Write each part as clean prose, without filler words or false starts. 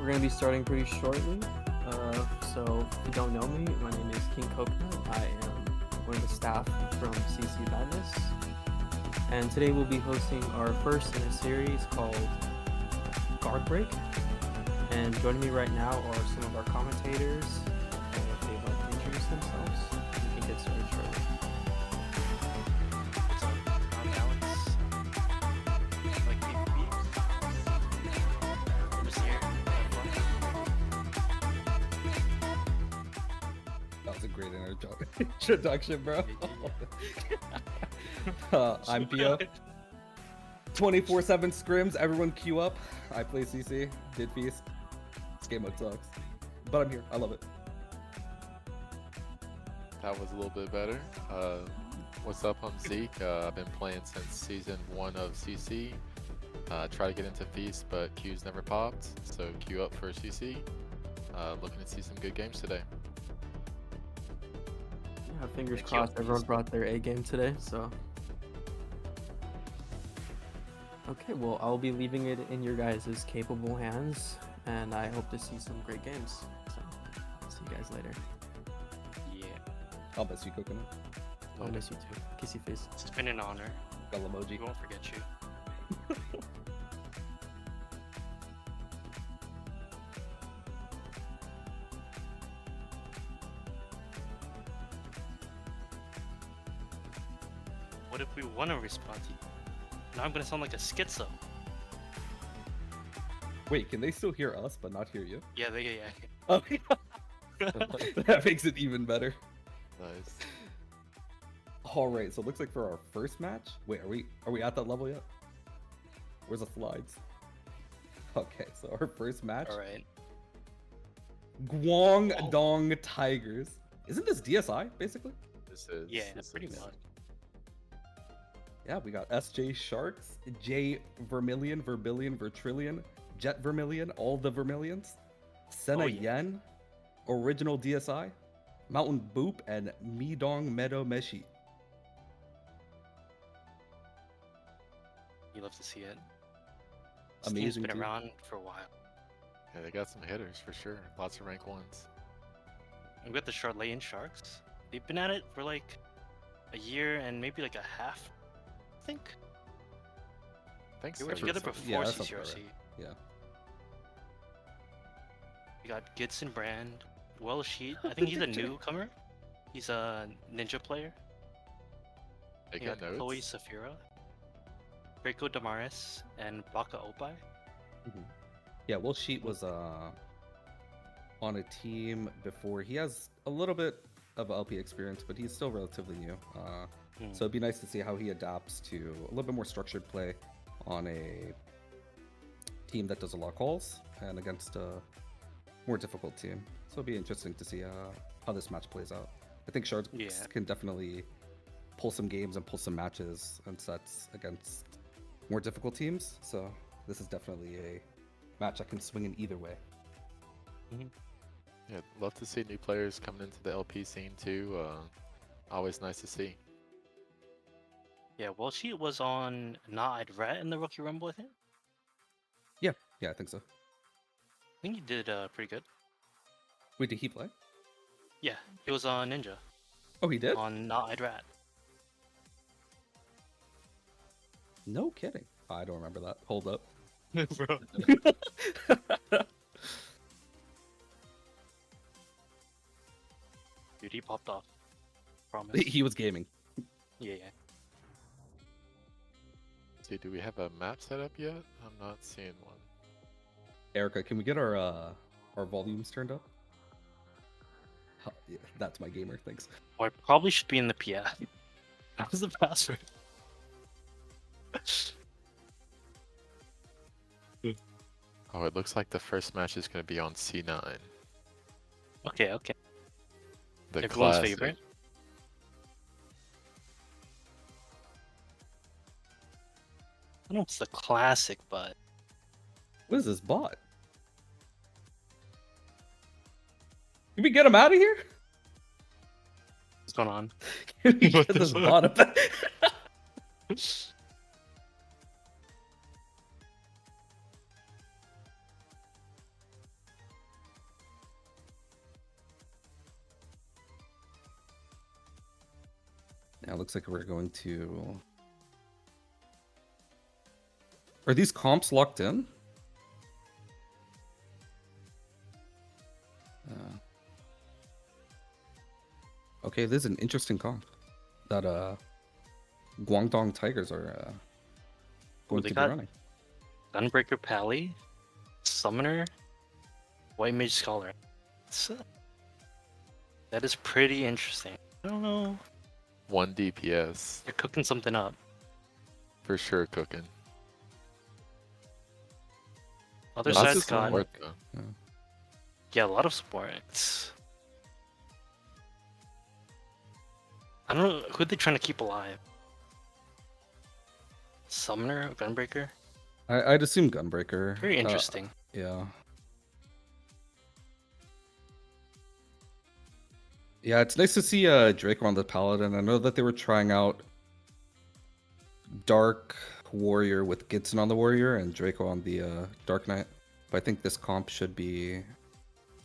We're going to be starting pretty shortly. So if you don't know me, my name is King Coconut. I am one of the staff from CC Madness. And today we'll be hosting our first in a series called Guard Break. And joining me right now are some of our commentators. And if they'd like to introduce themselves, we can get started shortly. What's up? I'm Alex. Like PvP. I'm just here. That was a great introduction, bro. I'm Pio. 24/7 scrims, everyone queue up. I play CC, did Feast. This game mode sucks. But I'm here, I love it. That was a little bit better. What's up? I'm Zeke. I've been playing since season 1 of CC. Try to get into Feast, but queues never popped. So queue up for CC. Looking to see some good games today. Yeah, fingers Thank you. crossed everyone brought their A game today, so. Okay, well, I'll be leaving it in your guys' capable hands, and I hope to see some great games. So, see you guys later. Yeah. I'll miss you, Coconut. I'll miss you too. Kissy face. It's been an honor. Got emoji. We won't forget you. What if we want to respond to you? Now I'm gonna sound like a schizo. Wait, can they still hear us but not hear you? Yeah, yeah. Oh, that makes it even better. Nice. All right, so it looks like for our first match. Wait, are we at that level yet? Where's the slides? Okay, so our first match. All right. Guangdong Tigers. Isn't this DSI basically? This is. Yeah, this pretty is- much. Yeah, we got SJ Sharks, J Vermilion, Verbillion, Vertrillion, Jet Vermilion, all the Vermilions, Senna Oh, yeah. Yen, Original DSI, Mountain Boop, and Midong Meadow Meshi. You love to see it. This team's Amazing been team. around for a while. Yeah, they got some hitters for sure. Lots of rank ones. And we got the Charlatan Sharks. They've been at it for like a year and maybe like a half, I think. Thanks. They were together before Yeah, that sounds about CCRC. right. Yeah. We got Gidson Brand, Well Sheet. I think he's a newcomer. He's a ninja player. They We got got Chloe notes. Safira, Draco Damaris, and Baka Opai. Yeah, Will Sheet was on a team before. He has a little bit of LP experience, but he's still relatively new. So it'd be nice to see how he adapts to a little bit more structured play on a team that does a lot of calls and against a more difficult team. So it'll be interesting to see how this match plays out. I think Sharks Yeah. can definitely pull some games and pull some matches and sets against more difficult teams. So this is definitely a match that can swing in either way. Yeah, love to see new players coming into the LP scene too. Always nice to see. Yeah, Well Sheet was on Not I'd Rat in the Rookie Rumble, I think. Yeah, I think so. I think he did pretty good. Wait, did he play? Yeah, he was on Ninja Oh, he did? on Not I'd Rat. No kidding. I don't remember that. Hold up. Bro. Dude, he popped off. Promise. He was gaming. Yeah. See, do we have a map set up yet? I'm not seeing one. Erica, can we get our volumes turned up? Yeah, that's my gamer. Thanks. Oh, I probably should be in the PF. That was the password. Oh, it looks like the first match is going to be on C9. Okay. The Everyone's classic. favorite. I don't know if it's the classic, but What is this bot? Can we get him out of here? what's going on? Can we What get the this fuck? bot up? Yeah, it looks like we're going to. Are these comps locked in? Okay, this is an interesting comp that Guangdong Tigers are going they to be got- running. Gunbreaker Pally, Summoner, White Mage Scholar. That is pretty interesting. I don't know. 1 DPS. You're cooking something up. For sure cooking. Other Yeah, this side's is got Support, though. yeah, a lot of support. I don't know who they trying to keep alive. Summoner, Gunbreaker. I'd assume Gunbreaker. Very interesting. Yeah. Yeah, it's nice to see Draco on the Paladin. I know that they were trying out Dark Warrior with Gitsin on the Warrior and Draco on the Dark Knight. But I think this comp should be a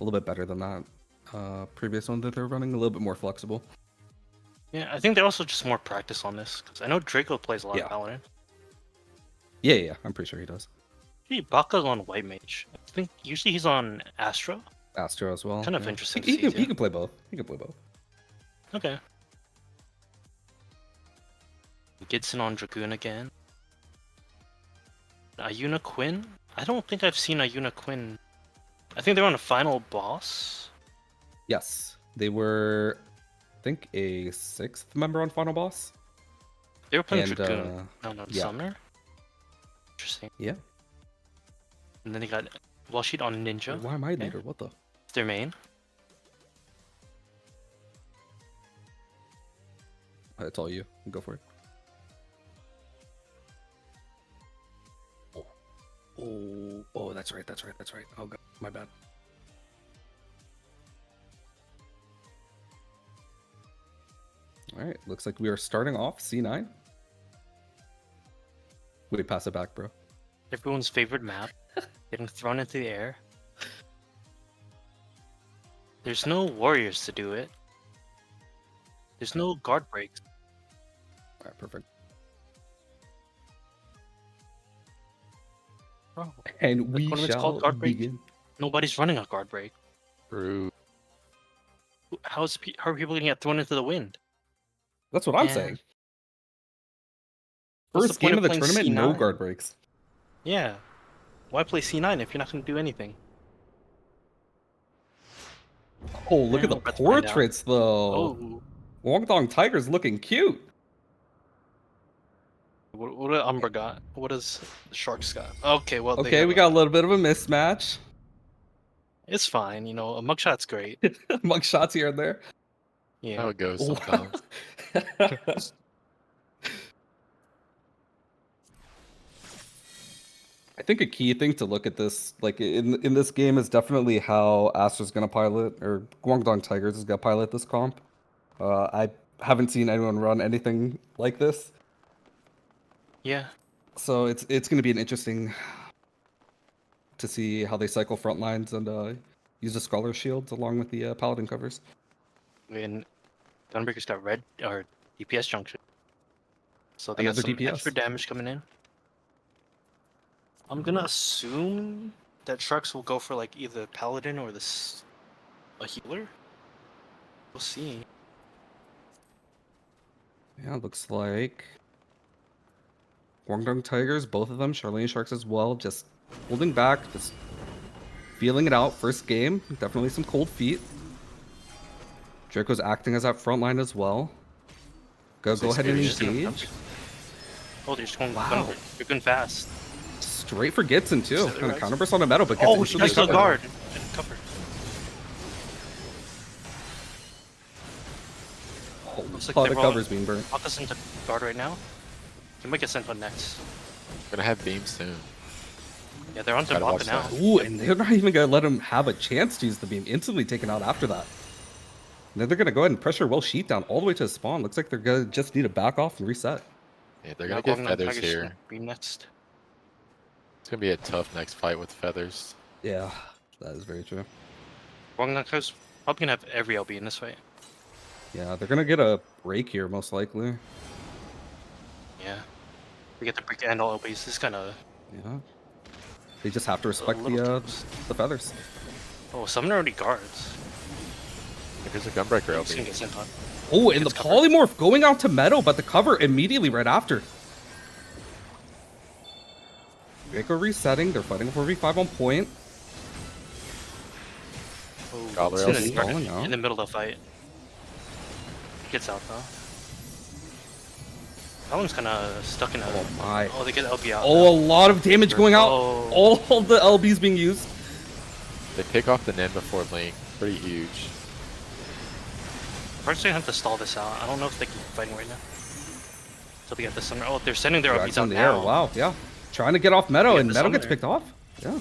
little bit better than that previous one that they're running, a little bit more flexible. Yeah, I think they're also just more practice on this because I know Draco plays a lot Yeah. of Paladin. Yeah, I'm pretty sure he does. Usually Baka's on White Mage. I think usually he's on Astro. Astro as well. Kind of yeah. interesting He, to he see, can, he too. can play both. He can play both. Okay. Gidson on Dragoon again. Ayuna Quinn? I don't think I've seen Ayuna Quinn. I think they're on a final boss. Yes, they were, I think, a 6th member on Final Boss. They were playing And, Dragoon. No, yeah. Summoner. Interesting. Yeah. And then they got Washit on Ninja. Why am I okay. leader? What the? Their main. It's all you. Go for it. Oh, that's right. Oh, God, my bad. All right, looks like we are starting off C9. Wait, pass it back, bro. Everyone's favorite map. Getting thrown into the air. There's no warriors to do it. There's no guard breaks. All right, perfect. Bro, And we tournament's shall called Guard Break? begin. nobody's running a guard break. True. How are people gonna get thrown into the wind? That's what I'm Yeah. saying. What's the First point game of the playing tournament, no C9? guard breaks. Yeah. Why play C9 if you're not gonna do anything? Oh, look at Yeah, the let's find out. portraits, though. Oh, Guangdong Tiger's looking cute. what did Umbra got? What does the Sharks got? Okay, well. they Okay, we got a little bit of a mismatch. It's fine, you know. A mugshot's great. Mug shots here and there. Yeah. How it goes sometimes. I think a key thing to look at this, like in this game, is definitely how Astra's gonna pilot, or Guangdong Tigers is gonna pilot this comp. I haven't seen anyone run anything like this, Yeah. so it's gonna be an interesting to see how they cycle front lines and use the Scholar Shields along with the Paladin covers. And Gunbreaker's got red or DPS junction. So they Another got some DPS. extra damage coming in. I'm gonna assume that Sharks will go for like either Paladin or this a healer. We'll see. Yeah, it looks like Guangdong Tigers, both of them, Charlene Sharks as well, just holding back, just feeling it out. First game, definitely some cold feet. Draco's acting as that front line as well. Go ahead and They're just gonna engage. jump. Oh, they're just going. Wow. They're going fast. Straight for Gitsin too. Is that Kind of right? counterburst on the metal, but gets Oh, he instantly has the covered. guard and cover. Oh, Looks like a lot they're of rolling. covers being burnt. Aka's into guard right now. He might get sent on next. Gonna have beam soon. Yeah, they're on to Gotta watch Baka now. that. Ooh, and they're not even gonna let him have a chance to use the beam. Instantly taken out after that. And then they're gonna go ahead and pressure Will Sheet down all the way to his spawn. Looks like they're gonna just need to back off and reset. Yeah, they're Now gonna get Guangdong feathers Tigers here. gonna be next. It's gonna be a tough next fight with feathers. Yeah, that is very true. Guangdong Tigers probably gonna have every LB in this fight. Yeah, they're gonna get a break here, most likely. Yeah. We get the break and all LBs. This is kind of. Yeah. They just have to respect little the feathers. Oh, Summoner already guards. Here's a Gunbreaker He's gonna LB. get sent on. Oh, and the Gets covered. polymorph going out to Meadow, but the cover immediately right after. Draco resetting. They're fighting for V5 on point. Oh, Gobbler it's LB. Falling out. in the middle of the fight. Gets out though. That one's kind of stuck in a. Oh my. Oh, they get LB out. Oh, a lot of damage going out. Oh. All the LBs being used. They pick off the Nen before Link. Pretty huge. First, they have to stall this out. I don't know if they can keep fighting right now. So they get the summoner. Oh, they're sending their Drax LBs out in the air. now. Wow, yeah. Trying to get off Meadow, Yeah, and the Meadow gets summoner. picked off. Yeah.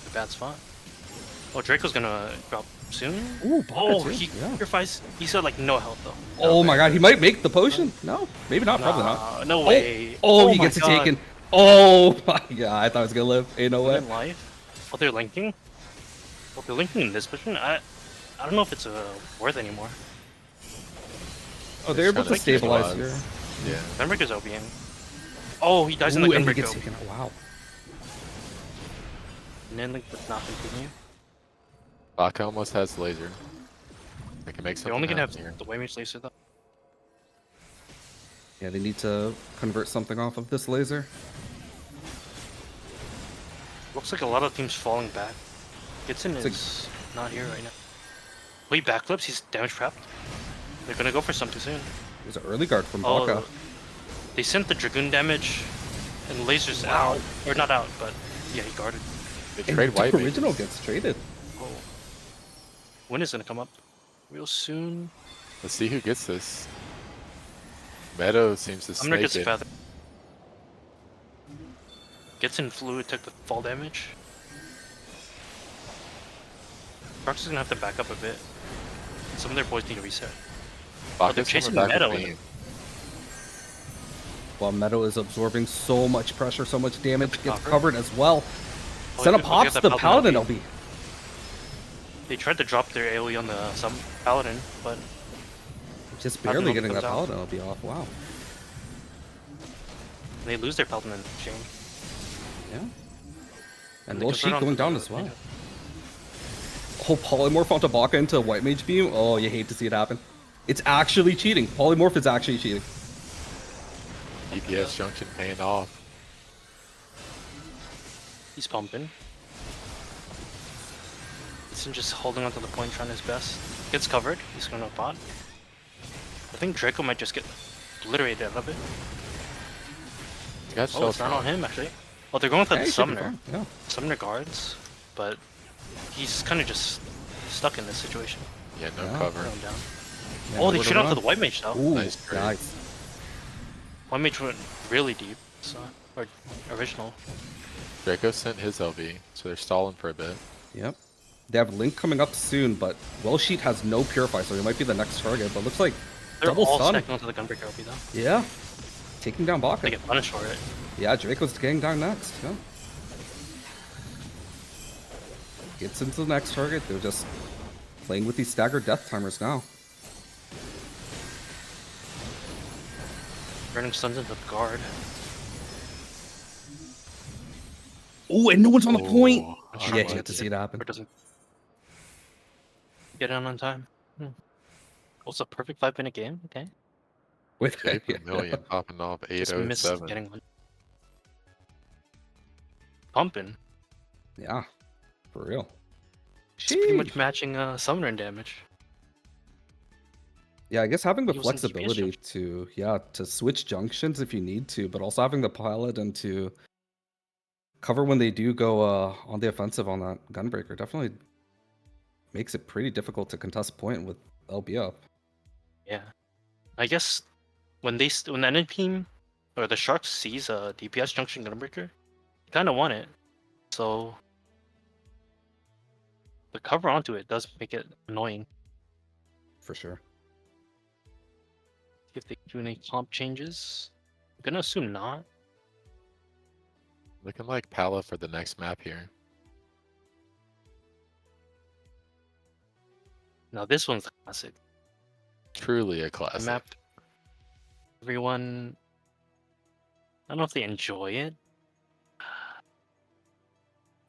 A bad spot. Oh, Draco's gonna drop soon. Ooh, Oh, Baka too, he yeah. sacrificed. He's got like no health though. Oh my god, he might make the potion. No, maybe not. Probably not. Nah, no way. Oh, he my gets it God. taken. Oh my god, I thought I was gonna live. Ain't no way. In life. Oh, they're linking. Oh, they're linking in this position. I don't know if it's worth anymore. Oh, they're able to Kinda stabilize here. Yeah. Gunbreaker's OBing. Oh, he dies in the Ooh, and he Gunbreaker. gets taken. Wow. And then Link does not continue. Baka almost has laser. They can make They're something only gonna happen have here. the Waymage Laser though. Yeah, they need to convert something off of this laser. Looks like a lot of teams falling back. Gitsin It's like- is not here right now. Oh, he backflips. He's damage trapped. They're gonna go for something soon. There's an early guard from Oh, Baka. they sent the Dragoon damage, and lasers out, or not out, but yeah, he guarded. They And trade the white original mages. gets traded. Oh, when is gonna come up? Real soon. Let's see who gets this. Meadow seems to I'm gonna snake get it. feather. Gets in fluid, took the fall damage. Prox is gonna have to back up a bit. Some of their boys need to reset. Baka's they're coming chasing back with Meadow. beam. While Meadow is absorbing so much pressure, so much damage, the gets cover. covered as well. Oh, Senna look at pops that the Paladin LB. LB. They tried to drop their AoE on the some paladin, but Just Paladin barely LB getting that comes out. Paladin LB off. Wow. they lose their paladin in the chain. Yeah. And They Lil convert Sheik on going the down as well. ninja. Oh, Polymorph onto Baka into White Mage Beam. Oh, you hate to see it happen. It's actually cheating. Polymorph is actually cheating. DPS junction paying off. He's pumping. He's just holding onto the point, trying his best. Gets covered. He's gonna bot. I think Draco might just get obliterated out of it. He got Oh, shell it's not on him actually. Oh, they're going with Yeah, the he should be summoner. fine. Yeah. Summoner guards, but he's kind of just stuck in this situation. Yeah, no Yeah. cover. Going down. Yeah, Oh, they would've shoot out to run. the white mage though. Ooh, Nice trade. nice. White mage went really deep. So, or original. Draco sent his LB, so they're stalling for a bit. Yep. They have Link coming up soon, but Well Sheet has no Purify, so he might be the next target. But looks like They're double all stun. stacking onto the Gunbreaker LB though. Yeah. Taking down They Baka. get punished for it. Yeah, Draco's getting down next. Yeah. Gets into the next target. They're just playing with these staggered death timers now. Burning stuns into the guard. Oh, and no one's on the point. Oh, Yeah, Yeah, you you have get to see it happen. Or doesn't get in on time. Also, perfect 5-minute game. Okay. With Jay per million popping off Just missed 807. getting one. Pumping. Yeah, for real. It's pretty much Sheesh. matching summoner in damage. Yeah, I guess having the Using DPS flexibility junction. to switch junctions if you need to, but also having the Paladin to cover when they do go on the offensive on that Gunbreaker definitely makes it pretty difficult to contest point with LB up. Yeah. I guess when the enemy team or the Sharks sees a DPS junction Gunbreaker, they kind of want it. So the cover onto it does make it annoying. For sure. If they do any comp changes, I'm gonna assume not. Looking like Pala for the next map here. Now this one's the classic. Truly a The classic. map. Everyone, I don't know if they enjoy it.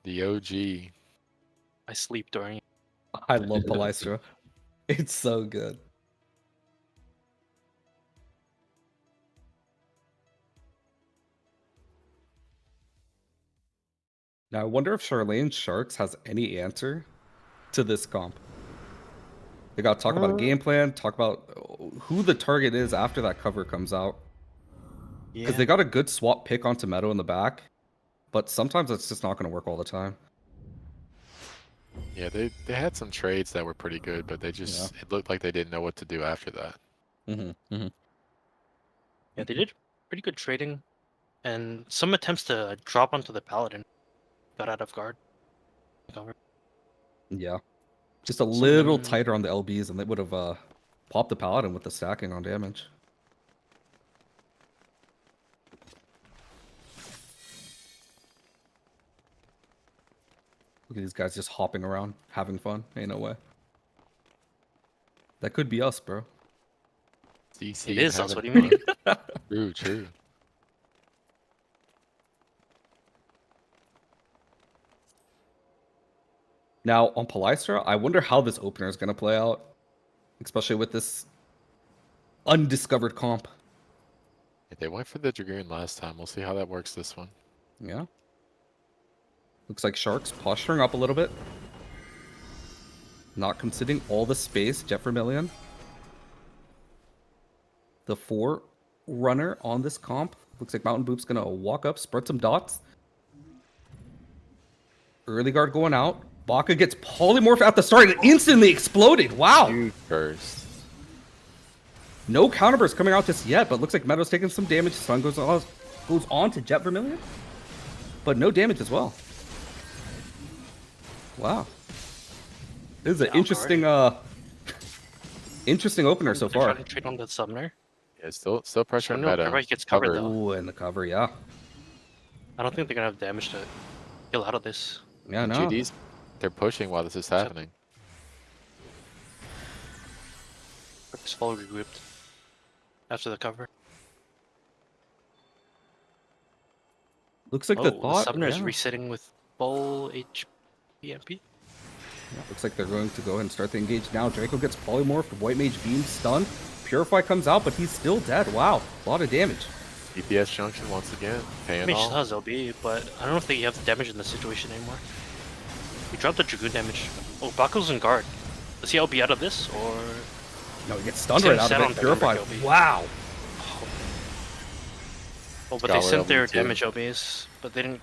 The OG. I sleep during it. I love Palestra. It's so good. Now I wonder if Charlene Sharks has any answer to this comp. They got to talk about a game plan, talk about who the target is after that cover comes out. Because they got a good swap pick onto Meadow in the back, but sometimes it's just not going to work all the time. Yeah, they had some trades that were pretty good, but they just it looked like they didn't know what to do after that. Yeah, they did pretty good trading, and some attempts to drop onto the Paladin got out of guard. Yeah. Just a Some of little them- tighter on the LBs, and they would have popped the Paladin with the stacking on damage. Look at these guys just hopping around, having fun. Ain't no way. That could be us, bro. CC It is us. having What do you mean? fun. True, true. Now, on Palestra, I wonder how this opener is going to play out, especially with this undiscovered comp. They went for the Dragoon last time. We'll see how that works this one. Yeah. Looks like Sharks posturing up a little bit. Not conceding all the space. Jet Vermilion. The 4 runner on this comp. Looks like Mountain Boop's going to walk up, spread some dots. Early guard going out. Baka gets polymorph at the start and instantly exploded. Wow. Huge burst. No counterburst coming out just yet, but looks like Meadow's taking some damage. Sun goes on to Jet Vermilion, but no damage as well. Wow. This is an interesting interesting opener so They're far. trying to trade on the Summoner. Yeah, still pressure on know Meadow. everybody gets covered, though. Ooh, in the cover, yeah. I don't think they're gonna have damage to kill out of this. Yeah, no. GDs, they're pushing while this is happening. This fall regrouped after the cover. Looks like Oh, the the thought. Summoner is yeah. resetting with full HP MP. Yeah, looks like they're going to go ahead and start the engage now. Draco gets polymorphed, White Mage Beam stunned. Purify comes out, but he's still dead. Wow, a lot of damage. DPS Junction once again, paying Mage off. still has LB, but I don't know if they have the damage in this situation anymore. He dropped the Dragoon damage. Oh, Baku's in guard. Does he LB out of this, or... No, he gets stunned He's right gonna out set of on it. the Purify. LB. Wow. Oh, but they Scholar sent their LB too. damage LBs, but they didn't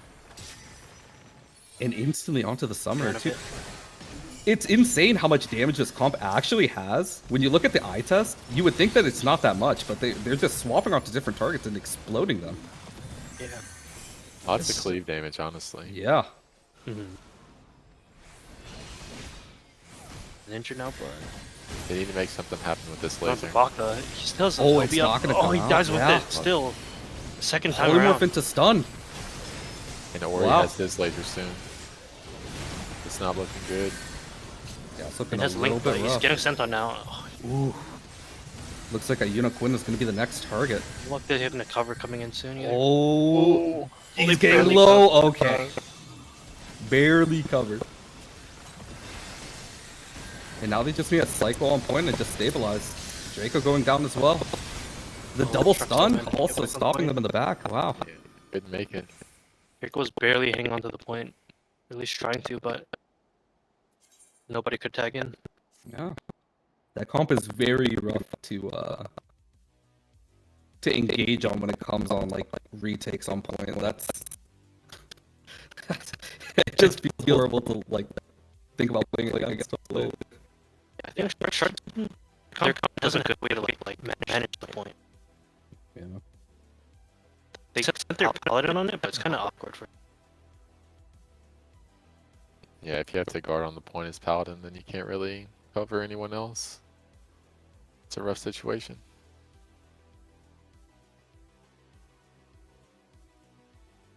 And instantly onto the Summoner, burn a too. bit. It's insane how much damage this comp actually has. When you look at the eye test, you would think that it's not that much, but they're just swapping onto different targets and exploding them. Yeah. Lots of cleave damage, honestly. Yeah. Injured now, but... They need to make something happen with this Not laser. the Baka. He still has Oh, LB it's up. not gonna Oh, come he out, dies with yeah. it still. Second time Polymorph around. into stun. And Ori Wow. has his laser soon. It's not looking good. Yeah, it's looking He a has little Link, but bit he's rough. getting sent on now. Oh, Ooh. Looks like a Uniquin is going to be the next target. look, they're having a cover coming in soon. Either. Oh, They he's getting barely low. covered. Okay. Barely covered. And now they just need a cycle on point and just stabilize. Draco going down as well. The Oh, double Sharks stun don't win. also It was on stopping point. them in the back. Wow. Couldn't make it. Rick was barely hanging on to the point. At least trying to, but nobody could tag in. Yeah. That comp is very rough to engage on when it comes on like retakes on point. That's it just feels horrible to like think about playing it against a low. I think Shark their comp doesn't have a good way to like manage the point. Yeah. They sent their paladin on it, but it's kind of awkward for. Yeah, if you have to guard on the point as Paladin, then you can't really cover anyone else. It's a rough situation.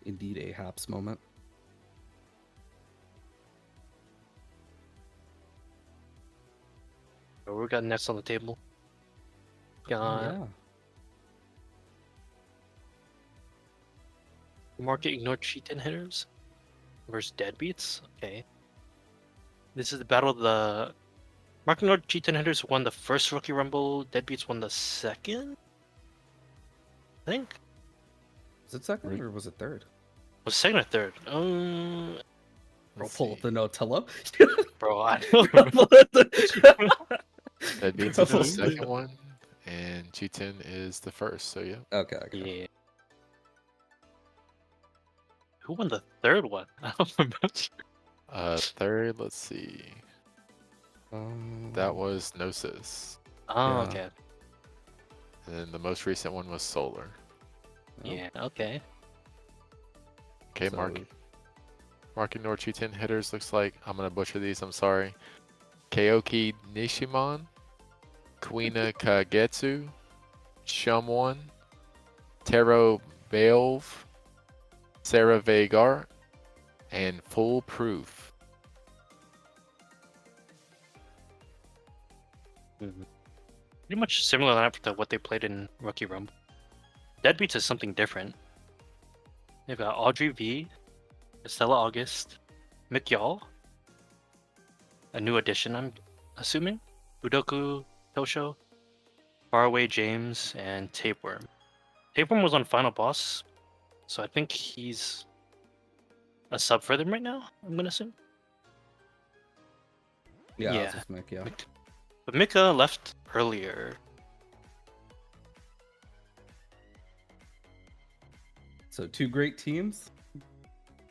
Indeed, a Haps moment. We got next on the table. Yeah. Market ignored cheat-in hitters versus deadbeats. Okay. This is the battle of the Market ignored cheat-in hitters won the first Rookie Rumble. Deadbeats won the second. I think. Was it second or was it third? Was it second or third? Bro, Let's pull up see. the Nutella. Bro, I Bro, don't pull up the- Deadbeats is the Bro. second one, and Cheatin is the first. So yeah. Okay. Yeah. Who won the third one? I don't remember. Third, let's see. That was Gnosis, Oh, Yeah. okay. and then the most recent one was Solar. Yeah, okay. Okay, So- Mark ignore Cheatin hitters looks like I'm gonna butcher these. I'm sorry. Kaoki Nishimon, Kuina Kagetsu, Shumwon, Taro Baelv, Sarah Vagar, and Foolproof. Pretty much similar lineup to what they played in Rookie Rumble. Deadbeats is something different. They've got Audrey V, Estella August, Mick Yall, a new addition, I'm assuming, Udoku Tosho, Faraway James, and Tapeworm. Tapeworm was on Final Boss, so I think he's a sub for them right now, I'm gonna assume. Yeah, Yeah. that's just Mick, yeah. But Mika left earlier. So two great teams,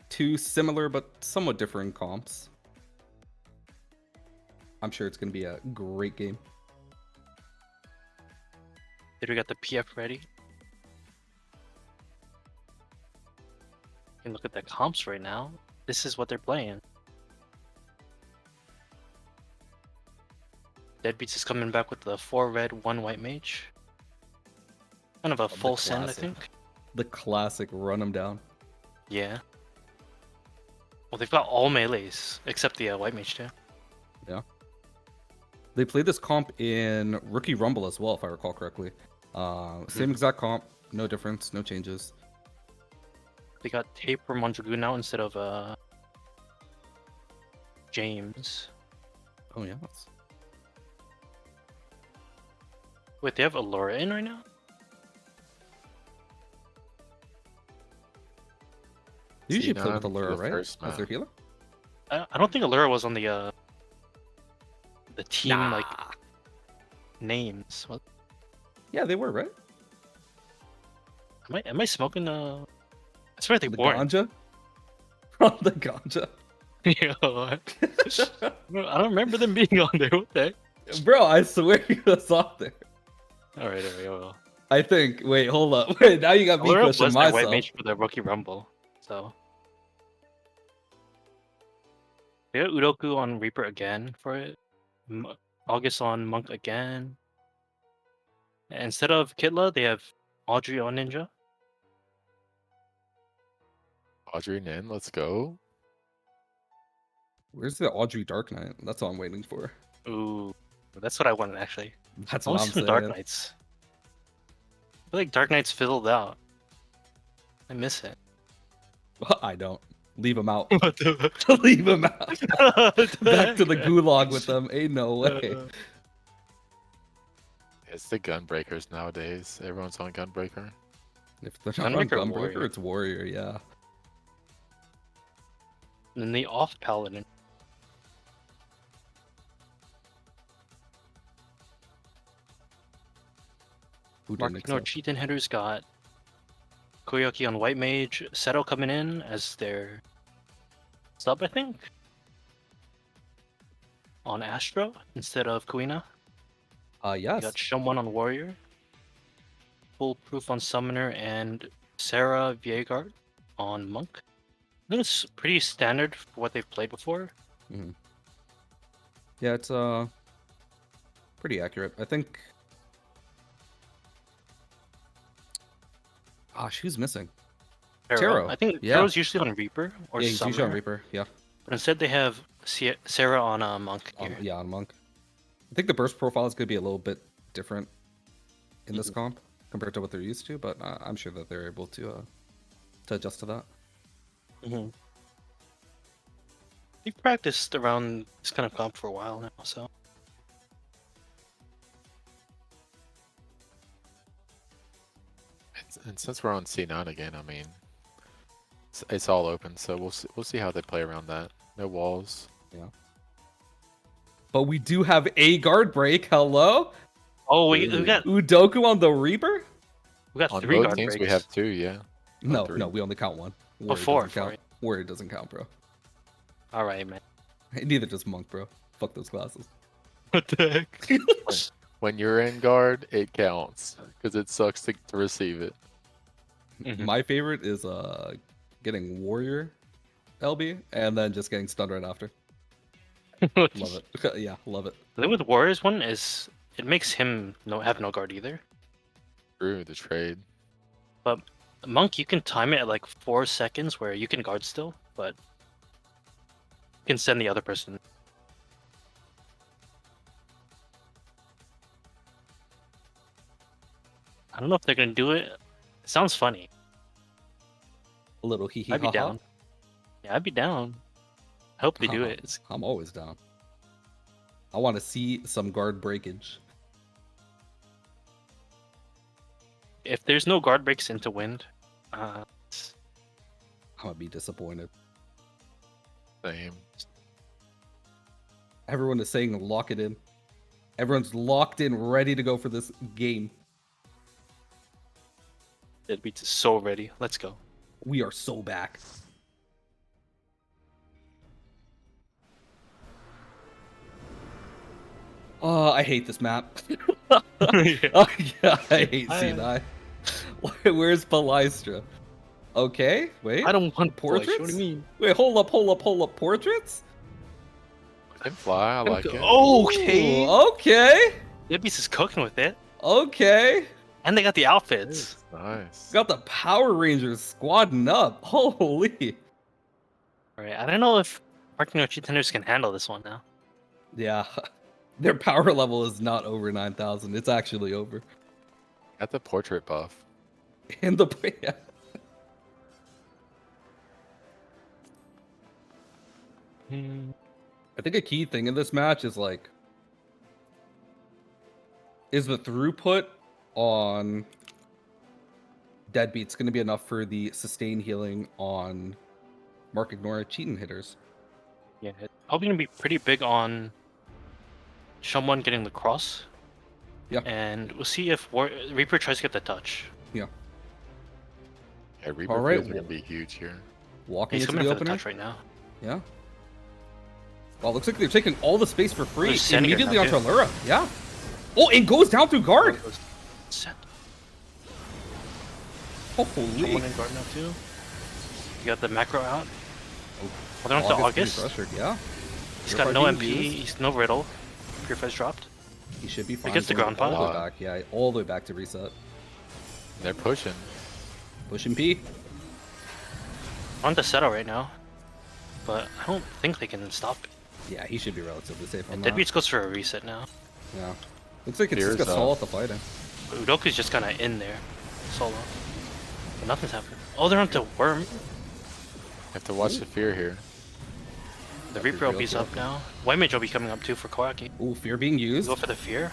two similar but somewhat different comps. I'm sure it's going to be a great game. Did we got the PF ready? You can look at the comps right now. This is what they're playing. Deadbeats is coming back with the 4 red, 1 white mage. Kind of a the full send, I classic. think. The classic run them down. Yeah. Well, they've got all melees except the white mage too. They played this comp in Rookie Rumble as well, if I recall correctly. Same exact comp, no difference, no changes. They got Tapeworm on Dragoon now instead of James. Oh yeah. Wait, they have Allura in right now? They usually play Xenon with for Allura, the right? first As their map. healer? I don't think Allura was on the team like Nah. names. What? Yeah, they were, right? Am I smoking? I swear they The weren't. ganja? From the ganja. Yeah, what? I don't remember them being on there. What the heck? Bro, I swear he was off there. All right, well. I think. Wait, hold up. Wait, now you got me Allura was questioning their white myself. mage for the Rookie Rumble, so. They got Udoku on Reaper again for it. August on Monk again. Instead of Kitla, they have Audrey on Ninja. Audrey Nin, let's go. Where's the Audrey Dark Knight? That's all I'm waiting for. Ooh, that's what I wanted actually. That's I what want I'm some saying. Dark Knights. I feel like Dark Knights fizzled out. I miss it. I don't. Leave him out. What the? Leave him out. Back to the heck? gulag with them. Ain't no way. It's the Gunbreakers nowadays. Everyone's on Gunbreaker. If they're not on Gunbreaker or Gunbreaker, Warrior? it's Warrior, yeah. And then the off Paladin. Who Mark didn't no accept? cheat hitters got Koyoki on White Mage, Seto coming in as their sub, I think. On Astro instead of Kuina. You Yes. got Shumwon on Warrior. Foolproof on Summoner and Sarah Viegard on Monk. I think it's pretty standard for what they've played before. Yeah, it's pretty accurate. I think. Gosh, who's missing? Taro, I think yeah. Taro's usually on Reaper or Yeah, he's Summoner. usually on Reaper. Yeah. But instead they have Sarah on Monk here. Yeah, on Monk. I think the burst profile is going to be a little bit different. in this comp compared to what they're used to, but I'm sure that they're able to adjust to that. Mm-hmm. We've practiced around this kind of comp for a while now, so. And since we're on C9 again, I mean, it's all open, so we'll see how they play around that. No walls. Yeah. But we do have a guard break. Hello, Oh, we got Udoku on the Reaper. On three both guard teams, breaks. we have 2, yeah. No, three. no, we only count one. Oh, four, doesn't count. right. Warrior doesn't count, bro. All right, man. Neither does Monk, bro. Fuck those classes. What the heck? When you're in guard, it counts because it sucks to receive it. Mhm. My favorite is getting Warrior LB and then just getting stunned right after. Love it. Yeah, love it. The thing with Warriors one is it makes him have no guard either. True, the trade. But Monk, you can time it at like 4 seconds where you can guard still, but you can send the other person. I don't know if they're gonna do it. It sounds funny. A little hee hee I'd be ha ha. down. Yeah, I'd be down. I hope they do it. It's, I'm always down. I want to see some guard breakage. if there's no guard breaks into wind, I'm gonna be disappointed. Same. Everyone is saying lock it in. Everyone's locked in, ready to go for this game. Deadbeats is so ready. Let's go. We are so back. Oh, I hate this map. Oh, yeah, I hate C9. Where's Palystra? Okay, wait. I don't want Portraits? portraits. What do you mean? Wait, hold up. Portraits? Can fly, I like it. Okay. Ooh, okay. Deadbeats is cooking with it, Okay. and they got the outfits. Nice. Got the Power Rangers squadding up. Holy. All right. I don't know if Marking Contenders can handle this one now. Yeah. Their power level is not over 9,000. It's actually over. Got the portrait buff. In the yeah. I think a key thing in this match is like is the throughput on Deadbeat's going to be enough for the sustain healing on Mark Ignore cheating hitters. Yeah, it's probably gonna be pretty big on someone getting the cross. Yeah. And we'll see if Reaper tries to get the touch. Yeah, Reaper All right. fields are gonna be huge here. Walking He's into coming the for the opener. touch right now. Yeah. Well, looks like they're taking all the space for free They're sending it immediately now, onto Allura. Yeah. Oh, it goes down through guard. Send Holy. someone in guard now too. You got the macro out. Oh, Well, they're on to August August. pretty pressured, yeah. He's Pure got no Fight MP. being used. He's no riddle. Pure Fez dropped. He should be fine. gets the going ground all the pound. way back. Yeah, all the way back to reset. They're pushing. Pushing P. On to settle right now, but I don't think they can stop it. Yeah, he should be relatively safe on And that. Deadbeats goes for a reset now. Yeah. Looks like it's Fear's just up. Gasol at the fighting. But Udoku's just kind of in there, solo. But nothing's happening. Oh, they're on to Worm. Have to watch the fear here. The That'd be Reaper real OB's cool. up now. White Mage will be coming up too for Koaki. Ooh, Fear being used. Go for the Fear.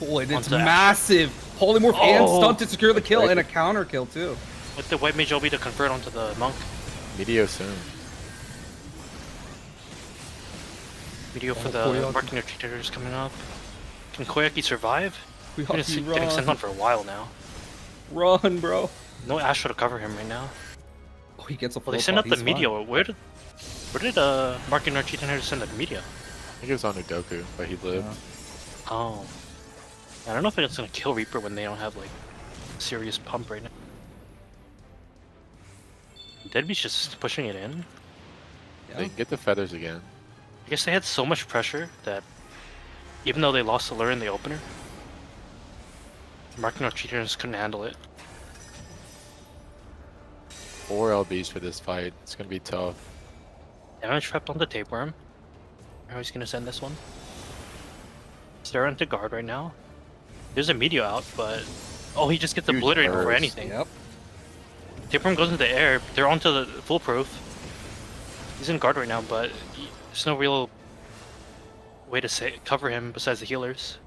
Oh, and it's onto Ash. massive. Polymorph and Oh. stunt to secure the kill Right. and a counter kill too. With the White Mage OB to convert onto the Monk. Medio soon. Video for Oh, the Koyaki. Marking of Cheaters coming up. Can Koyaki survive? He's Koyaki, getting sent on run. for a while now. Run, bro. No Astro to cover him right now. Oh, he gets a full Well, they sent pot. out the He's fine. Meteor. Where did Marking of Cheaters send the Meteor? I think it was on Udoku, but he lived. Yeah. Oh. I don't know if it's gonna kill Reaper when they don't have like serious pump right now. Deadbeat's just pushing it in. Yeah. They can get the feathers again. I guess they had so much pressure that even though they lost Allure in the opener, Marking of Cheaters couldn't handle it. 4 LBs for this fight. It's gonna be tough. Damage trapped on the Tapeworm. How he's gonna send this one? They're into guard right now. There's a Meteor out, but oh, he just gets Huge obliterated before burst. anything. Yep. Tapeworm goes into the air. They're onto the foolproof. He's in guard right now, but there's no real way to cover him besides the healers.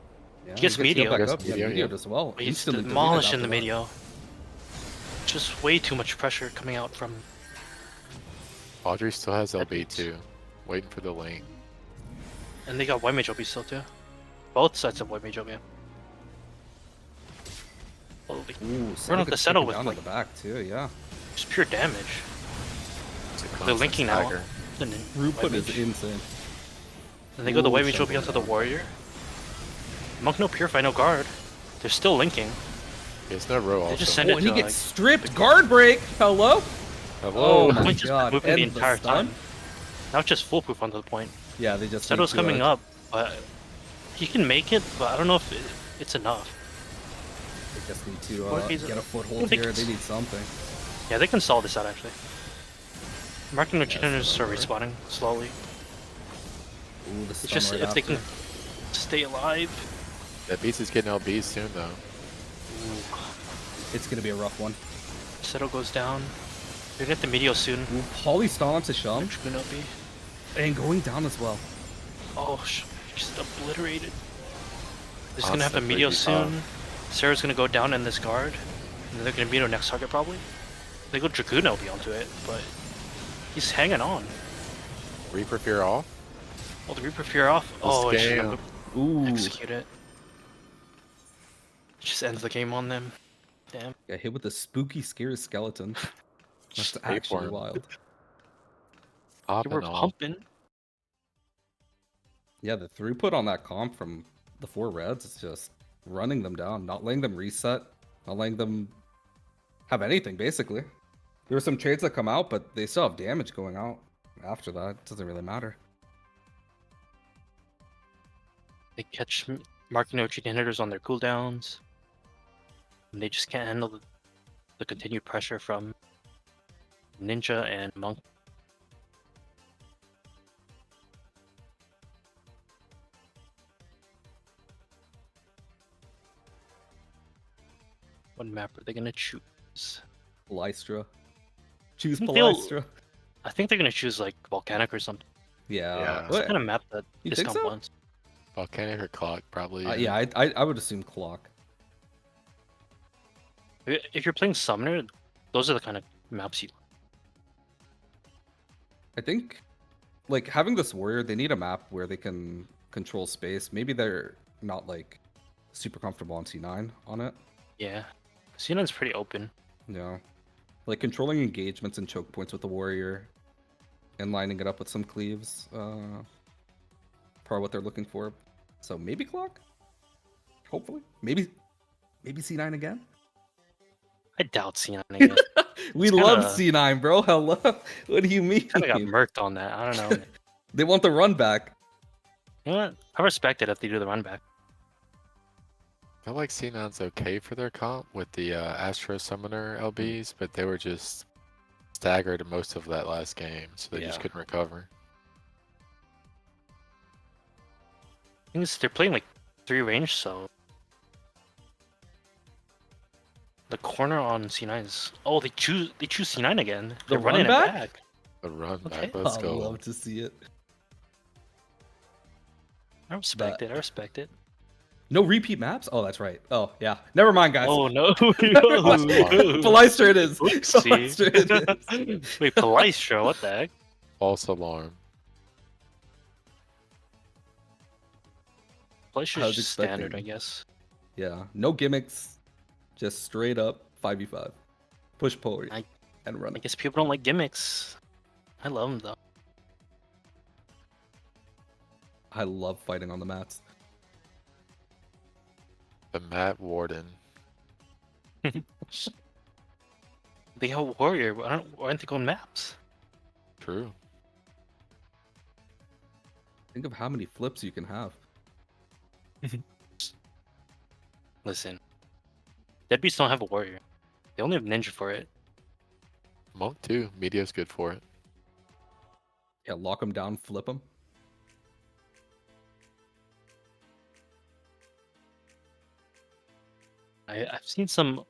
Yeah, He gets healed Meteor. back Gets up. Yeah, Meteor, Meteor yeah. as well. But he's Instantly deleted demolished in after the that. Meteor. Just way too much pressure coming out from. Audrey still has That LB beats. too, waiting for the lane. And they got White Mage OP still too. Both sides of White Mage OP. Holy. Ooh, Run up the settle with down like to the back too. Yeah. just pure damage. It's a They're constant linking now. stagger. And then Throughput White is Mage. insane. And they go the Ooh, White Mage OP Shadow onto the down. Warrior. Monk no Purify, no guard. They're still linking. There's no row They also. just send Oh, it and he to gets like, stripped. Guard break. Hello. Hello. Oh my Point just god. moving the And entire stun? time. Now it's just foolproof onto the point. Yeah, they just. Shadow's need to, coming up, but he can make it, but I don't know if it's enough. They just need to Or he's- get a I foothold think here. it's- They need something. Yeah, they can solve this out actually. Marking Yes, Regenerators are over. respawning slowly. Ooh, the It's stun just right if they after. can stay alive. That beast is getting LB soon though. It's gonna be a rough one. Settle goes down. They're gonna get the Meteor soon. Ooh, Poly stun onto Shum. Dragoon LB. And going down as well. Oh, just obliterated. They're just gonna have a Constantly Meteor debuff. soon. Sarah's gonna go down in this guard. And then they're gonna beat our next target probably. They go Dragoon LB onto it, but he's hanging on. Reaper Fear off. Oh, the Reaper Fear off. Oh, it's scam. gonna Ooh. execute it. Just ends the game on them. Damn. Got hit with the spooky, scary skeleton. That's Just actually tapeworm. wild. They Popping were off. pumping. Yeah, the throughput on that comp from the 4 reds is just running them down, not letting them reset, not letting them have anything, basically. There were some trades that come out, but they still have damage going out after that. It doesn't really matter. They catch marking no cheat hitters on their cooldowns. And they just can't handle the continued pressure from Ninja and Monk. What map are they gonna choose? Lystra. Choose think they'll- Palystra. I think they're gonna choose like Volcanic or something. Yeah. Yeah. It's the kind of map that You think Discount so? wants. Volcanic or Clock probably. Yeah, I would assume Clock. If you're playing Summoner, those are the kind of maps you. I think, like, having this warrior, they need a map where they can control space. Maybe they're not, like, super comfortable on C9 on it. Yeah, Xenon's pretty open. Yeah. Like, controlling engagements and choke points with the warrior and lining it up with some cleaves. Probably what they're looking for. So maybe Clock? Hopefully. Maybe C9 again? I doubt Xenon again. We It's love kinda- C9, bro. Hello. What do you mean? Kind of got murked on that. I don't know. They want the run back. You know what? I respect it if they do the run back. I feel like Xenon's okay for their comp with the Astro Summoner LBs, but they were just staggered most of that last game, so they just Yeah. couldn't recover. Thing is, they're playing like 3 range, so the corner on C9 is. Oh, they choose C9 again. They're run running back? it back. The run Okay. back, let's I'd go. love to see it. I respect it. I respect it. No repeat maps? Oh, that's right. Oh, yeah. Never mind, guys. Oh no! Palystra it is. Palystra it is. Oopsie. Wait, Palystra? What the heck? False alarm. I Palystra's was just standard, I expecting- guess. Yeah. No gimmicks. Just straight up 5v5. Push pull I- and run I it. guess people don't like gimmicks. I love them though. I love fighting on the mats. The Matt Warden. They have warrior. Why aren't they going maps? True. Think of how many flips you can have. Listen, Deadbeats don't have a warrior. They only have ninja for it. Monk too. Media's good for it. Yeah, lock them down, flip them. I've seen some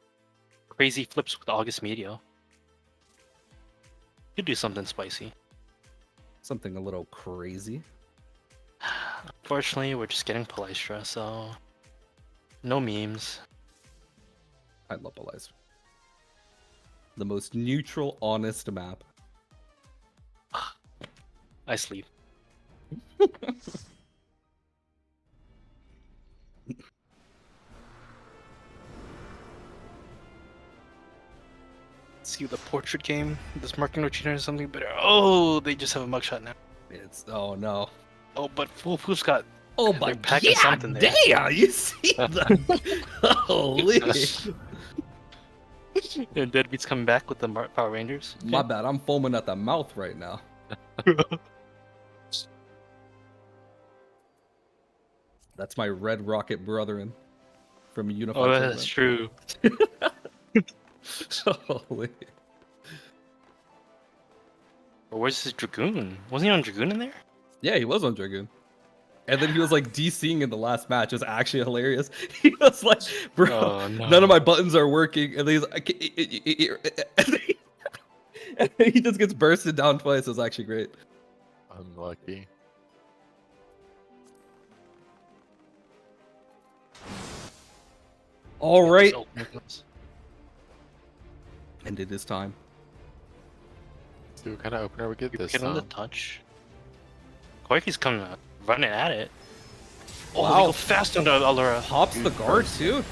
crazy flips with August Medio. Could do something spicy. Something a little crazy. Unfortunately, we're just getting Palestra, so no memes. I love Eliza. The most neutral, honest map. I sleep. See the portrait game. This marking no cheater is something better. Oh, they just have a mugshot now. It's oh no. Oh, but Fool's got. Oh They're my packing god, something there. damn! You see that? Holy! And Deadbeat's coming back with the Power Rangers. My bad. I'm foaming at the mouth right now. That's my Red Rocket brethren from Unified. Oh, that's true. Holy. Or where's his Dragoon? Wasn't he on Dragoon in there? Yeah, he was on Dragoon. And then he was like DCing in the last match. It was actually hilarious. He was like, bro, Oh, no. none of my buttons are working. And then he's like, and then he just gets bursted down twice. It was actually great. Unlucky. All right. So- And it is time. Let's see what kind of opener we get You this get on the time. touch. Koiki's coming out, running at it. Oh, Wow. they go fast into Allura. Pops the guard too.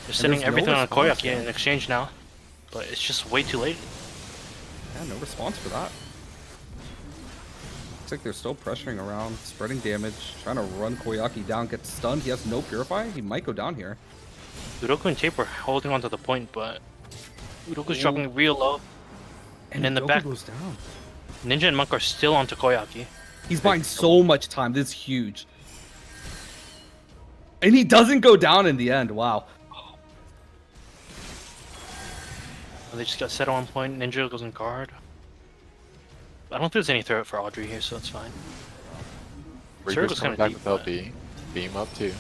They're sending there's no everything on response, Koyaki in exchange now. But it's just way too late. Yeah, no response for that. Looks like they're still pressuring around, spreading damage, trying to run Koyaki down, get stunned. He has no Purify. He might go down here. Udoku and Tape were holding onto the point, but Udoku's Ooh. dropping real low. And in the Udoku back- goes down. Ninja and Monk are still onto Koyaki. He's buying so much time. This is huge. And he doesn't go down in the end. Wow. They just got set on point. Ninja goes in guard. I don't think there's any threat for Audrey here, so it's fine. Reaper's was coming kinda back deep, with but- LB. Beam up too.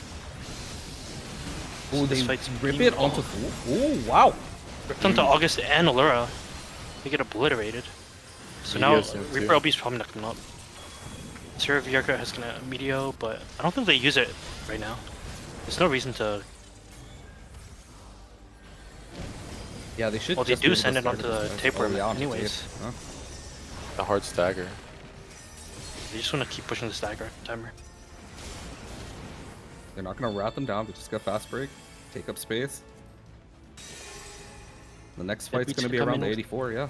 Oh, This they fight's rip being- it onto Fool. Oh, wow. Ripped onto August and Allura. They get obliterated. So now Meteo's in too. Reaper LB's probably not coming up. Sarah Vierka has gonna Meteor, but I don't think they use it right now. There's no reason to. Yeah, they should. Well, they just do be able to send it start onto this the guy. tapeworm yeah, onto anyways. tape. Huh? The hard stagger. They just want to keep pushing the stagger timer. They're not gonna rat them down. They just got fast break, take up space. The next fight's beats gonna be come around in the with- 84. Yeah.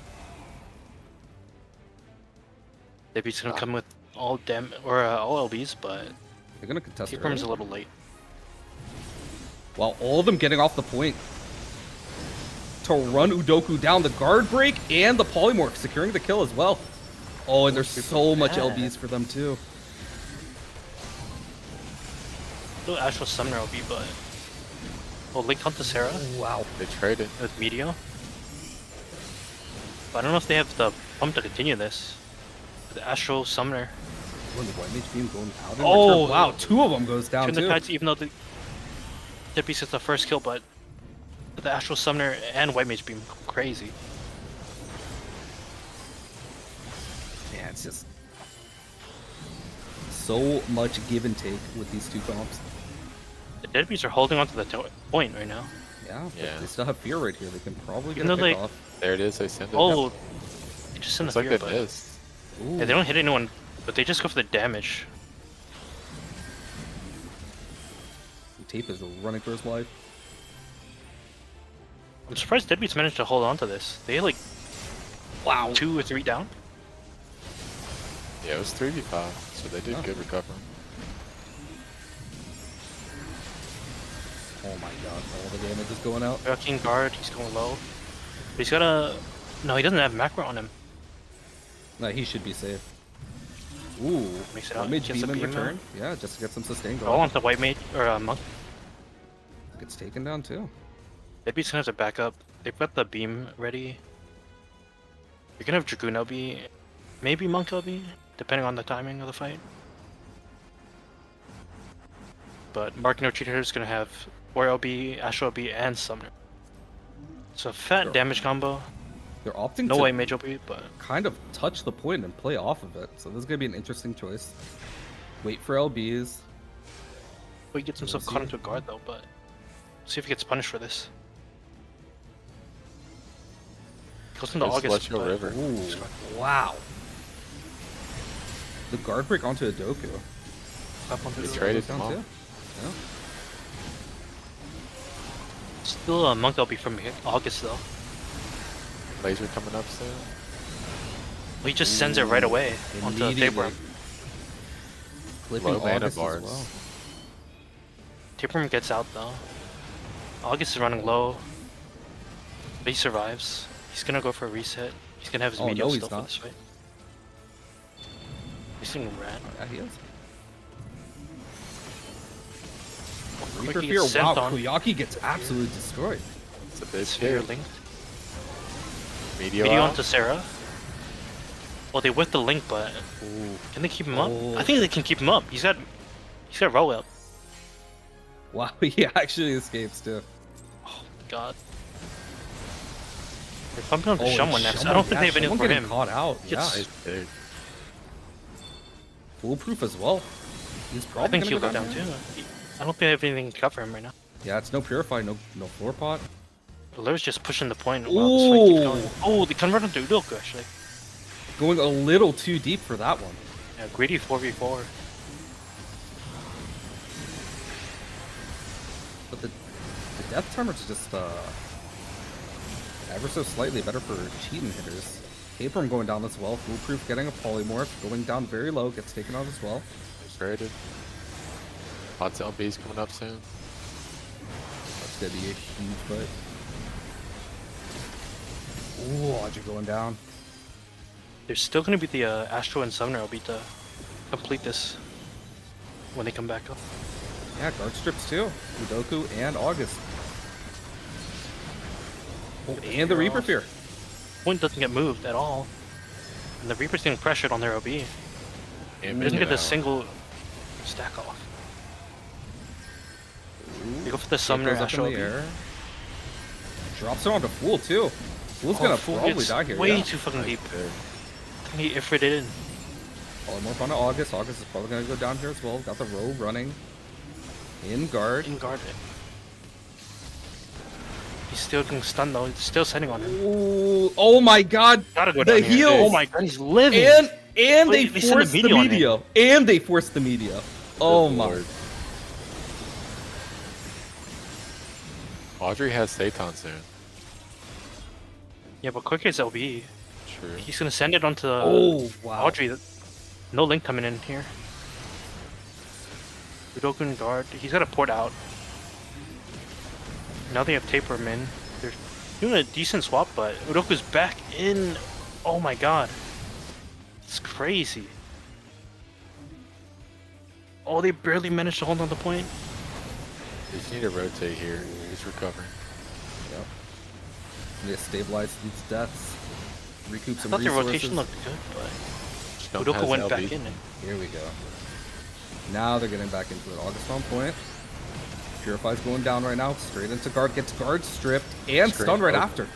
Debbie's gonna come with all all LBs, but They're gonna contest it. Tapeworm's a little late. While all of them getting off the point to run Udoku down, the guard break and the polymorph securing the kill as well. Oh, and there's so much bad. LBs for them too. Still Astral Summoner LB, but linked onto Sarah Wow. They traded. with Meteor. But I don't know if they have the pump to continue this. The Astral Summoner. When the white mage beam going out. Oh, wow, two of them goes down Turn the too. tides, even though the Deadbeast gets the first kill, but the Astral Summoner and White Mage Beam go crazy. Yeah, it's just so much give and take with these two comps. The Deadbeasts are holding onto the point right now. Yeah, but Yeah. they still have fear right here. They can probably get Even a though they- pick off. There it is. They send it. Oh, they just send It's the like fear, they but missed. Ooh. yeah, they don't hit anyone, but they just go for the damage. Tape is running for his life. I'm surprised Deadbeats managed to hold on to this. They had like Wow. 2 or 3 down. Yeah, it was 3v5, so they did Oh. good recovering. Oh my god, all the damage is going out. King guard, he's going low. But he's got a. No, he doesn't have macro on him. No, he should be safe. Ooh, Makes it White out, mage gets beam a in beam return. Yeah, just to get some sustained All going. onto White Mage or Monk. Gets taken down too. Deadbeats gonna have to back up. They've got the beam ready. You're gonna have Dragoon LB, maybe Monk LB, depending on the timing of the fight. but Mark No Cheater is gonna have 4 LB, Astro LB, and Summoner. So fat Sure. damage combo. They're opting No to way Mage LB, but kind of touch the point and play off of it. So this is gonna be an interesting choice. Wait for LBs. he gets himself We'll caught see. into a guard though. But see if he gets punished for this. Goes into There's August. Celestial but- River. Ooh, wow. The guard break onto a Doku. Up onto He the- traded Down them too. all. Yeah. Still a Monk LB from August though. Laser coming up soon. He just sends it right away onto Immediately. Tapeworm. Clipping Low mana August as bars. well. Tapeworm gets out though. August is running low. But he survives. He's gonna go for a reset. He's gonna have his Oh, medium no, he's still for not. this fight. He's getting ran. Yeah, he is. Quick, Reaper he Fear, gets sent wow, on. Kuyaki gets absolutely destroyed. It's a big Sphere hit. link. Meteor Video out. onto Sarah. Well, they whipped the link, but Ooh. can they keep him up? Oh. I think they can keep him up. He's got roll up. Wow, he actually escapes too. God. They're pumping on to and someone next. I Shumway- don't think yeah, they have anything Shumway for getting him. caught out. Yeah, Gets- Nice big. foolproof as well. He's I probably think gonna he'll go down here. too. I don't think they have anything to cover him right now. Yeah, it's no purify, no floor pot. Lur's just pushing the point while this fight keeps Ooh. going. Oh, they convert into Udoku actually. Going a little too deep for that one. Yeah, greedy 4v4. But the death timer's just ever so slightly better for cheating hitters. Tapeworm going down as well. Foolproof getting a polymorph, going down very low, gets taken out as well. Traded. Hot LB's coming up soon. That's gonna be a huge fight. Ooh, Audrey going down. There's still gonna be the Astro and Summoner LB to complete this when they come back up. Yeah, guard strips too. Udoku and August. Oh, and the Reaper Fear. Point doesn't get moved at all. And the Reaper's getting pressured on their LB. And He doesn't Meteor get the out. single stack off. They go for the It Summoner goes up Astro in the LB. air. Drops it onto Fool too. Fool's Oh, gonna Fool probably gets die here. Way Yeah. too fucking Nice deep. big. He ifrit it in. Polymorph onto August. August is probably gonna go down here as well. Got the row running. In guard. In guard it. He's still getting stunned though. He's still sitting on him. Ooh, oh my god! Gotta go The down here. heals! Oh my god, he's living. And Wait, they they sent a forced the meteor on him. media. And they forced the media. Oh Good my. lord. Audrey has Satan soon. Yeah, but quick is LB. True. He's gonna send it onto Oh wow. Audrey. No link coming in here. Udoku in guard. He's got a port out. Now they have Tapeworm in. They're doing a decent swap, but Udoku's back in. Oh my god. It's crazy. Oh, they barely managed to hold on the point. You just need to rotate here. He's recovering. Yep. Need to stabilize these deaths. Recoup I some thought the resources. rotation looked good, but Stone Udoku has went LB. back in. And Here we go. Now they're getting back into it. August on point. Purify's going down right now. Straight into guard. Gets guard stripped and Straight stunned right up. after.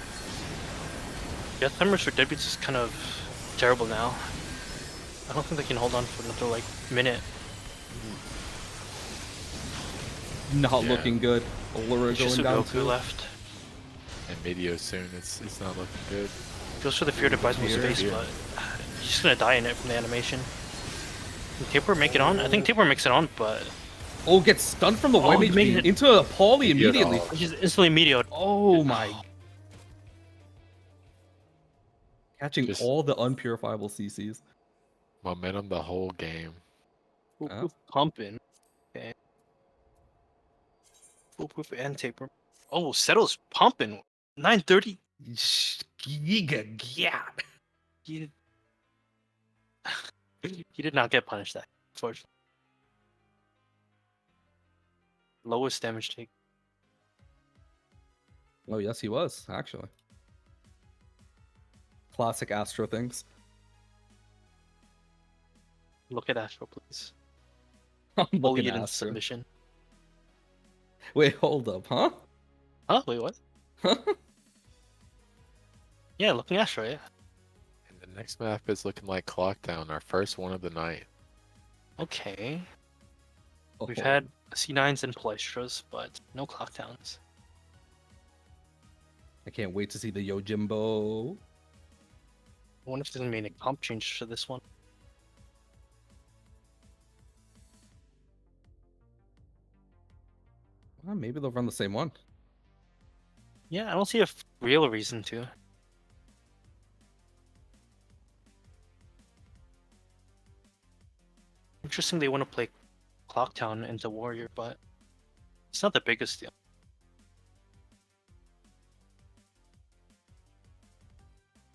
Death timers for deadbeats is kind of terrible now. I don't think they can hold on for another like minute. Not Yeah. looking good. Allura It's just going down Udoku too. left. And Meteor soon. It's not looking good. Goes for the fear to buy some Fear, space, yeah. but he's just gonna die in it from the animation. Can Tapeworm make it on? I think Tapeworm makes it on, but Oh, gets stunned from the Oh, white he mage made beam it. into a poly Meteor immediately. dog. he's instantly meteored. Oh my. Catching Just- all the unpurifiable CCs. Momentum the whole game. Oh. Pumping. Okay. Foolproof and Tapeworm. Oh, Settle's pumping. 930. Giga, yeah. He did... he did not get punished that, unfortunately. Lowest damage take. Oh, yes, he was, actually. Classic Astro things. Look at Astro, please. I'm Bully looking it at in Astro. submission. Wait, hold up, huh? Huh? Wait, what? Yeah, looking Astro, yeah. And the next map is looking like Clockdown, our first one of the night. Okay. We've Oh, had C9s and Palestras, but no Clocktowns. I can't wait to see the Yojimbo. I wonder if there's gonna be any comp change to this one. Well, maybe they'll run the same one. Yeah, I don't see a real reason to. Interesting they want to play Clocktown into Warrior, but it's not the biggest deal.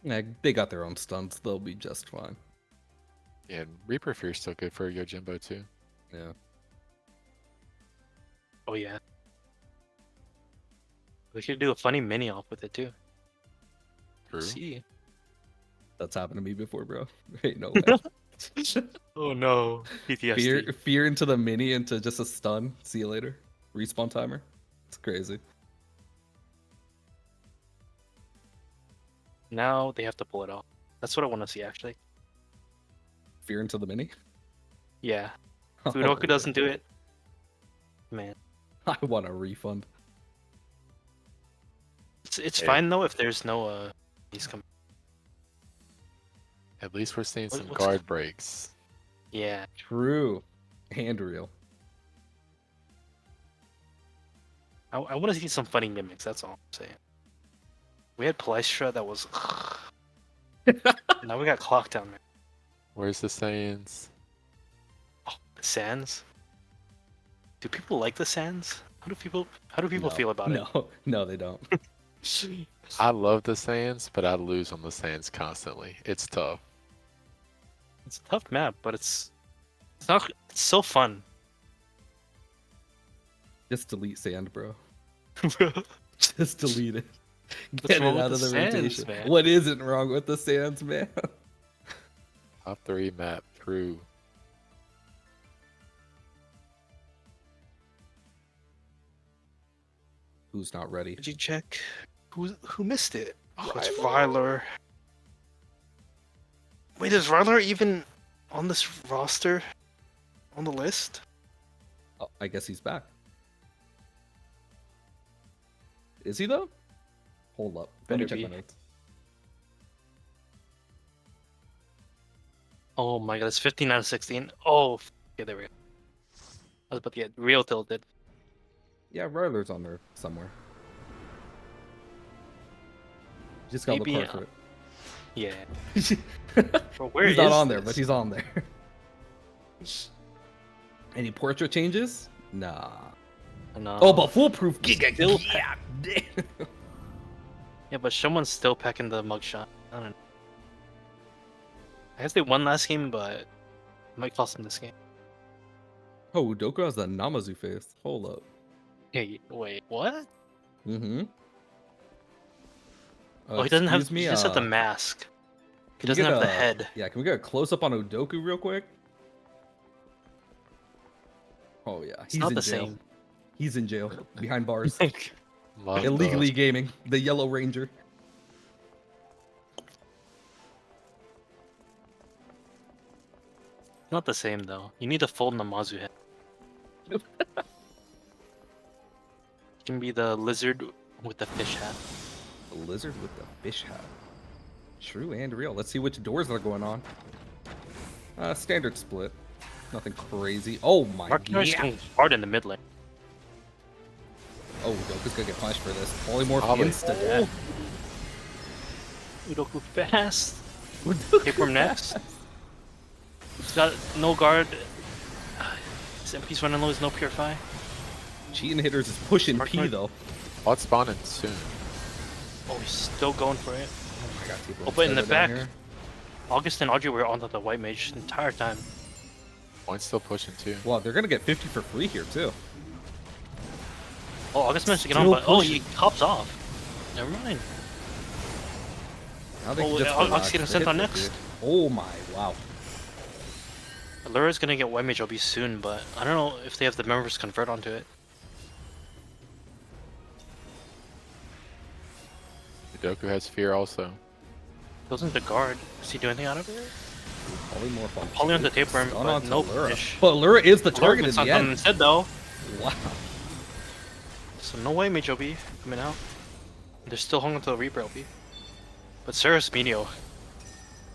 Yeah, they got their own stunts. They'll be just fine. Yeah, and Reaper Fear's still good for Yojimbo too. Yeah. Oh yeah. We could do a funny mini op with it too. True. See. That's happened to me before, bro. Ain't no way. Oh no. PTSD. Fear into the mini into just a stun. See you later. Respawn timer. It's crazy. Now they have to pull it off. That's what I want to see actually. Fear into the mini. Yeah. Oh, Fudoku doesn't do it. Man. I want a refund. It's Yeah. fine though if there's no he's coming. At least we're seeing What- some what's- guard breaks. Yeah. True. And real. I want to see some funny gimmicks, that's all I'm saying. We had Palestra that was now we got Clock down there. Where's the Saiyans? Oh, the Sands. Do people like the Sands? How do people No. feel about it? No, they don't. I love the Saiyans, but I lose on the Saiyans constantly. It's tough. It's a tough map, but it's so fun. Just delete sand, bro. Just delete it. What's Get wrong it with out of the the sands, rotation. man? What isn't wrong with the sands, man? Top 3 map through. Who's not ready? Did you check who missed it? Oh, it's Ryler. Wait, is Ryler even on this roster? On the list? Oh, I guess he's back. Is he though? Hold up. Let me Better check be. my notes. Oh my god, it's 15 out of 16. Oh, yeah, there we go. I was about to get real tilted. Yeah, Ryler's on there somewhere. Just gotta Maybe, look hard Yeah. for it. Bro, where He's not is on there, this? but he's on there. Any portrait changes? Nah. No. Oh, but foolproof giga. Still Yeah. damn. Yeah, but someone's still packing the mugshot. I don't know. I guess they won last game, but it might cost them this game. Oh, Udoka has the Namazu face. Hold up. Hey, wait, what? Mm-hmm. Oh, he doesn't have. excuse me, He just has the mask. He can we doesn't get have the a- head. Yeah, can we get a close up on Udoku real quick? Oh yeah, It's he's not in the jail. same. He's in jail behind bars, Love the- illegally gaming. The Yellow Ranger. Not the same though. You need a full Namazu head. You can be the lizard with the fish hat. The lizard with the fish hat. True and real. Let's see which doors are going on. Standard split. Nothing crazy. Oh my Mark god. Norris going hard in the mid lane. Oh, Udoka's gonna get punished for this. Polymorph Probably. insta death. Udoku fast. Tapeworm next. He's got no guard. His MP's running low. He's no purify. Cheating hitters is pushing Mark P Norris. though. Bot spawning soon. Oh, he's still going for it. Oh my god, people. Oh, but in the down back. here. August and Audrey were on the white mage the entire time. Point's still pushing too. Well, they're gonna get 50 for free here too. Oh, August managed to get on, Still but oh, pushing. he hops off. Never mind. Now they can Oh, just August relax. getting They sent hit on 50. next. Oh my, wow. Allura's gonna get white mage OB soon, but I don't know if they have the members convert onto it. Doku has fear also. Goes into guard. Does he do anything out of it? Polymorph on Poly on the tapeworm, Stun but onto no Allura. punish. But Allura is the Allura target in gets the on them end. instead though. Wow. So no way Mage OB coming out. They're still hung onto the Reaper OB. But Sarah's Menio.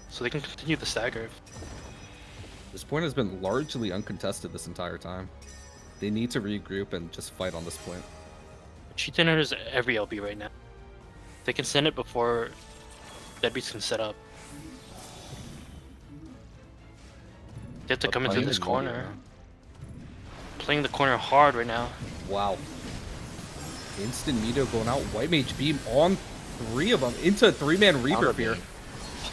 So they can continue the stagger. This point has been largely uncontested this entire time. They need to regroup and just fight on this point. Cheat enters every LB right now. They can send it before Deadbeats can set up. They have to But come into playing this the corner. media- Playing the corner hard right now. Wow. Instant Meteor going out. White Mage Beam on 3 of them into 3-man Reaper Counter Fear. beam.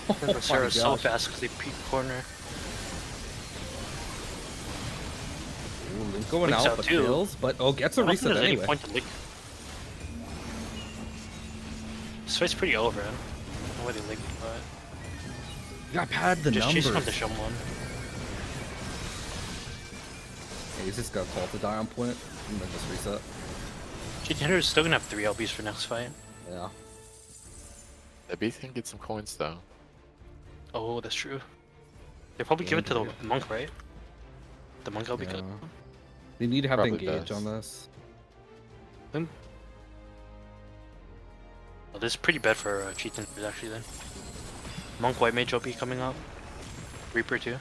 Oh my Sarah's so gosh. fast because they peek corner. Ooh, Link going Link's out, out but too. fails. But gets a I don't think reset there's any anyway. point to Link. This fight's pretty over. I don't know why they linked, but You got pad the just numbers. chasing on the Shumwon. Yeah, he's just got a call to die on point and then just reset. Cheat Ender is still gonna have 3 LBs for next fight. Yeah. The beast can get some coins though. Oh, that's true. They probably give it to the monk, right? The monk LB. Yeah. They need to have Probably to engage does. on this. Oh, this is pretty bad for Cheat Enders actually then. Monk White Mage OB coming up. Reaper too.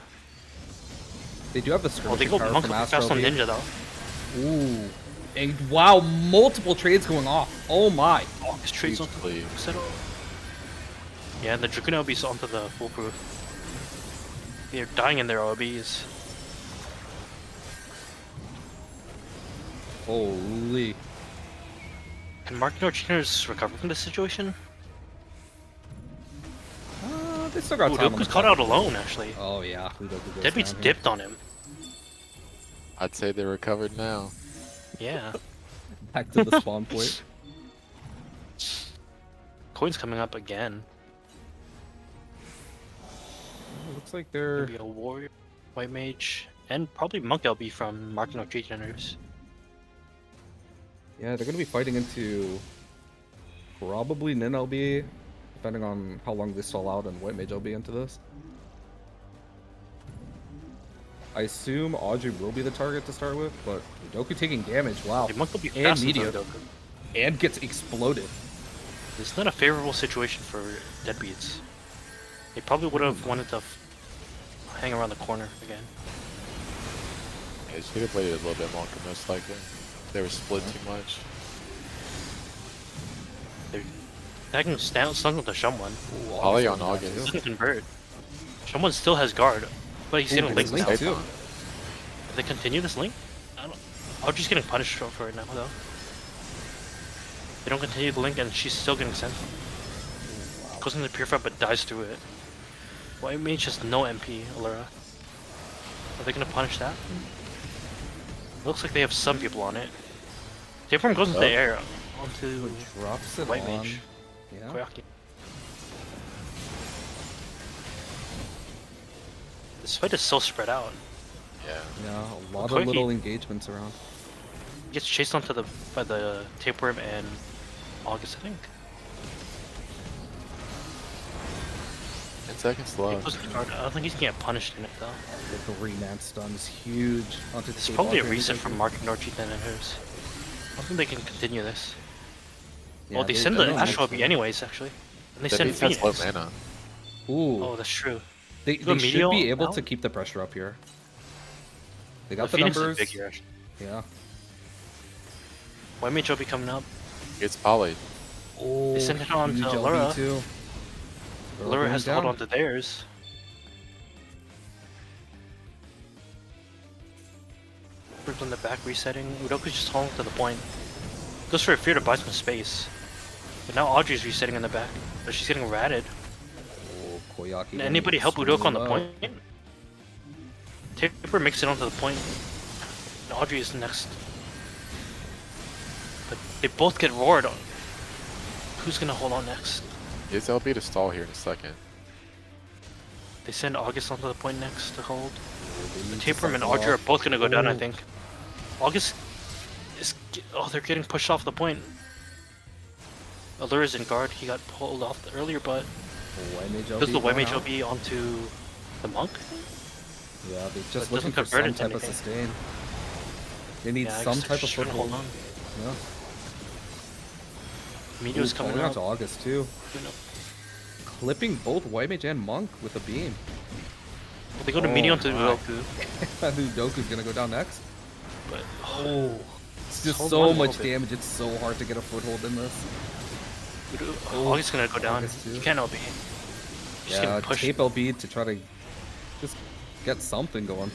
They do have the Oh, they skirmishing go power monk from fast Astro on Beam. Ninja though. Ooh. And wow, multiple trades going off. Oh my. Oh, his trades on Huge the lead. settle. Yeah, and the Dracoon LB's onto the foolproof. They're dying in their LBs. Holy. Can Mark Norchiners recover from this situation? They still got time on Udoku's the caught clock. out alone actually. Oh yeah, Udoku goes Deadbeat's down here. dipped on him. I'd say they're recovered now. Yeah. Back to the spawn point. Coin's coming up again. Looks like they're Maybe a warrior, white mage, and probably monk LB from Mark Norchiners. they're gonna be fighting into probably Nin LB, depending on how long they stall out and White Mage LB into this. I assume Audrey will be the target to start with, but Udoku taking damage. Wow, The monk will be And fast media. Udoku. and gets exploded. It's not a favorable situation for Deadbeats. They probably would have wanted to hang around the corner again. They should have waited a little bit longer, most likely. They were split too much. They're attacking stun with the Shumwon. Ooh, Ollie August on going down, August. too. Doesn't convert. Shumwon still has guard, but he's Ooh, getting but linked it's now. linked Do too. they continue this link? I don't. Audrey's getting punished for it now though. They don't continue the link and she's still getting sent. Goes into Purify but dies through it. White Mage has no MP, Allura. Are they gonna punish that? Looks like they have some people on it. Tapeworm goes into the Oh. air onto Drops it White on. Mage. Yeah. Koyaki. This fight is so spread out. Yeah. Yeah, a lot Koiki- of little engagements around. He gets chased onto by the Tapeworm and August, I think. 10 seconds He left. goes to guard. I don't think he's gonna get punished in it though. The 3-man stun is huge onto It's the probably a Audrey reset Udoku. from Mark Norchithan and hers. I don't think they can continue this. Yeah, Oh, they send the don't Astral need OB anyways, actually. And they The send beast has low Phoenix. mana. to. Ooh. Oh, that's true. They Go should medial be able now? to keep the pressure up here. They The got the Phoenix numbers. is big here, actually. Yeah. White Mage will be coming up. It's polyed. Oh, sent it on to huge Allura. LB too. Allura Allura going has to hold down. on to theirs. Brooks on the back resetting. Udoku's just holding to the point. Goes for a fear to buy some space. But now Audrey's resetting in the back. But she's getting ratted. Oh, Koyaki. Can going anybody help extremely Udoku on the low. point? Taper makes it onto the point. And Audrey is next. But they both get roared. Who's gonna hold on next? It's LB to stall here in a second. They send August onto the point next to hold. They need to Tapeworm and cycle Audrey are off. both gonna go down, I Oh. think. August is. Oh, they're getting pushed off the point. Allura's in guard. He got pulled off earlier, but White Mage does the LB White going Mage out. LB onto the Monk? Yeah, they're just That looking doesn't for convert some into type of anything. sustain. They need Yeah, I some guess they're type of just trying to hold foothold. on. Yeah. Meteor's Ooh, coming calling out out. to August too. You know. Clipping both White Mage and Monk with a beam. Well, they go to Oh Meteor onto my. Udoku, I knew Doku's gonna go down next. but Oh, it's just hold so on a much little bit. damage. It's so hard to get a foothold in this. Oh, August gonna go down. August too. You can't LB. Just Yeah, getting pushed. tape LB to try to just get something going.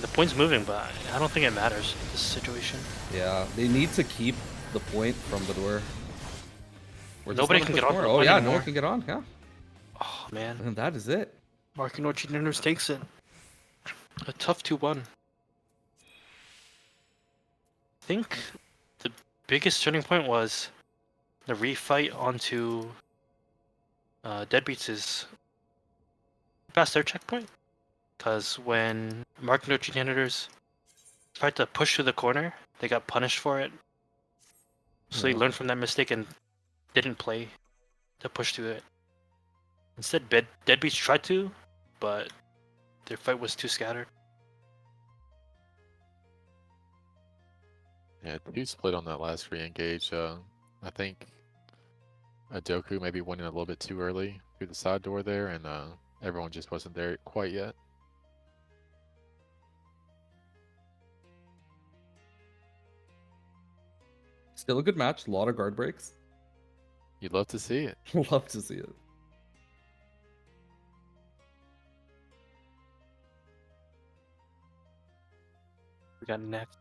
The point's moving, but I don't think it matters in this situation. Yeah, they need to keep the point from the door. Or just Nobody let them can push get on more. the Oh point yeah, no anymore. one can get on. Yeah, Oh man, and that is it. Markinochi Niners takes it. A tough 2-1. I think the biggest turning point was the refight onto Deadbeats' past their checkpoint. Because when Markinochi Niners tried to push through the corner, they got punished for it. So they Yeah. learned from that mistake and didn't play to push through it. Instead, Deadbeats tried to, but their fight was too scattered. Yeah, two split on that last re-engage. I think Doku maybe went in a little bit too early through the side door there, and everyone just wasn't there quite yet. Still a good match. A lot of guard breaks. You'd love to see it. Love to see it. We got next.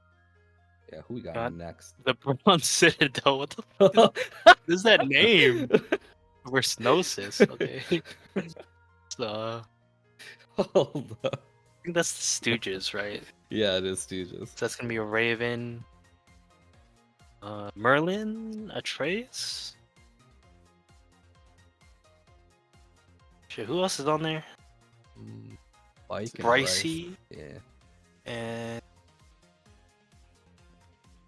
Yeah, who we got Got- next? The Bronze Citadel. What the fuck is that name? We're Snosis. Okay. So, Hold up. I think that's the Stooges, right? Yeah, it is Stooges. So that's gonna be a Raven, Merlin, Atreus. Shit, who else is on there? Bike and Brycey Bryce. Yeah. and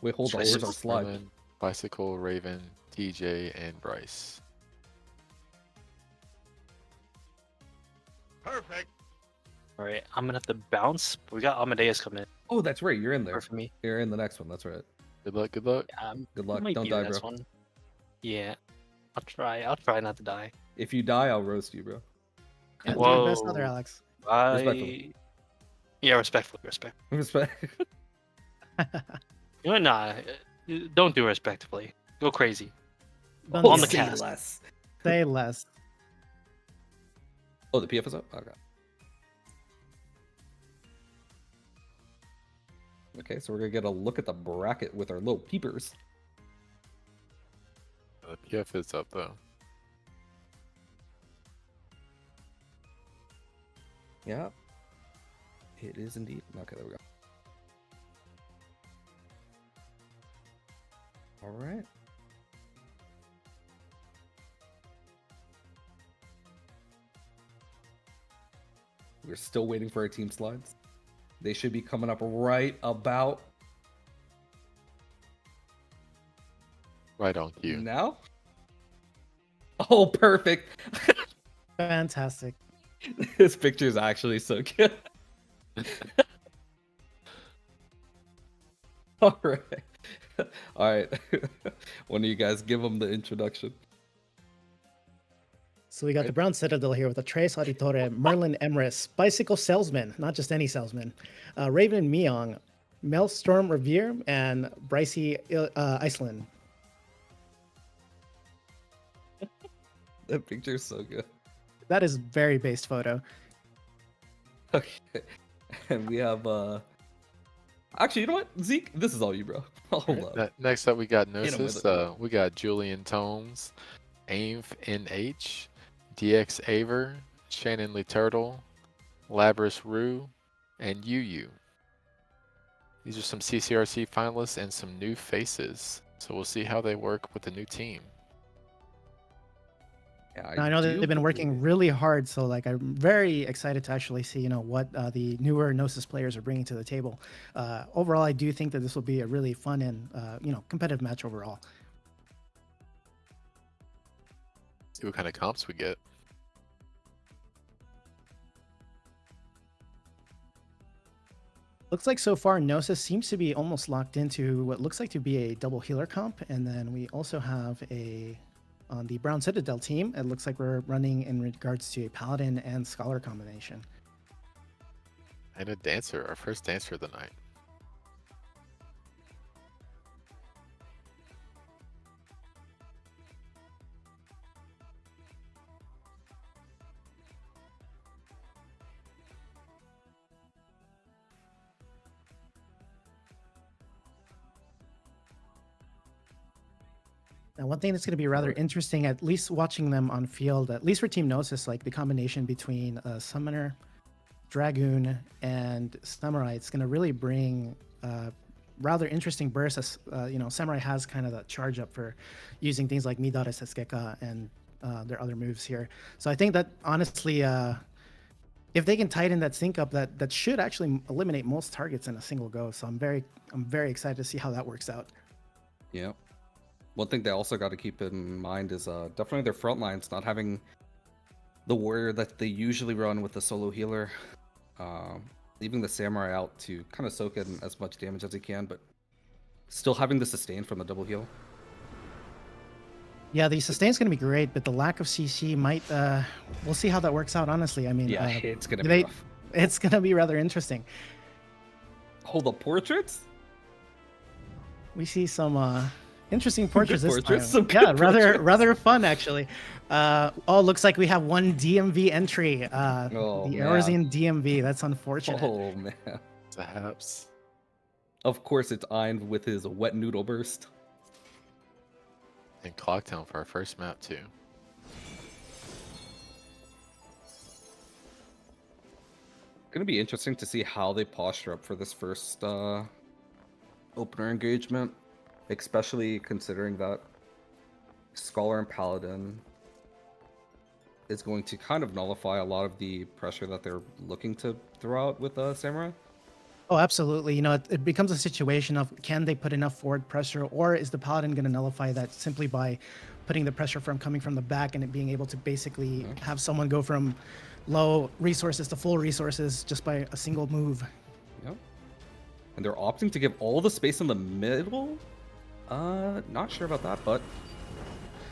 Wait, hold on. Choices. Where's our slide? Merlin, Bicycle, Raven, TJ, and Bryce. Perfect. all right. I'm gonna have to bounce. But we got Amadeus coming in Oh, that's right. You're in there. for me. You're in the next one. That's right. Good luck, good luck. Good I luck. might Don't be the die, next bro. one. Yeah, I'll try. I'll try not to die. If you die, I'll roast you, bro. Yeah, do your best, Whoa. other Alex. Respectfully. Yeah, respectfully, respect. Respect. You know what? Nah, don't do respectfully. Go crazy. Don't On do the it. Say cast. less. Say less. Oh, the PF is up? Okay. Okay, so we're gonna get a look at the bracket with our little peepers. The PF is up though. Yeah. It is indeed. Okay, there we go. All right. We're still waiting for our team slides. They should be coming up right about Right on cue. now. Oh, perfect. Fantastic. This picture is actually so good. All right. All right. One of you guys give them the introduction. So we got the Brown Citadel here with Atreus Auditore, Merlin Emrys, Bicycle Salesman, not just any salesman, Raven Meong, Maelstrom Revere, and Brycey Iceland. That picture is so good. That is very based photo. Okay. And we have actually, you know what? Zeke, this is all you, bro. Hold up. Next up, we got Hit 'em with Gnosis. it. We got Julian Tomes, Ainf NH, DX Aver, Shannon Lee Turtle, Labras Rue, and Yu. These are some CCRC finalists and some new faces. So we'll see how they work with the new team. Yeah, I know that do they've been working believe- really hard, so like I'm very excited to actually see what the newer Gnosis players are bringing to the table. Overall, I do think that this will be a really fun and competitive match overall. See what kind of comps we get. Looks like so far Gnosis seems to be almost locked into what looks like to be a double healer comp, and then we also have on the Brown Citadel team, it looks like we're running in regards to a Paladin and Scholar combination. And a dancer, our first dancer of the night. Now, one thing that's going to be rather interesting, at least watching them on field, at least for Team Gnosis, like the combination between Summoner, Dragoon, and Samurai, it's going to really bring rather interesting bursts. As Samurai has kind of the charge up for using things like Midare Sesukeka and their other moves here. So I think that honestly, if they can tighten that sync up, that should actually eliminate most targets in a single go. So I'm very excited to see how that works out. Yeah. One thing they also got to keep in mind is definitely their front lines not having the warrior that they usually run with the solo healer, leaving the samurai out to kind of soak in as much damage as he can, but still having the sustain from the double heal. Yeah, the sustain's going to be great, but the lack of CC might. We'll see how that works out. Honestly, I mean, Yeah, it's gonna be rough. It's going to be rather interesting. Hold the portraits. We see some interesting portraits this portraits, time. some good Yeah, portraits. rather fun actually. Looks like we have one DMV entry. Oh, the man. Eorzean DMV. That's unfortunate. Oh man. Perhaps. Of course, it's Ein with his wet noodle burst. And Clocktown for our first map too. Gonna be interesting to see how they posture up for this first opener engagement, especially considering that Scholar and Paladin is going to kind of nullify a lot of the pressure that they're looking to throw out with Samurai. Oh, absolutely. It becomes a situation of can they put enough forward pressure, or is the Paladin going to nullify that simply by putting the pressure from coming from the back and it being able to basically have someone go from low resources to full resources just by a single move. Yep. And they're opting to give all the space in the middle. Not sure about that, but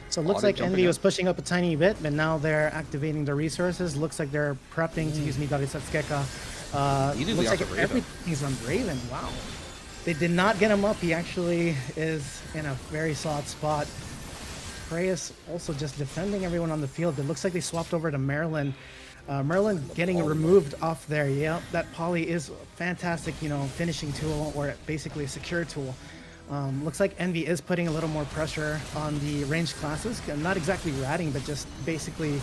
So it looks Body like jumping Envy up. was pushing up a tiny bit, but now they're activating the resources. Looks like they're prepping to use Midare Sesukeka. Immediately Looks like off the Raven. everything's on Raven. Wow. They did not get him up. He actually is in a very solid spot. Freyas also just defending everyone on the field. It looks like they swapped over to Maryland. Merlin getting removed off there. Yeah, that poly is a fantastic, finishing tool, or basically a secure tool. Looks like Envy is putting a little more pressure on the ranged classes. Not exactly ratting, but just basically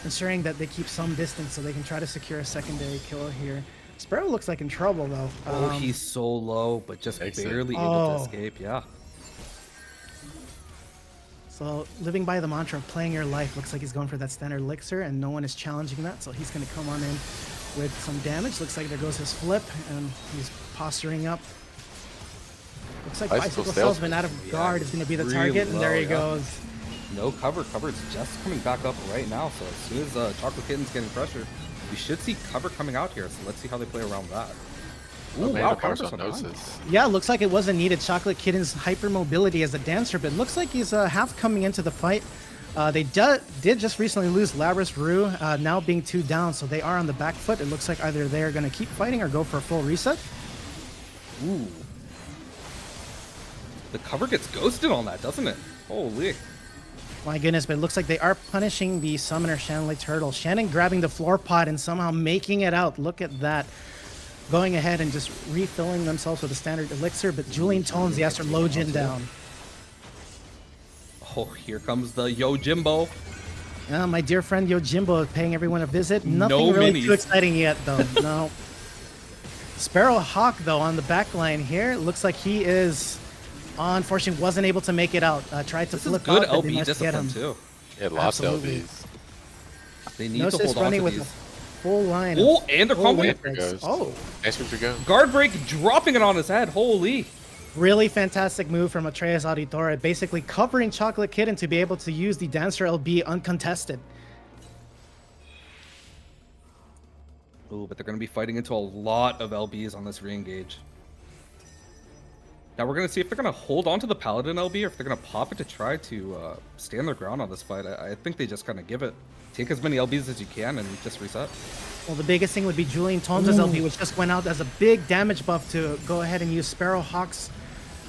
ensuring that they keep some distance so they can try to secure a secondary kill here. Sparrow looks like in trouble though. he's so low, but just Exit. barely able Oh. to escape. Yeah. So living by the mantra of playing your life, looks like he's going for that standard elixir and no one is challenging that. So he's going to come on in with some damage. Looks like there goes his flip and he's posturing up. Looks like Bicycle Bicycle Salesman. Salesman out of guard is going to be the really target, and there low, he yeah. goes. No cover. Cover's just coming back up right now. So as soon as Chocolate Kitten's getting pressure, we should see cover coming out here. So let's see how they play around that. Oh, Ooh, man, wow, the bars cover's on on nine. Gnosis. Yeah, looks like it wasn't needed. Chocolate Kitten's hypermobility as a dancer, but looks like he's half coming into the fight. They did just recently lose Labras Rue, now being 2 down, so they are on the back foot. It looks like either they're going to keep fighting or go for a full reset. Ooh. The cover gets ghosted on that, doesn't it? Holy. My goodness, but it looks like they are punishing the summoner Shanley Turtle. Shannon grabbing the floor pot and somehow making it out. Look at that. Going ahead and just refilling themselves with a standard elixir, but Julian tones the Astrologian down. Oh, here comes the Yojimbo. My dear friend Yojimbo paying everyone a visit. Nothing No really too minis. exciting yet, though. No. Sparrow Hawk, though, on the back line here. Looks like he is, unfortunately, wasn't able to make it out. Tried to This is flip good out, but they LB must get discipline, him. too. Yeah, lots of Absolutely. LBs. They need to Gnosis hold on running to with these. a full line. Oh, and they're full combo. win There breaks. goes. Oh, Nice room to go. Guard break, dropping it on his head. Holy. Really fantastic move from Atreus Auditore, basically covering Chocolate Kitten to be able to use the Dancer LB uncontested. Ooh, but they're going to be fighting into a lot of LBs on this re-engage. Now we're going to see if they're going to hold on to the Paladin LB or if they're going to pop it to try to stand their ground on this fight. I think they just kind of give it. Take as many LBs as you can and just reset. Well, the biggest thing would be Julian Tomes' LB, which just went out as a big damage buff to go ahead and use Sparrowhawk's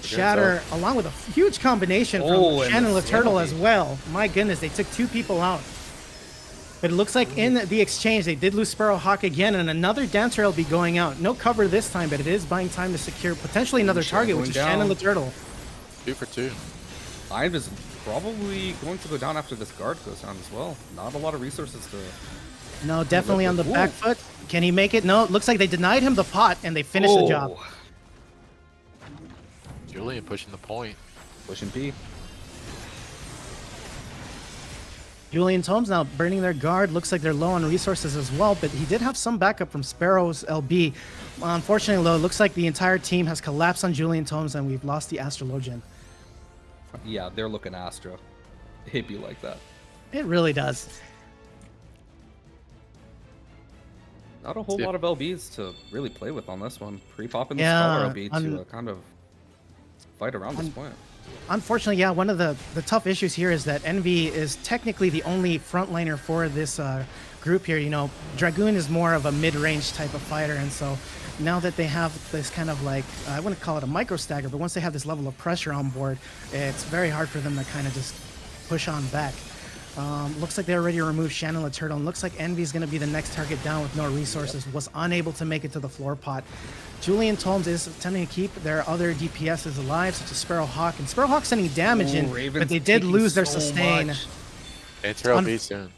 Shatter, along with a huge combination from Shannon LaTurtle as well. My goodness, they took 2 people out. But it looks like in the exchange, they did lose Sparrowhawk again, and another Dancer LB going out. No cover this time, but it is buying time to secure potentially another target, which is Shannon LaTurtle. 2 for 2. Ive is probably going to go down after this guard goes down as well. Not a lot of resources to... No, definitely on the back foot. Can he make it? No, it looks like they denied him the pot, and they finished the job. Julian pushing the point. Pushing P. Julian Tomes now burning their guard. Looks like they're low on resources as well, but he did have some backup from Sparrow's LB. Unfortunately, though, it looks like the entire team has collapsed on Julian Tomes, and we've lost the Astrologian. Yeah, they're looking Astra. It'd be like that. It really does. Not a whole lot of LBs to really play with on this one. Pre-popping the Yeah, Scholar LB to kind of fight around this point. Unfortunately, yeah, one of the tough issues here is that Envy is technically the only frontliner for this group here. You know, Dragoon is more of a mid-range type of fighter, and so now that they have this kind of like, I wouldn't call it a micro stagger, but once they have this level of pressure on board, it's very hard for them to kind of just push on back. Looks like they already removed Shannon LaTurtle, and looks like Envy is going to be the next target down with no resources. Was unable to make it to the floor pot. Julian Tomes is attempting to keep their other DPSs alive, such as Sparrowhawk, and Sparrowhawk sending damage in, but they did lose their sustain. Enter LB soon.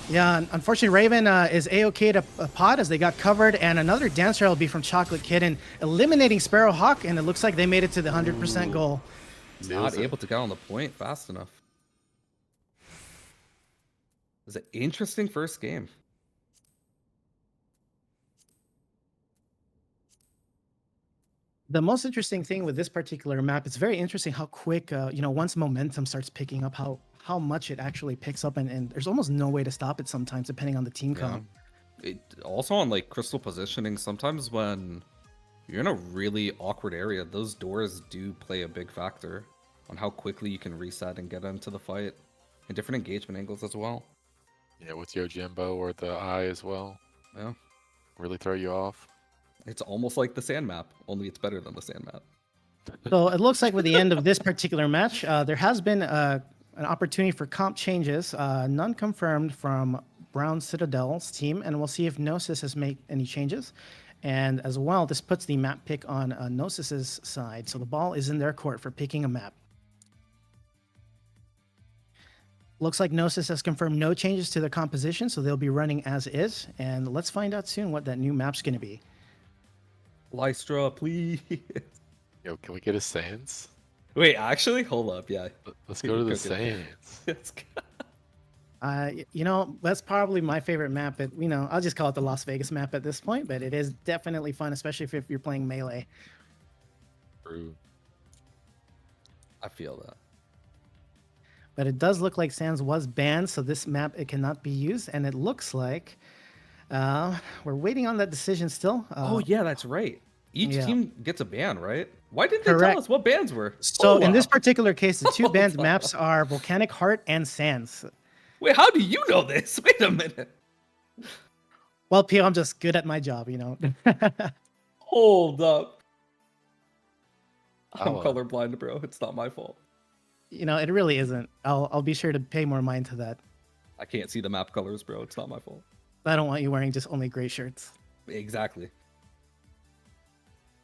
Yeah, unfortunately, Raven is A-OK to a pot as they got covered, and another Dancer LB from Chocolate Kitten, eliminating Sparrowhawk, and it looks like they made it to the 100% goal. Not able to get on the point fast enough. It was an interesting first game. The most interesting thing with this particular map, it's very interesting how quick, you know, once momentum starts picking up, how much it actually picks up, and there's almost no way to stop it sometimes, depending on the team comp. It also on like crystal positioning, sometimes when you're in a really awkward area, those doors do play a big factor on how quickly you can reset and get into the fight, and different engagement angles as well. Yeah, with Yojimbo or the eye as well. Yeah. Really throw you off. It's almost like the sand map, only it's better than the sand map. So it looks like with the end of this particular match, there has been an opportunity for comp changes, none confirmed from Brown Citadel's team, and we'll see if Gnosis has made any changes. And as well, this puts the map pick on Gnosis's side, so the ball is in their court for picking a map. Looks like Gnosis has confirmed no changes to their composition, so they'll be running as is. And let's find out soon what that new map's going to be. Lystra, please. Yo, can we get a Sands? Wait, actually, hold up. Yeah. Let's go to the Sands. You know, that's probably my favorite map. But you know, I'll just call it the Las Vegas map at this point. But it is definitely fun, especially if you're playing melee. True. I feel that. But it does look like Sands was banned, so this map, it cannot be used. And it looks like we're waiting on that decision still. Oh, yeah, that's right. Each team gets a ban, right? Why didn't they Correct. tell us what bans were? So in this particular case, the two banned maps are Volcanic Heart and Sands. Wait, how do you know this? Wait a minute. Well, Pio, I'm just good at my job, you know. Hold up. I'm Oh, colorblind, bro. It's not my fault. You know, it really isn't. I'll be sure to pay more mind to that. I can't see the map colors, bro. It's not my fault. I don't want you wearing just only gray shirts. Exactly.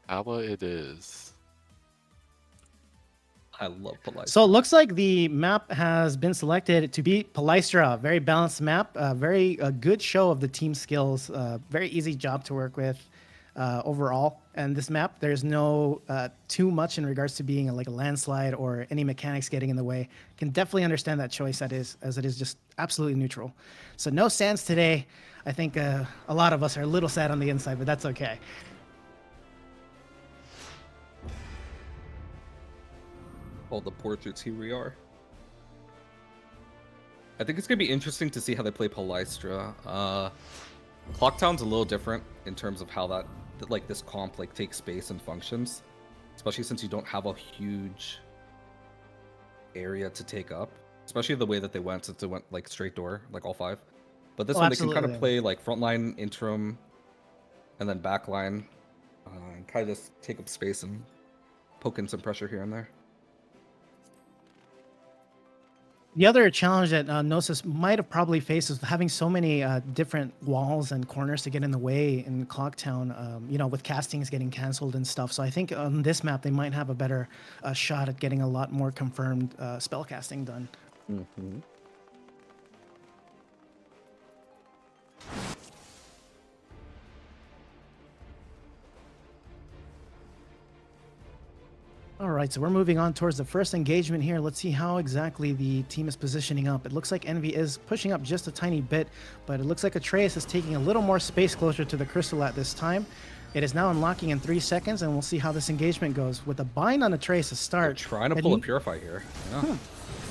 Alba it is. I love Palystra. So it looks like the map has been selected to be Palystra. Very balanced map. Very good show of the team skills. Very easy job to work with overall. And this map, there's no too much in regards to being like a landslide or any mechanics getting in the way. Can definitely understand that choice as it is just absolutely neutral. So no Sands today. I think a lot of us are a little sad on the inside, but that's okay. All the portraits, here we are. I think it's gonna be interesting to see how they play Palestra. Clocktown's a little different in terms of how that like this comp like takes space and functions, especially since you don't have a huge area to take up. Especially the way that they went, since they went like straight door, like all 5. But this one they can kind of play like frontline, interim, and then backline, and kind of just take up space and poke in some pressure here and there. The other challenge that Gnosis might have probably faced is having so many different walls and corners to get in the way in Clocktown, you know, with castings getting canceled and stuff. So I think on this map, they might have a better shot at getting a lot more confirmed spell casting done. Mm-hmm. All right, so we're moving on towards the first engagement here. Let's see how exactly the team is positioning up. It looks like Envy is pushing up just a tiny bit, but it looks like Atreus is taking a little more space closer to the crystal at this time. It is now unlocking in 3 seconds, and we'll see how this engagement goes. With a bind on Atreus to start. They're trying to pull a Purify here. Yeah.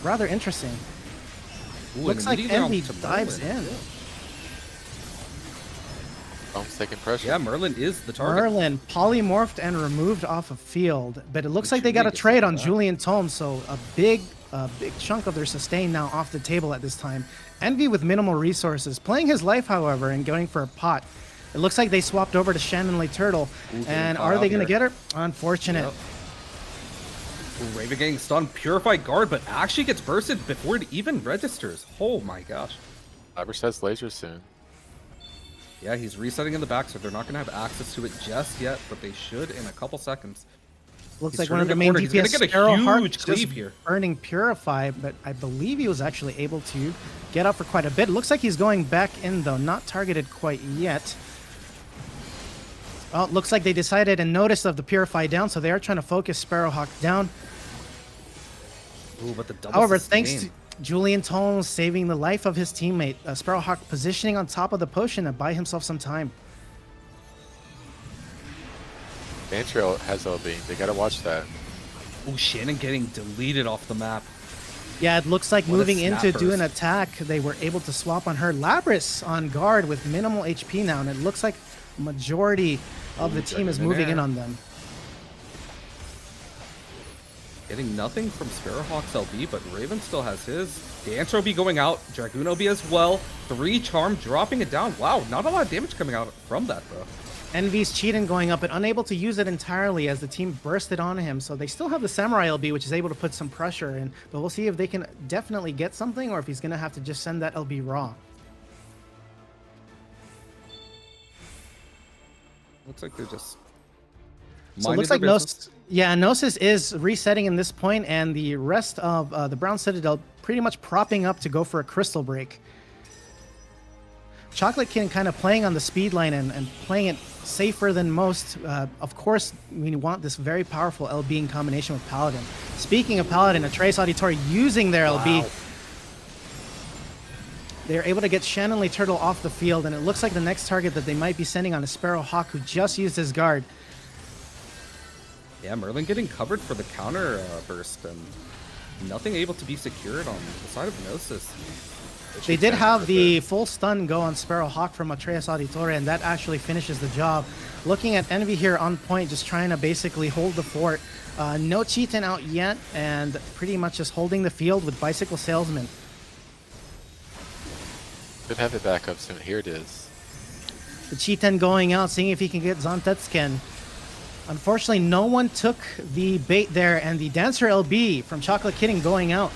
Rather interesting. Ooh, Looks like Envy dives Merlin. in. Tom's taking pressure. Yeah, Merlin is the target. Merlin polymorphed and removed off of field, but it looks Did like they got a Julian get trade on that? Julian Tome, so a big chunk of their sustain now off the table at this time. Envy with minimal resources, playing his life, however, and going for a pot. It looks like they swapped over to Shannon Lee Turtle, Ooh, and caught are out they going to here. get her? Unfortunate. Yep. Ooh, Raven getting stunned, Purify Guard, but actually gets bursted before it even registers. Oh my gosh. Labrish has laser soon. Yeah, he's resetting in the back, so they're not going to have access to it just yet, but they should in a couple seconds. Looks He's like one of the turning main the corner. He's gonna DPS get a Sparrowheart huge just cleave here. burning Purify, but I believe he was actually able to get up for quite a bit. Looks like he's going back in, though. Not targeted quite yet. Oh, looks like they decided and noticed of the Purify down, so they are trying to focus Sparrowhawk down. Ooh, but the double However, sustain. thanks to Julian Tome saving the life of his teammate, Sparrowhawk positioning on top of the potion to buy himself some time. Bantrail has LB. They gotta watch that. Ooh, Shannon getting deleted off the map. Yeah, it looks like What a moving into snap do an burst. attack, they were able to swap on her. Labris on guard with minimal HP now, and it looks like majority of the team is Dragon in moving in air. on them. Getting nothing from Sparrowhawk's LB, but Raven still has his. Dancer OB going out, Dragoon OB as well. 3 charm, dropping it down. Wow, not a lot of damage coming out from that, though. Envy's Cheatin going up, but unable to use it entirely as the team bursted on him. So they still have the Samurai LB, which is able to put some pressure in. But we'll see if they can definitely get something, or if he's going to have to just send that LB raw. Looks like they're just. So it looks like Gnosis is resetting in this point, and the rest of the Brown Citadel pretty much propping up to go for a crystal break. Chocolate King kind of playing on the speed line and playing it safer than most. Of course, we want this very powerful LB in combination with Paladin. Speaking of Paladin, Atreus Auditory using their LB. Wow. They're able to get Shannon Lee Turtle off the field, and it looks like the next target that they might be sending on is Sparrowhawk, who just used his guard. Yeah, Merlin getting covered for the counter burst, and nothing able to be secured on the side of Gnosis. They did have the full stun go on Sparrowhawk from Atreus Auditore, and that actually finishes the job. Looking at Envy here on point, just trying to basically hold the fort. No Cheatin out yet, and pretty much just holding the field with Bicycle Salesman. Could have it back up soon. Here it is. The Cheatin going out, seeing if he can get Zontetsken. Unfortunately, no one took the bait there, and the Dancer LB from Chocolate Kidding going out.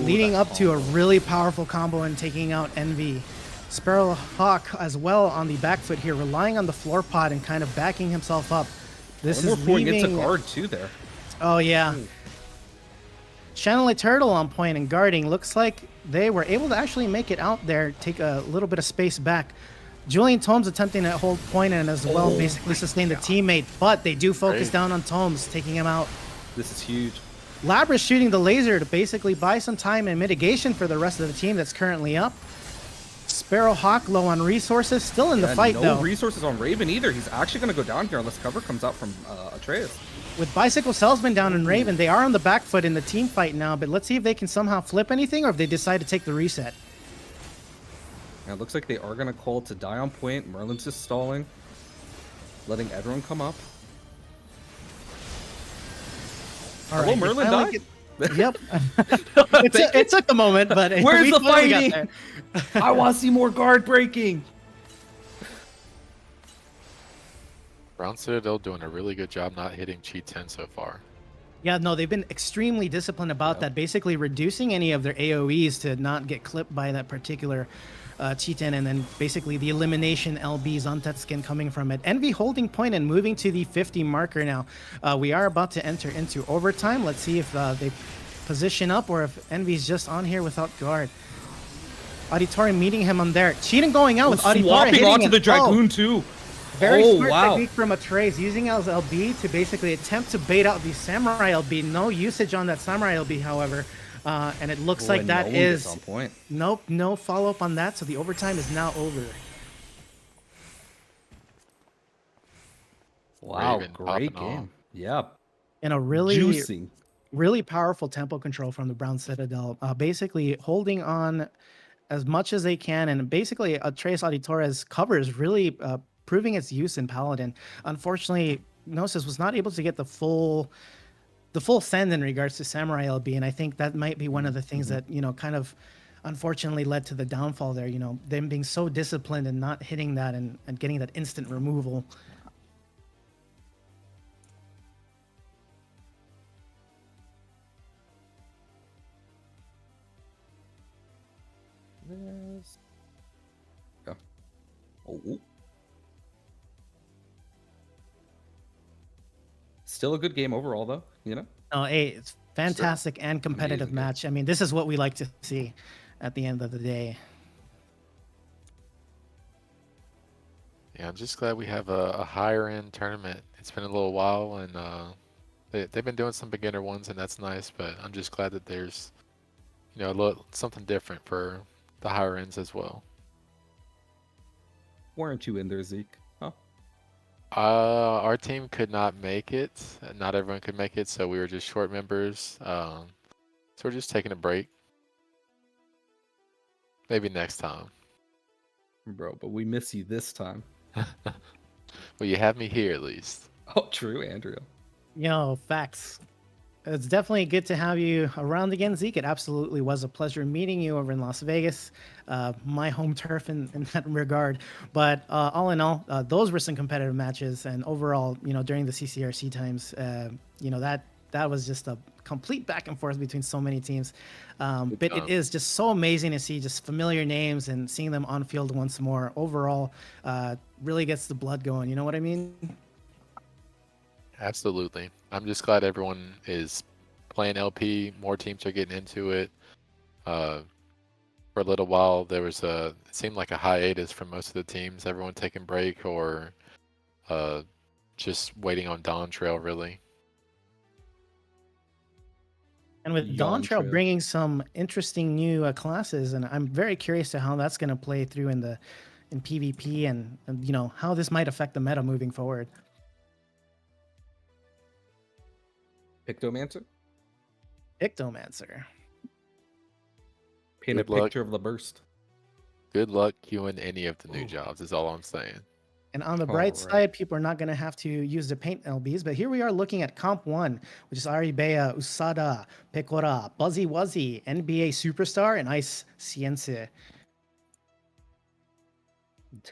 Leading up to a really powerful combo and taking out Envy. Sparrowhawk as well on the back foot here, relying on the floor pod and kind of backing himself up. This One is more point leaving... into guard too there. Oh, yeah. Shannon Lee Turtle on point and guarding. Looks like they were able to actually make it out there, take a little bit of space back. Julian Tomes attempting to hold point and as well basically sustain the teammate, but they do focus Great. down on Tomes, taking him out. This is huge. Labra shooting the laser to basically buy some time and mitigation for the rest of the team that's currently up. Sparrowhawk low on resources, still in the fight no though. resources on Raven either. He's actually going to go down here unless cover comes out from Atreus. with Bicycle Salesman down and Raven, they are on the back foot in the team fight now, but let's see if they can somehow flip anything or if they decide to take the reset. And it looks like they are going to call to die on point. Merlin's just stalling, letting everyone come up. All Hello, right, Merlin finally died? Yep. It took a moment, but Where's we the finally got fighting? there. I want to see more guard breaking. Brown Citadel doing a really good job not hitting Chi 10 so far. Yeah, no, they've been extremely disciplined about that, basically reducing any of their AoEs to not get clipped by that particular Cheetan, and then basically the elimination LBs on that skin coming from it. Envy holding point and moving to the 50 marker now. We are about to enter into overtime. Let's see if they position up or if Envy's just on here without guard. Auditorium meeting him on there. Cheating going out with Auditorium Swapping hitting onto it. the Dragoon too. Very Oh, smart wow. technique from Atreus, using as LB to basically attempt to bait out the Samurai LB. No usage on that Samurai LB, however. And it looks like and that no one gets is... on point. Nope, no follow-up on that, so the overtime is now over. Wow, Raven great popping off. game. Yeah, And a really, juicy. really powerful tempo control from the Brown Citadel. Basically holding on as much as they can, and basically Atreus Auditores covers really proving its use in Paladin. Unfortunately, Gnosis was not able to get the full send in regards to Samurai LB, and I think that might be one of the things that, you know, kind of unfortunately led to the downfall there. You know, them being so disciplined and not hitting that and getting that instant removal. This. Yeah. Oh. Still a good game overall, though. You know. Oh, hey, it's fantastic and competitive Amazing game. match. I mean, this is what we like to see at the end of the day. Yeah, I'm just glad we have a higher end tournament. It's been a little while, and they've been doing some beginner ones, and that's nice. But I'm just glad that there's, you know, a little something different for the higher ends as well. Weren't you in there, Zeke? Huh? Our team could not make it. Not everyone could make it, so we were just short members. So we're just taking a break. Maybe next time. Bro, but we miss you this time. Well, you have me here at least. Oh, true, Andrea. You know, facts. It's definitely good to have you around again, Zeke. It absolutely was a pleasure meeting you over in Las Vegas, my home turf in that regard. But all in all, those were some competitive matches, and overall, you know, during the CCRC times, you know, that was just a complete back and forth between so many teams. But it is just so amazing to see just familiar names and seeing them on field once more. Overall, really gets the blood going. You know what I mean? Absolutely. I'm just glad everyone is playing LP. More teams are getting into it. For a little while, there was it seemed like a hiatus from most of the teams. Everyone taking break or just waiting on Dawn Trail, really. And with Dawn Dawn Trail Trail. bringing some interesting new classes, and I'm very curious to how that's going to play through in PvP and you know how this might affect the meta moving forward. Pictomancer? Ictomancer. Paint a Good luck. picture of the burst. Good luck queuing any of the new jobs is all I'm saying. And on the bright Alright. side, people are not going to have to use the paint LBs, but here we are looking at Comp 1, which is Aribea, Usada, Pecora, Buzzy Wuzzy, NBA Superstar, and Ice Cience.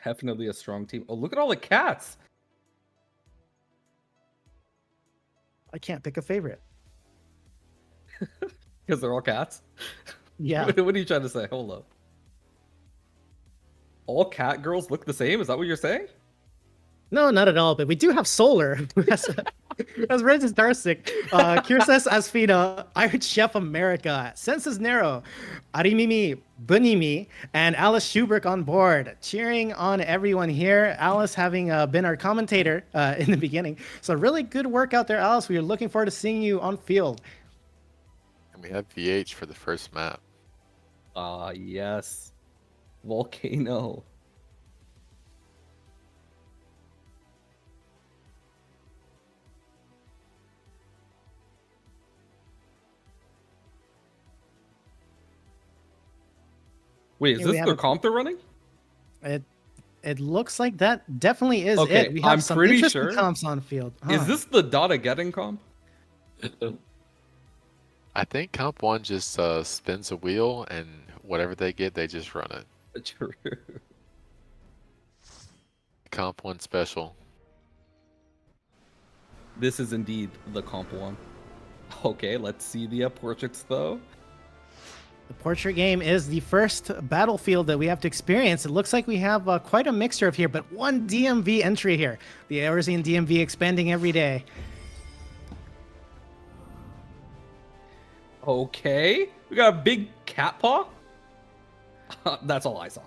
Definitely a strong team. Oh, look at all the cats. I can't pick a favorite. Because they're all cats. Yeah. What are you trying to say? Hold up. All cat girls look the same? Is that what you're saying? No, not at all. But we do have Solar, who has Regis Darsic, Kirses Asfina, Iron Chef America, Senses Nero, Arimimi, Bunimi, and Alice Schuberg on board, cheering on everyone here. Alice having been our commentator in the beginning. So really good work out there, Alice. We are looking forward to seeing you on field. And we have VH for the first map. Ah, yes. Volcano. Wait, is Here we this have their it. comp they're running? It looks like that definitely is Okay, it. We have I'm some pretty interesting sure- comps on field. Is Huh. this the Data getting comp? I think Comp 1 just spins a wheel and whatever they get, they just run it. True. Comp 1 special. This is indeed the comp one. Okay, let's see the portraits though. The portrait game is the first battlefield that we have to experience. It looks like we have quite a mixture of here, but one DMV entry here. The Eorzean DMV expanding every day. Okay, we got a big cat paw. That's all I saw.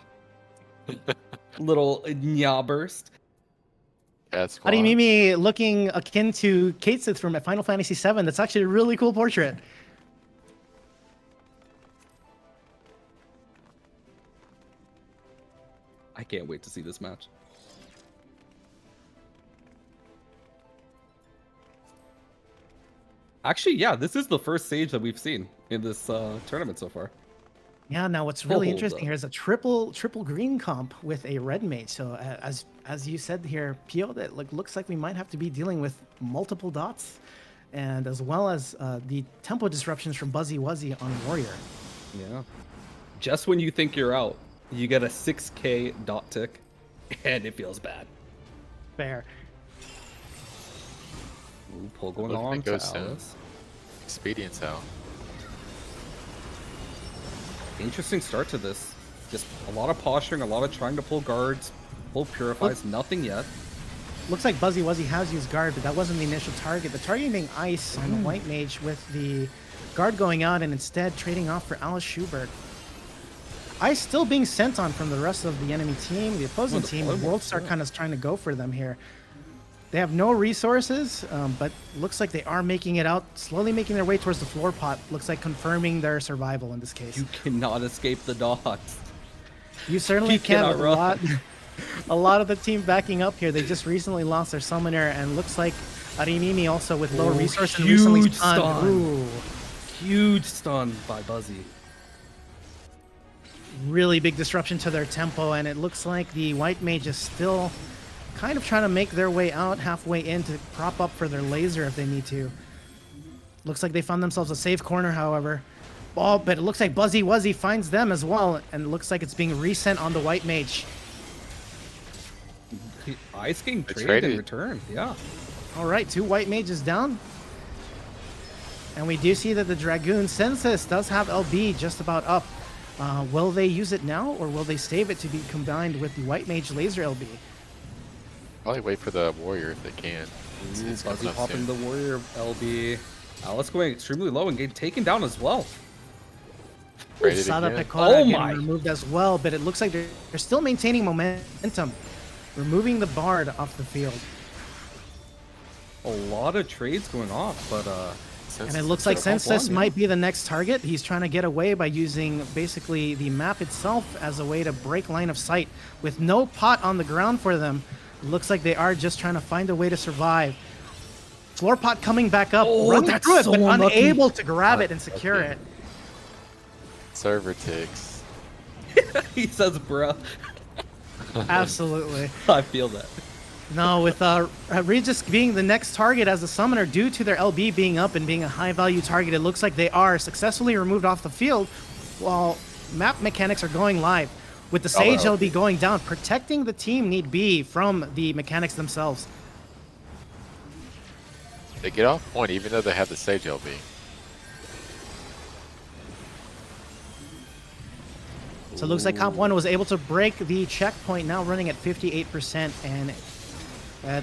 Little nya burst. Cat Squad. Arimimi looking akin to Kate Sith from Final Fantasy VII. That's actually a really cool portrait. I can't wait to see this match. Actually, yeah, this is the first Sage that we've seen in this tournament so far. Yeah, now what's really Hold interesting up. here is a triple green comp with a red mage. So as you said here, Pio, that looks like we might have to be dealing with multiple dots, and as well as the tempo disruptions from Buzzy Wuzzy on Warrior. Yeah. Just when you think you're out, you get a 6k dot tick, and it feels bad. Fair. Ooh, pull going Looking on to to go soon. Alice. Expedience out. Interesting start to this. Just a lot of posturing, a lot of trying to pull guards, pull purifies, nothing yet. Looks like Buzzy Wuzzy has used guard, but that wasn't the initial target. The target being Ice on the White Mage with the guard going out and instead trading off for Alice Schubert. Ice still being sent on from the rest of the enemy team, the opposing the team. play World works, Star yeah. kind of trying to go for them here. They have no resources, but looks like they are making it out, slowly making their way towards the floor pot. Looks like confirming their survival in this case. You cannot escape the dots. You certainly You can cannot with run. a lot of the team backing up here. They just recently lost their summoner, and looks like Arimimi also with low Oh, resource and recently huge stunned. stun. Ooh, Huge stun by Buzzy. really big disruption to their tempo, and it looks like the White Mage is still kind of trying to make their way out halfway in to prop up for their laser if they need to. Looks like they found themselves a safe corner, however. Oh, but it looks like Buzzy Wuzzy finds them as well, and it looks like it's being resent on the White Mage. Ice getting It's traded in traded. return. Yeah. All right, 2 White Mages down. And we do see that the Dragoon Census does have LB just about up. Will they use it now, or will they save it to be combined with the White Mage Laser LB? Probably wait for the warrior if they can. It's Buzzy coming up popping soon. the warrior LB. Alice going extremely low and getting taken down as well. Rated Sada again. Pecora Oh getting my. removed as well, but it looks like they're still maintaining momentum. Removing the Bard off the field. A lot of trades going off, but And it looks like Comp Census one, yeah. might be the next target. He's trying to get away by using basically the map itself as a way to break line of sight. With no pot on the ground for them, it looks like they are just trying to find a way to survive. Floor pot coming back up, Oh, running that's through it, so but unlucky. unable to grab it and secure Okay. it. Server ticks. he says, bruh. Absolutely. I feel that. No, with Regis being the next target as a summoner due to their LB being up and being a high value target, it looks like they are successfully removed off the field while map mechanics are going live. With the Sage LB going down, protecting the team need be from the mechanics themselves. They get off point even though they have the Sage LB. So it looks like Comp 1 was able to break the checkpoint, now running at 58%, and it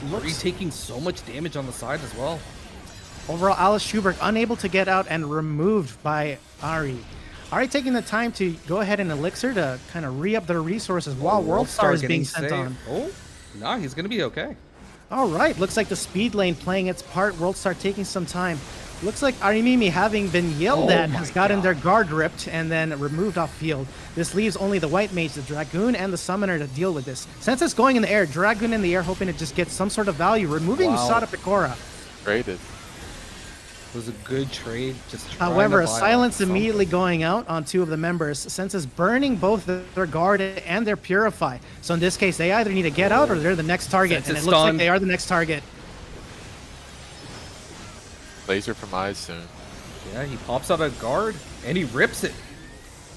He's looks taking so much damage on the side as well. overall Alice Schubert unable to get out and removed by Ari. Ari taking the time to go ahead and elixir to kind of re-up their resources while World Star is being getting sent saved. on. Oh, nah, he's gonna be okay. All right, looks like the speed lane playing its part. World Star taking some time. Looks like Arimimi, having been yelled Oh at, my has gotten God. their guard ripped and then removed off field. This leaves only the White Mage, the Dragoon, and the Summoner to deal with this. Census going in the air, Dragoon in the air, hoping to just get some sort of value, removing Wow. Sada Pecora. Rated. It was a good trade. Just trying However, to a buy off silence something. immediately going out on two of the members. Senses burning both their guard and their purify. So in this case, they either need to get out or they're the next target. Sense And it is looks like stunned. they are the next target. Laser from eyes soon. Yeah, he pops out a guard and he rips it.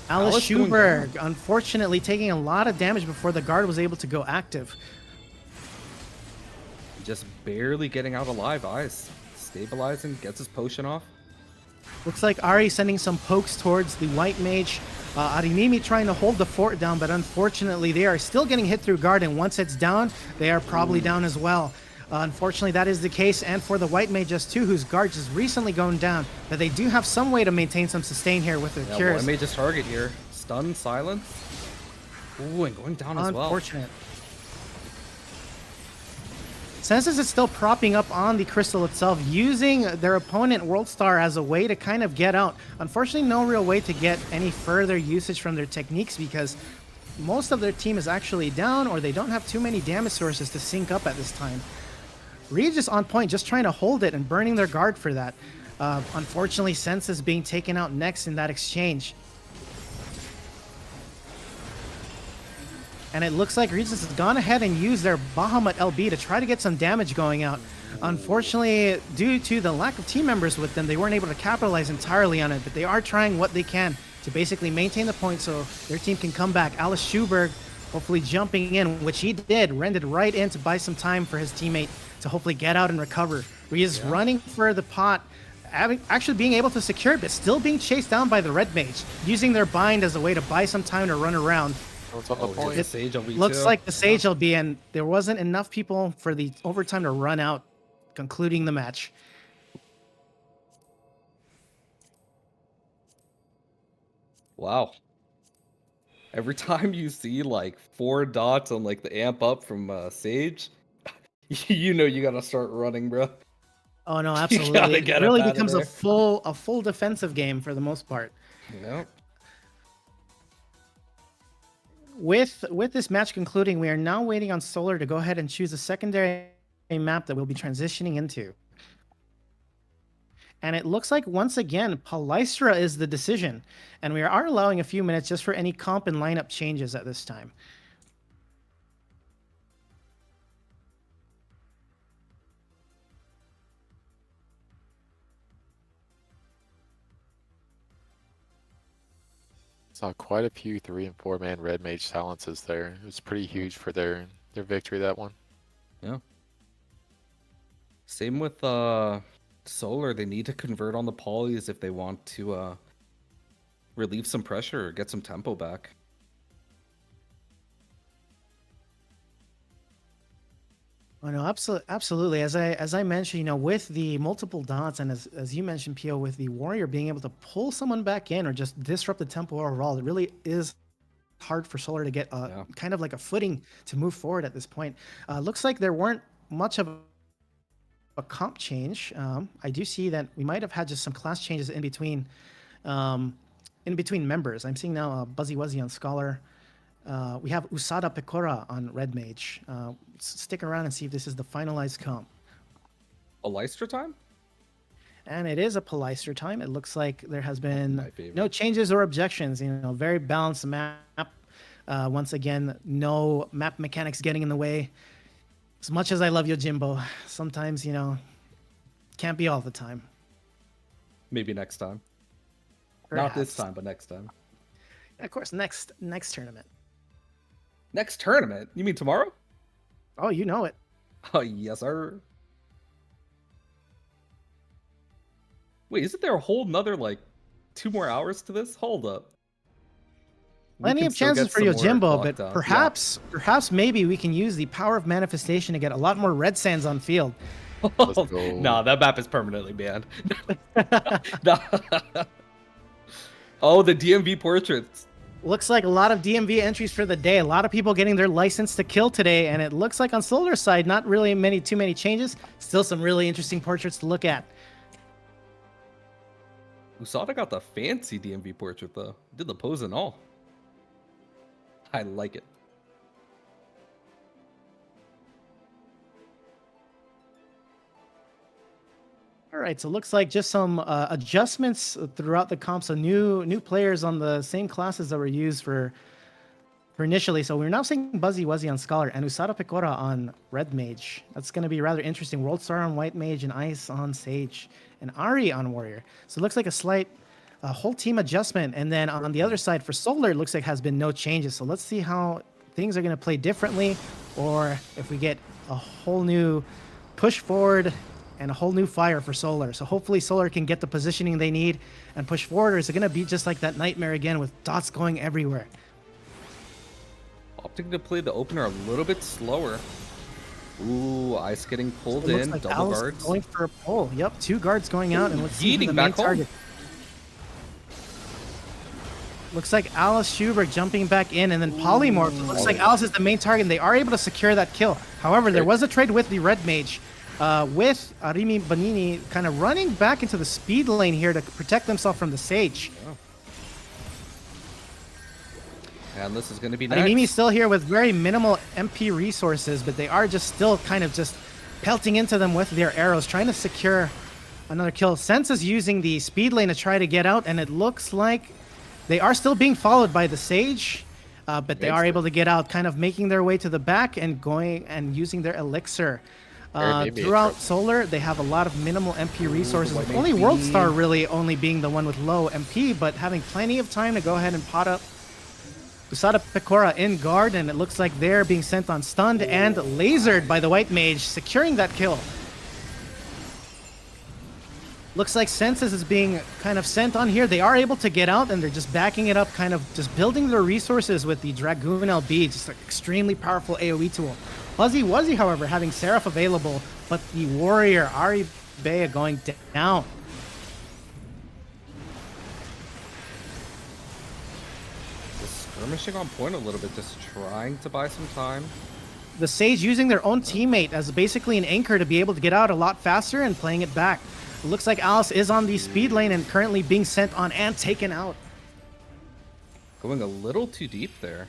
Alice Alice going Schuberg, unfortunately, taking a lot of damage before the guard was able to go active. Just barely getting out alive. Eyes stabilizing, gets his potion off. Looks like Ari sending some pokes towards the white mage. Arinimi trying to hold the fort down, but unfortunately they are still getting hit through guard, and once it's down, they are probably down as well. Unfortunately, that is the case, and for the white mages too, whose guard just recently gone down, but they do have some way to maintain some sustain here with their Yeah, cures. one mage's target here. Stun, silence. Ooh, and going down as well. Unfortunate. Senses is still propping up on the crystal itself, using their opponent Worldstar as a way to kind of get out. Unfortunately, no real way to get any further usage from their techniques because most of their team is actually down or they don't have too many damage sources to sync up at this time. Regis on point, just trying to hold it and burning their guard for that. Unfortunately, Senses being taken out next in that exchange. And it looks like Regis has gone ahead and used their Bahamut LB to try to get some damage going out. Unfortunately, due to the lack of team members with them, they weren't able to capitalize entirely on it, but they are trying what they can to basically maintain the point so their team can come back. Alice Schuberg hopefully jumping in, which he did, rendered right in to buy some time for his teammate to hopefully get out and recover. Regis running for the pot, actually being able to secure it, but still being chased down by the red mage, using their bind as a way to buy some time to run around. What's on the Oh, point? the Sage LB Looks too. like the Sage LB, and there wasn't enough people for the overtime to run out, concluding the match. Wow. Every time you see like 4 dots on like the amp up from Sage, you know you gotta start running, bro. Oh no, gotta absolutely! It get really up outta becomes there. a full defensive game for the most part. Yep. With this match concluding, we are now waiting on Solar to go ahead and choose a secondary map that we'll be transitioning into. And it looks like once again, Palystra is the decision, and we are allowing a few minutes just for any comp and lineup changes at this time. Saw quite a few 3 and 4 man red mage silences there. It was pretty huge for their victory, that one. Yeah. Same with Solar. They need to convert on the polys if they want to relieve some pressure or get some tempo back. Oh no, absolutely. As I mentioned, you know, with the multiple dots, and as you mentioned, Pio, with the warrior being able to pull someone back in or just disrupt the tempo overall, it really is hard for Solar to get kind of like a footing to move forward at this point. Looks like there weren't much of a comp change. I do see that we might have had just some class changes in between members. I'm seeing now Buzzy Wuzzy on Scholar. We have Usada Pecora on Red Mage. Stick around and see if this is the finalized comp. A Lystra time? And it is a Palystra time. It looks like there has been My favorite. no changes or objections. You know, very balanced map. Once again, no map mechanics getting in the way. As much as I love Yojimbo, sometimes, you know, can't be all the time. Maybe next time. Not this Perhaps. time, but next time. Of course, next tournament. Next tournament? You mean tomorrow? Oh, you know it. Oh, yes, sir. Wait, isn't there a whole nother, like, 2 more hours to this? Hold up. We Plenty can of still chances get for some more Yojimbo, clock but down. Yeah. perhaps maybe we can use the power of manifestation to get a lot more red sands on field. Let's go. Nah, that map is permanently banned. Nah. Oh, the DMV portraits. Looks like a lot of DMV entries for the day. A lot of people getting their license to kill today, and it looks like on Solar's side, not really too many changes. Still some really interesting portraits to look at. Usada got the fancy DMV portrait though. Did the pose and all. I like it. All right, so it looks like just some adjustments throughout the comp. So new players on the same classes that were used for initially. So we're now seeing Buzzy Wuzzy on Scholar and Usada Pecora on Red Mage. That's going to be rather interesting. World Star on White Mage and Ice on Sage and Ari on Warrior. So it looks like a slight whole team adjustment. And then on the other side for Solar, it looks like has been no changes. So let's see how things are going to play differently, or if we get a whole new push forward and a whole new fire for Solar. So hopefully Solar can get the positioning they need and push forward, or is it going to be just like that Nightmare again with dots going everywhere? Opting to play the opener a little bit slower. Ooh, Ice getting pulled It looks in, like double Alice guards. going for a pull. Yep, 2 guards going out, and let's see who Yeeting the main back home. target. Looks like Alice Schubert jumping back in, and then Polymorph. It looks like Alice is the main target, and they are able to secure that kill. However, there was a trade with the Red Mage, with Arimi Banini kind of running back into the speed lane here to protect themselves from the Sage. And this is going to be next. Arimimi's still here with very minimal MP resources, but they are just still kind of just pelting into them with their arrows, trying to secure another kill. Sense is using the speed lane to try to get out, and it looks like they are still being followed by the Sage, but they are able to get out, kind of making their way to the back and going and using their elixir. Throughout Solar, they have a lot of minimal MP resources, with only World Star really only being the one with low MP, but having plenty of time to go ahead and pot up Usada Pecora in guard, and it looks like they're being sent on stunned and lasered by the White Mage, securing that kill. Looks like Senses is being kind of sent on here. They are able to get out, and they're just backing it up, kind of just building their resources with the Dragoon LB, just an extremely powerful AoE tool. Buzzy Wuzzy, however, having Seraph available, but the Warrior, Ari Bea, going down. Skirmishing on point a little bit, just trying to buy some time. The Sage using their own teammate as basically an anchor to be able to get out a lot faster and playing it back. It looks like Alice is on the speed lane and currently being sent on and taken out. Going a little too deep there.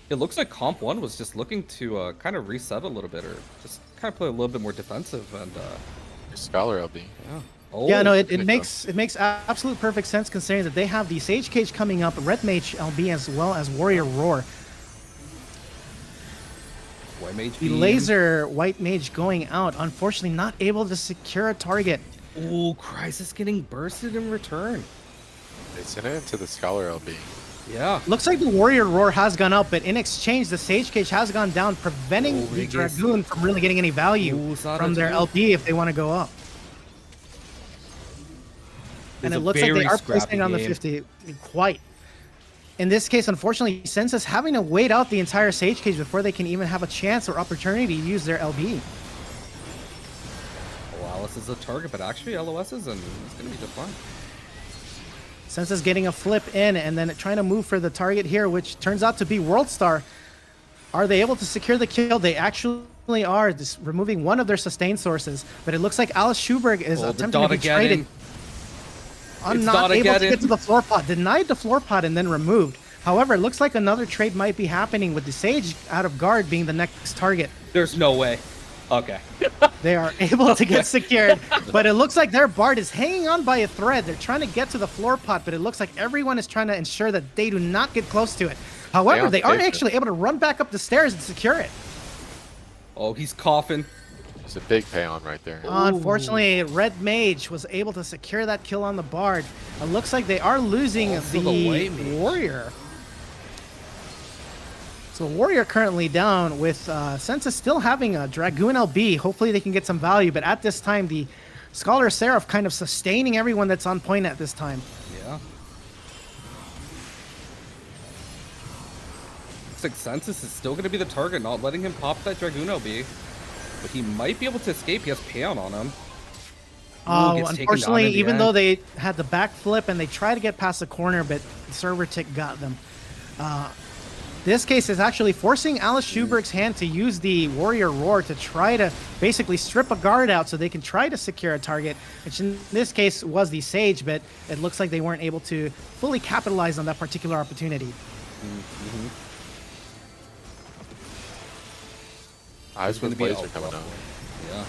It looks like Comp 1 was just looking to kind of reset a little bit, or just kind of play a little bit more defensive. And Scholar LB. yeah. Oh, Yeah, no, it makes absolute perfect sense considering that they have the Sage Cage coming up, Red Mage LB, as well as Warrior Roar. White Mage The beam. laser White Mage going out, unfortunately not able to secure a target. Ooh, Crisis getting bursted in return. They sent it into the Scholar LB. Yeah. Looks like the Warrior Roar has gone up, but in exchange, the Sage Cage has gone down, preventing the Rigus. Dragoon from really getting any value Ooh, Sada from their too. LB if they want to go up. And It's it a looks like they very are scrappy placing on the game. 50 quite. In this case, unfortunately, Senses having to wait out the entire Sage Cage before they can even have a chance or opportunity to use their LB. Well, Alice is a target, but actually LOS is, and it's going to be just fine. Senses getting a flip in and then trying to move for the target here, which turns out to be World Star. Are they able to secure the kill? They actually are, just removing one of their sustain sources, but it looks like Alice Schuberg is attempting to be traded. I'm not able to get to the floor pot. Denied the floor pot and then removed. However, it looks like another trade might be happening with the Sage out of guard being the next target. There's no way. Okay. They are able to get secured, but it looks like their Bard is hanging on by a thread. They're trying to get to the floor pot, but it looks like everyone is trying to ensure that they do not get close to it. However, they are actually able to run back up the stairs and secure it. Oh, he's coughing. It's a big pay on right there. Unfortunately, Red Mage was able to secure that kill on the Bard. It looks like they are losing Also the the White Mage. Warrior. So Warrior currently down with Sensa still having a Dragoon LB. Hopefully they can get some value, but at this time, the Scholar Seraph kind of sustaining everyone that's on point at this time. Yeah. Looks like Census is still going to be the target, not letting him pop that Dragoon LB. But he might be able to escape. He has Payon on him. Ooh, gets taken down Unfortunately, in the even end. though they had the backflip and they tried to get past the corner, but the server tick got them. This case is actually forcing Alice Schuberg's hand to use the Warrior Roar to try to basically strip a guard out so they can try to secure a target, which in this case was the Sage, but it looks like they weren't able to fully capitalize on that particular opportunity. Eyes Gonna with be laser a coming rough out. one. Yeah.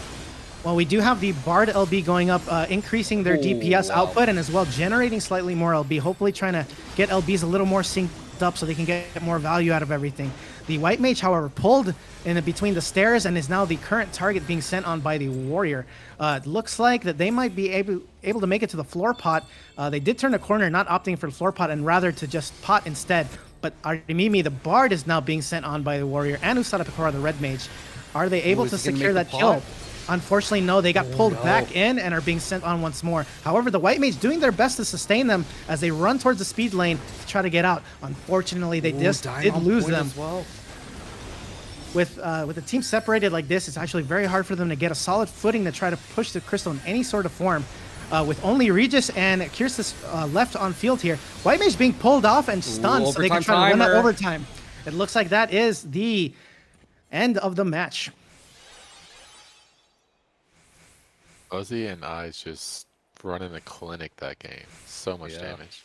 Well, we do have the Bard LB going up, increasing their Oh, DPS wow. output and as well generating slightly more LB, hopefully trying to get LBs a little more synced up so they can get more value out of everything. The White Mage, however, pulled in between the stairs and is now the current target being sent on by the Warrior. It looks like that they might be able to make it to the floor pot. They did turn a corner, not opting for the floor pot and rather to just pot instead. But Artemimi, the Bard, is now being sent on by the Warrior and Usada Picora, the Red Mage. Are they able is to he gonna secure make that the kill? pot? Unfortunately, no. They got pulled no. back in and are being sent on once more. However, the White Mage doing their best to sustain them as they run towards the speed lane to try to get out. Unfortunately, they just dying did on lose point them. as well. With the team separated like this, it's actually very hard for them to get a solid footing to try to push the Crystal in any sort of form. With only Regis and Kirstis left on field here, White Mage being pulled off and stunned so they can overtime try to win that timer. overtime. It looks like that is the end of the match. Fuzzy and Eyes just running a clinic that game. So much Yeah. damage.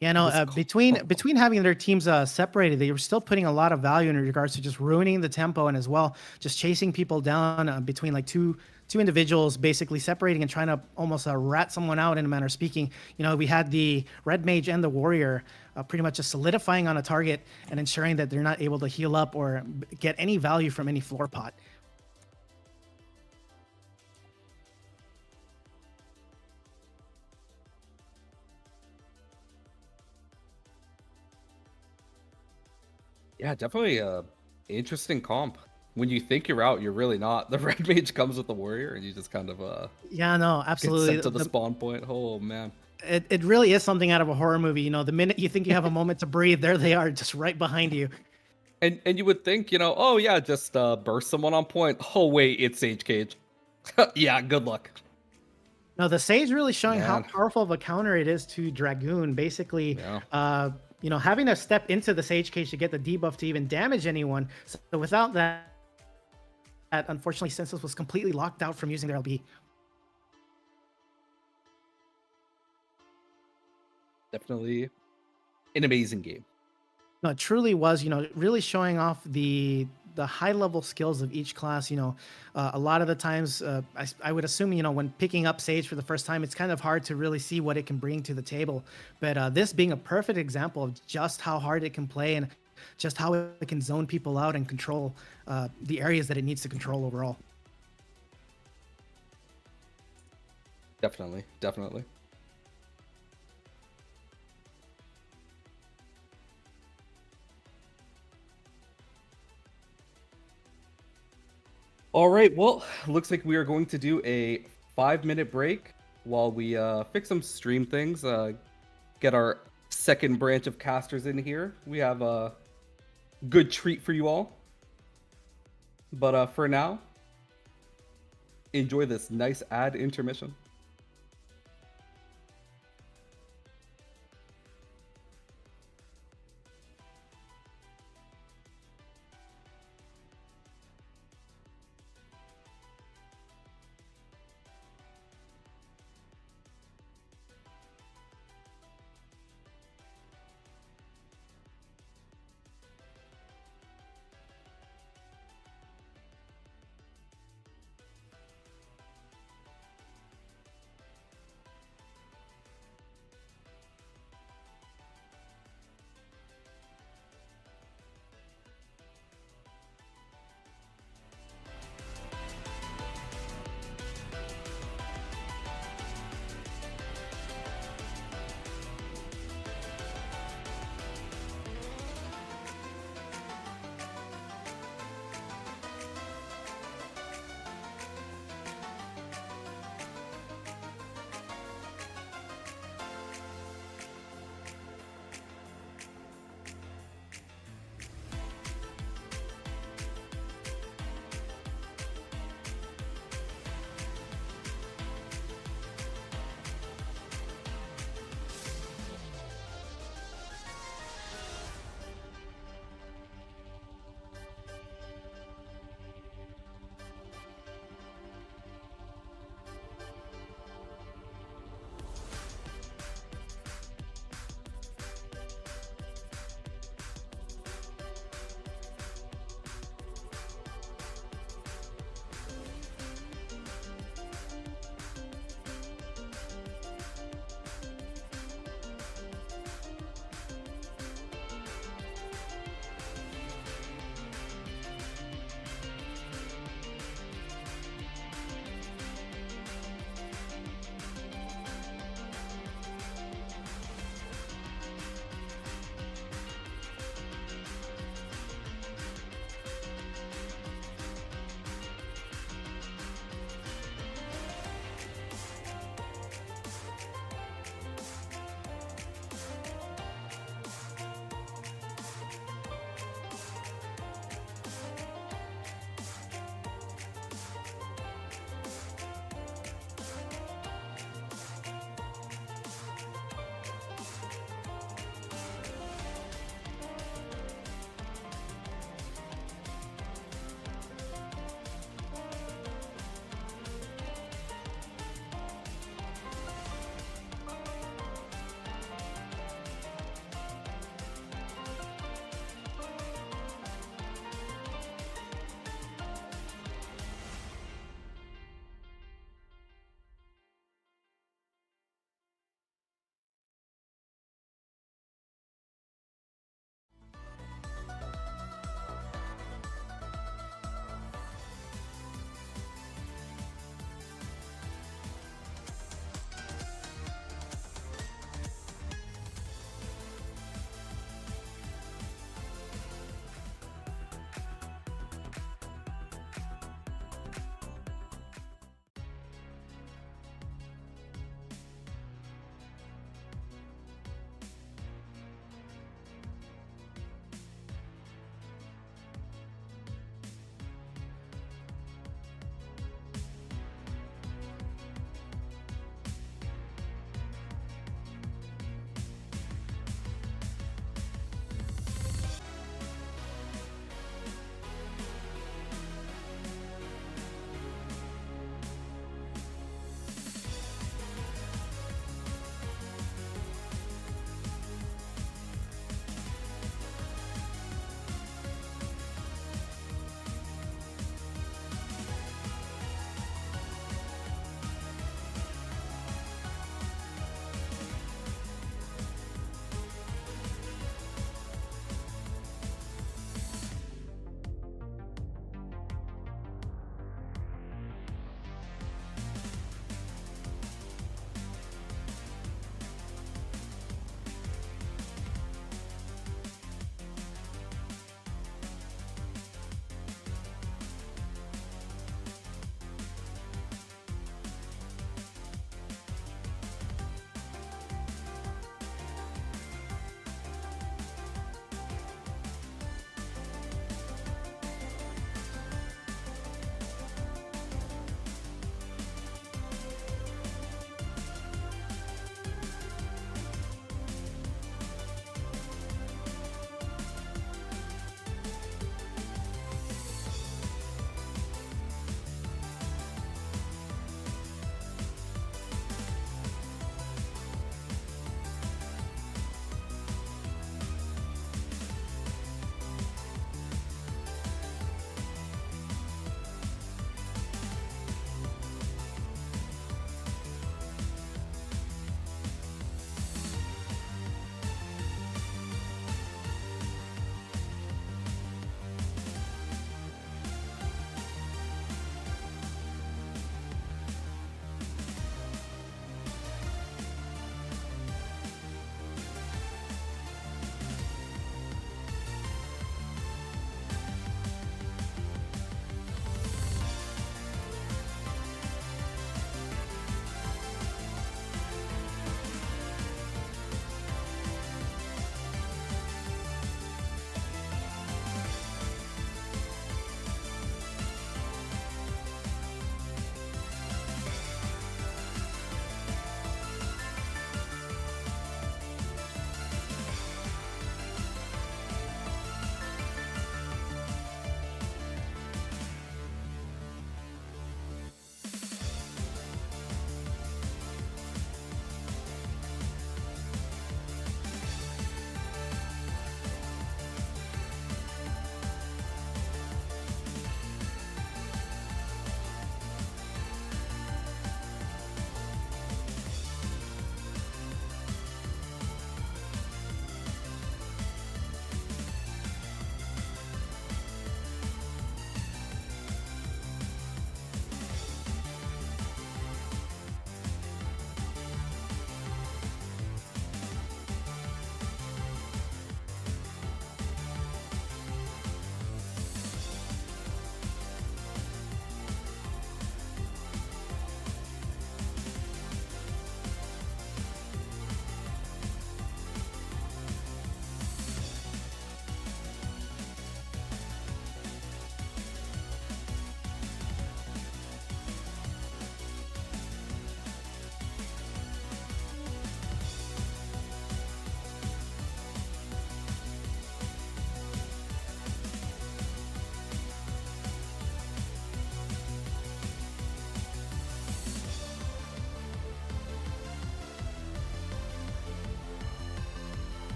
Yeah, no, This between having their teams separated, they were still putting a lot of value in regards to just ruining the tempo and as well just chasing people down between like two individuals, basically separating and trying to almost rat someone out in a manner of speaking. You know, we had the Red Mage and the Warrior pretty much just solidifying on a target and ensuring that they're not able to heal up or get any value from any floor pot. Yeah, definitely a interesting comp. When you think you're out, you're really not. The Red Mage comes with the Warrior, and you just kind of Yeah, no, get absolutely. sent to the spawn point. Oh man. It really is something out of a horror movie. You know, the minute you think you have a moment to breathe, there they are, just right behind you. And you would think, oh yeah, just burst someone on point. Oh wait, it's Sage Cage. Yeah, good luck. No, the Sage really showing how Man. powerful of a counter it is to Dragoon. Basically, Yeah. having to step into the Sage Cage to get the debuff to even damage anyone. So without that, unfortunately, Senseless was completely locked out from using their LB. Definitely an amazing game. No, it truly was, really showing off the high level skills of each class. A lot of the times, I would assume, when picking up Sage for the first time, it's kind of hard to really see what it can bring to the table. But this being a perfect example of just how hard it can play and just how it can zone people out and control the areas that it needs to control overall. Definitely. All right, well, looks like we are going to do a 5-minute break while we fix some stream things, get our second branch of casters in here. We have a good treat for you all. But for now, enjoy this nice ad intermission.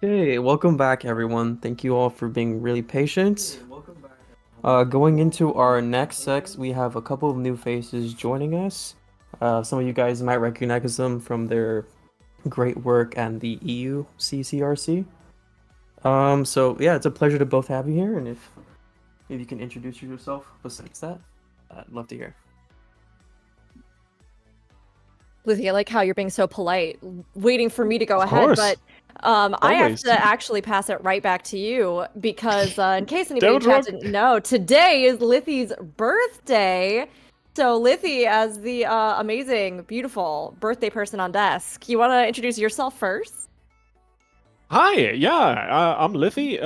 Okay, welcome back, everyone. Thank you all for being really patient. Going into our next sex, we have a couple of new faces joining us. Some of you guys might recognize them from their great work and the EU CCRC. So yeah, it's a pleasure to both have you here, and if maybe you can introduce yourself besides that, I'd love to hear. Lizzie, I like how you're being so polite, waiting for me to go Of ahead, course. but I have Always. to actually pass it right back to you because in case anybody in Damn it, chat didn't know, today is Lizzie's birthday. So Lizzie, as the amazing, beautiful birthday person on desk, you want to introduce yourself first? Hi, yeah, I'm Liffy.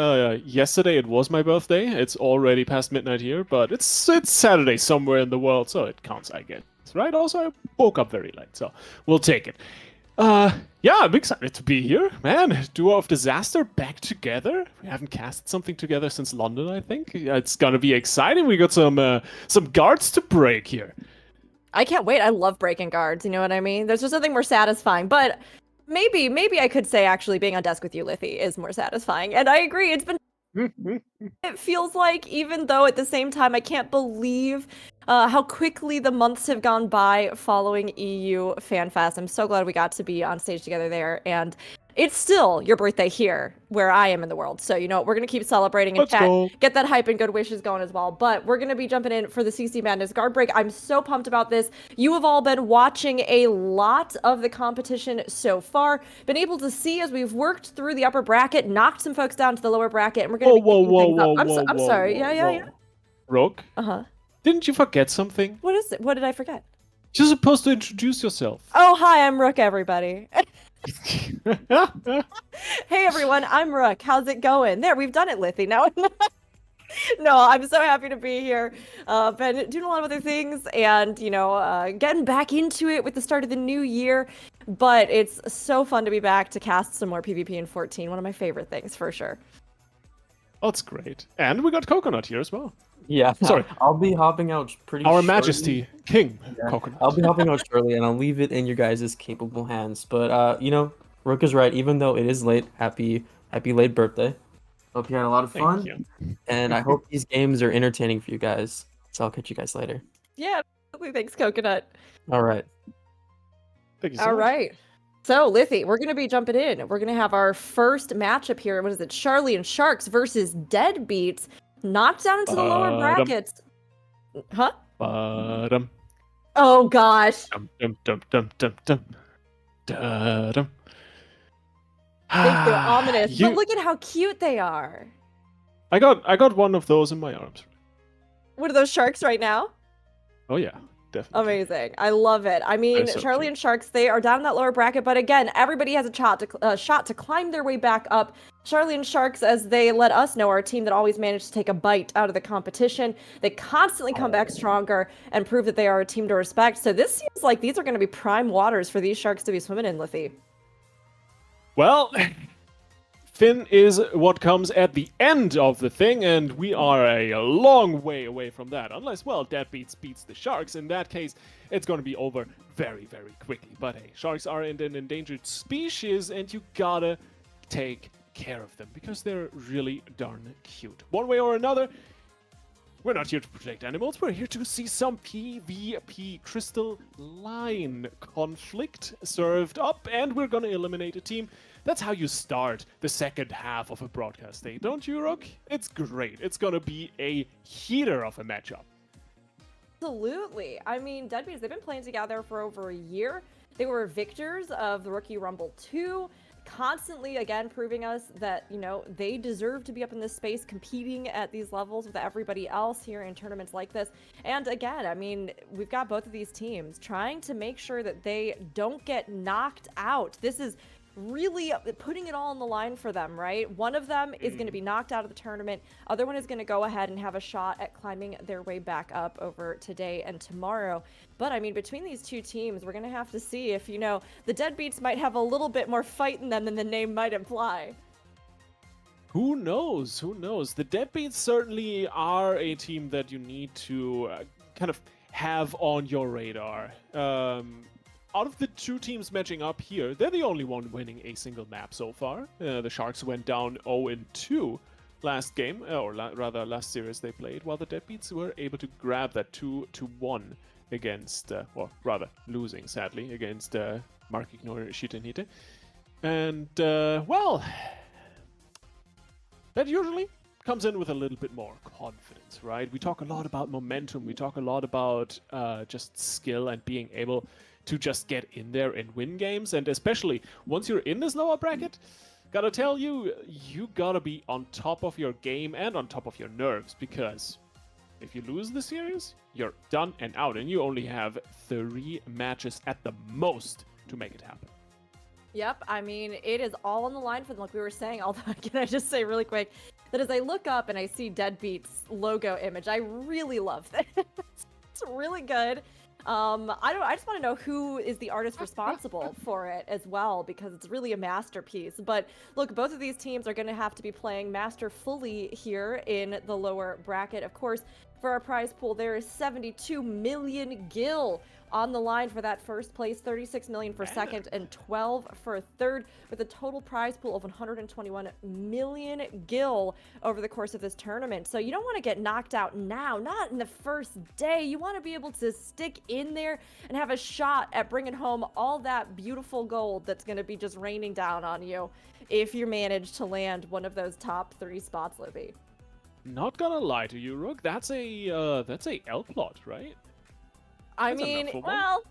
Yesterday it was my birthday. It's already past midnight here, but it's Saturday somewhere in the world, so it counts, I guess. Right? Also, I woke up very late, so we'll take it. Yeah, I'm excited to be here, man. Duo of Disaster back together. We haven't cast something together since London, I think. It's gonna be exciting. We got some guards to break here. I can't wait. I love breaking guards. You know what I mean? There's just nothing more satisfying, but maybe I could say actually being on desk with you, Liffy, is more satisfying. And I agree. It's been it feels like, even though at the same time I can't believe how quickly the months have gone by following EU FanFest. I'm so glad we got to be on stage together there, and it's still your birthday here where I am in the world. So, you know, we're going to keep celebrating and Let's go. get that hype and good wishes going as well. But we're going to be jumping in for the CC Madness Guard Break. I'm so pumped about this. You have all been watching a lot of the competition so far, been able to see as we've worked through the upper bracket, knocked some folks down to the lower bracket, and we're going to be picking things up. I'm sorry. Yeah. Rook, Uh-huh. didn't you forget something? What is it? What did I forget? You're supposed to introduce yourself. Oh, hi, I'm Rook, everybody. Hey, everyone, I'm Rook. How's it going? There, we've done it, Liffy. Now, no, I'm so happy to be here. Been doing a lot of other things and, you know, getting back into it with the start of the new year. But it's so fun to be back to cast some more PvP in 14. One of my favorite things, for sure. That's great. And we got Coconut here as well. Yeah, Sorry. I'll be hopping out pretty Our shortly. Majesty, King Yeah, Coconut. I'll be helping out shortly, and I'll leave it in your guys' capable hands. But you know, Rook is right. Even though it is late, happy late birthday. Hope you had a lot of fun, Thank you. and I hope these games are entertaining for you guys. So I'll catch you guys later. Yeah, absolutely. Thanks, Coconut. All right. Thank you so All much. right. So, Liffy, we're going to be jumping in. We're going to have our first matchup here. What is it? Charlie and Sharks versus Deadbeats. Knocked down into the lower brackets. Huh? Ba-dum, Oh, gosh. dum, dum, dum, dum, dum, dum. Da-dum. Thank you. Ominous. You- But look at how cute they are. I got one of those in my arms. What are those sharks right now? Oh yeah, definitely. Amazing. I love it. I mean, so Charlie cute. and Sharks, they are down in that lower bracket, but again, everybody has a shot to climb their way back up. Charlie and Sharks, as they let us know, are a team that always managed to take a bite out of the competition. They constantly come back stronger and prove that they are a team to respect. So this seems like these are going to be prime waters for these Sharks to be swimming in, Liffy. Well, Finn is what comes at the end of the thing, and we are a long way away from that. Unless, well, Deadbeats beats the Sharks. In that case, it's going to be over very, very quickly. But hey, Sharks are an endangered species, and you gotta take care of them because they're really darn cute. One way or another, we're not here to protect animals, we're here to see some PvP crystalline conflict served up, and we're gonna eliminate a team. That's how you start the second half of a broadcast day, don't you, Rook? It's great. It's gonna be a heater of a matchup. Absolutely. I mean, Deadbeats, they've been playing together for over a year. They were victors of the Rookie Rumble 2, constantly, again, proving us that, you know, they deserve to be up in this space, competing at these levels with everybody else here in tournaments like this. And again, I mean, we've got both of these teams trying to make sure that they don't get knocked out. This is really putting it all on the line for them, right? One of them is going to be knocked out of the tournament. Other one is going to go ahead and have a shot at climbing their way back up over today and tomorrow. But I mean, between these two teams, we're going to have to see if, you know, the Deadbeats might have a little bit more fight in them than the name might imply. Who knows? Who knows? The Deadbeats certainly are a team that you need to kind of have on your radar. out of the two teams matching up here, they're the only one winning a single map so far. The Sharks went down 0-2 last game, or rather last series they played, while the Deadbeats were able to grab that 2-1 against, or rather losing, sadly, against Mark Ignore Shitanite. And, well, that usually comes in with a little bit more confidence, right? We talk a lot about momentum, we talk a lot about just skill and being able to just get in there and win games, and especially once you're in this lower bracket, gotta tell you, you gotta be on top of your game and on top of your nerves, because if you lose the series, you're done and out, and you only have 3 matches at the most to make it happen. Yep, I mean, it is all on the line for them, like we were saying. Although, can I just say really quick that as I look up and I see Deadbeat's logo image, I really love this. It's really good. I just want to know who is the artist responsible for it as well, because it's really a masterpiece. But look, both of these teams are going to have to be playing masterfully here in the lower bracket. Of course, for our prize pool, there is 72 million gil on the line for that first place, 36 million for second, and 12 for third, with a total prize pool of 121 million gil over the course of this tournament. So you don't want to get knocked out now, not in the first day. You want to be able to stick in there and have a shot at bringing home all that beautiful gold that's going to be just raining down on you if you manage to land one of those top 3 spots, Libby. Not gonna lie to you, Rook, that's a L plot, right? I That's a mean, notable one. well,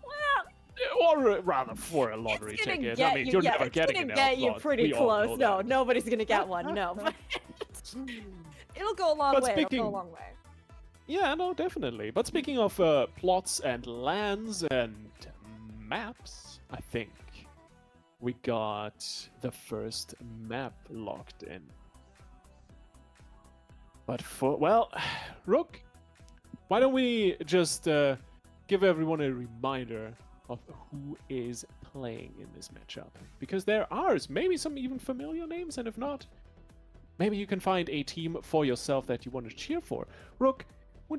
Or rather, for a lottery it's gonna ticket. get I mean, you, you're yeah, never it's getting gonna an get L you plot. pretty We all know close. No, that. nobody's gonna get one. No, but it'll go a long But way. It'll speaking- go a long way. Yeah, no, definitely. But speaking of plots and lands and maps, I think we got the first map locked in. But well, Rook, why don't we just give everyone a reminder of who is playing in this matchup? Because there are maybe some even familiar names, and if not, maybe you can find a team for yourself that you want to cheer for. Rook,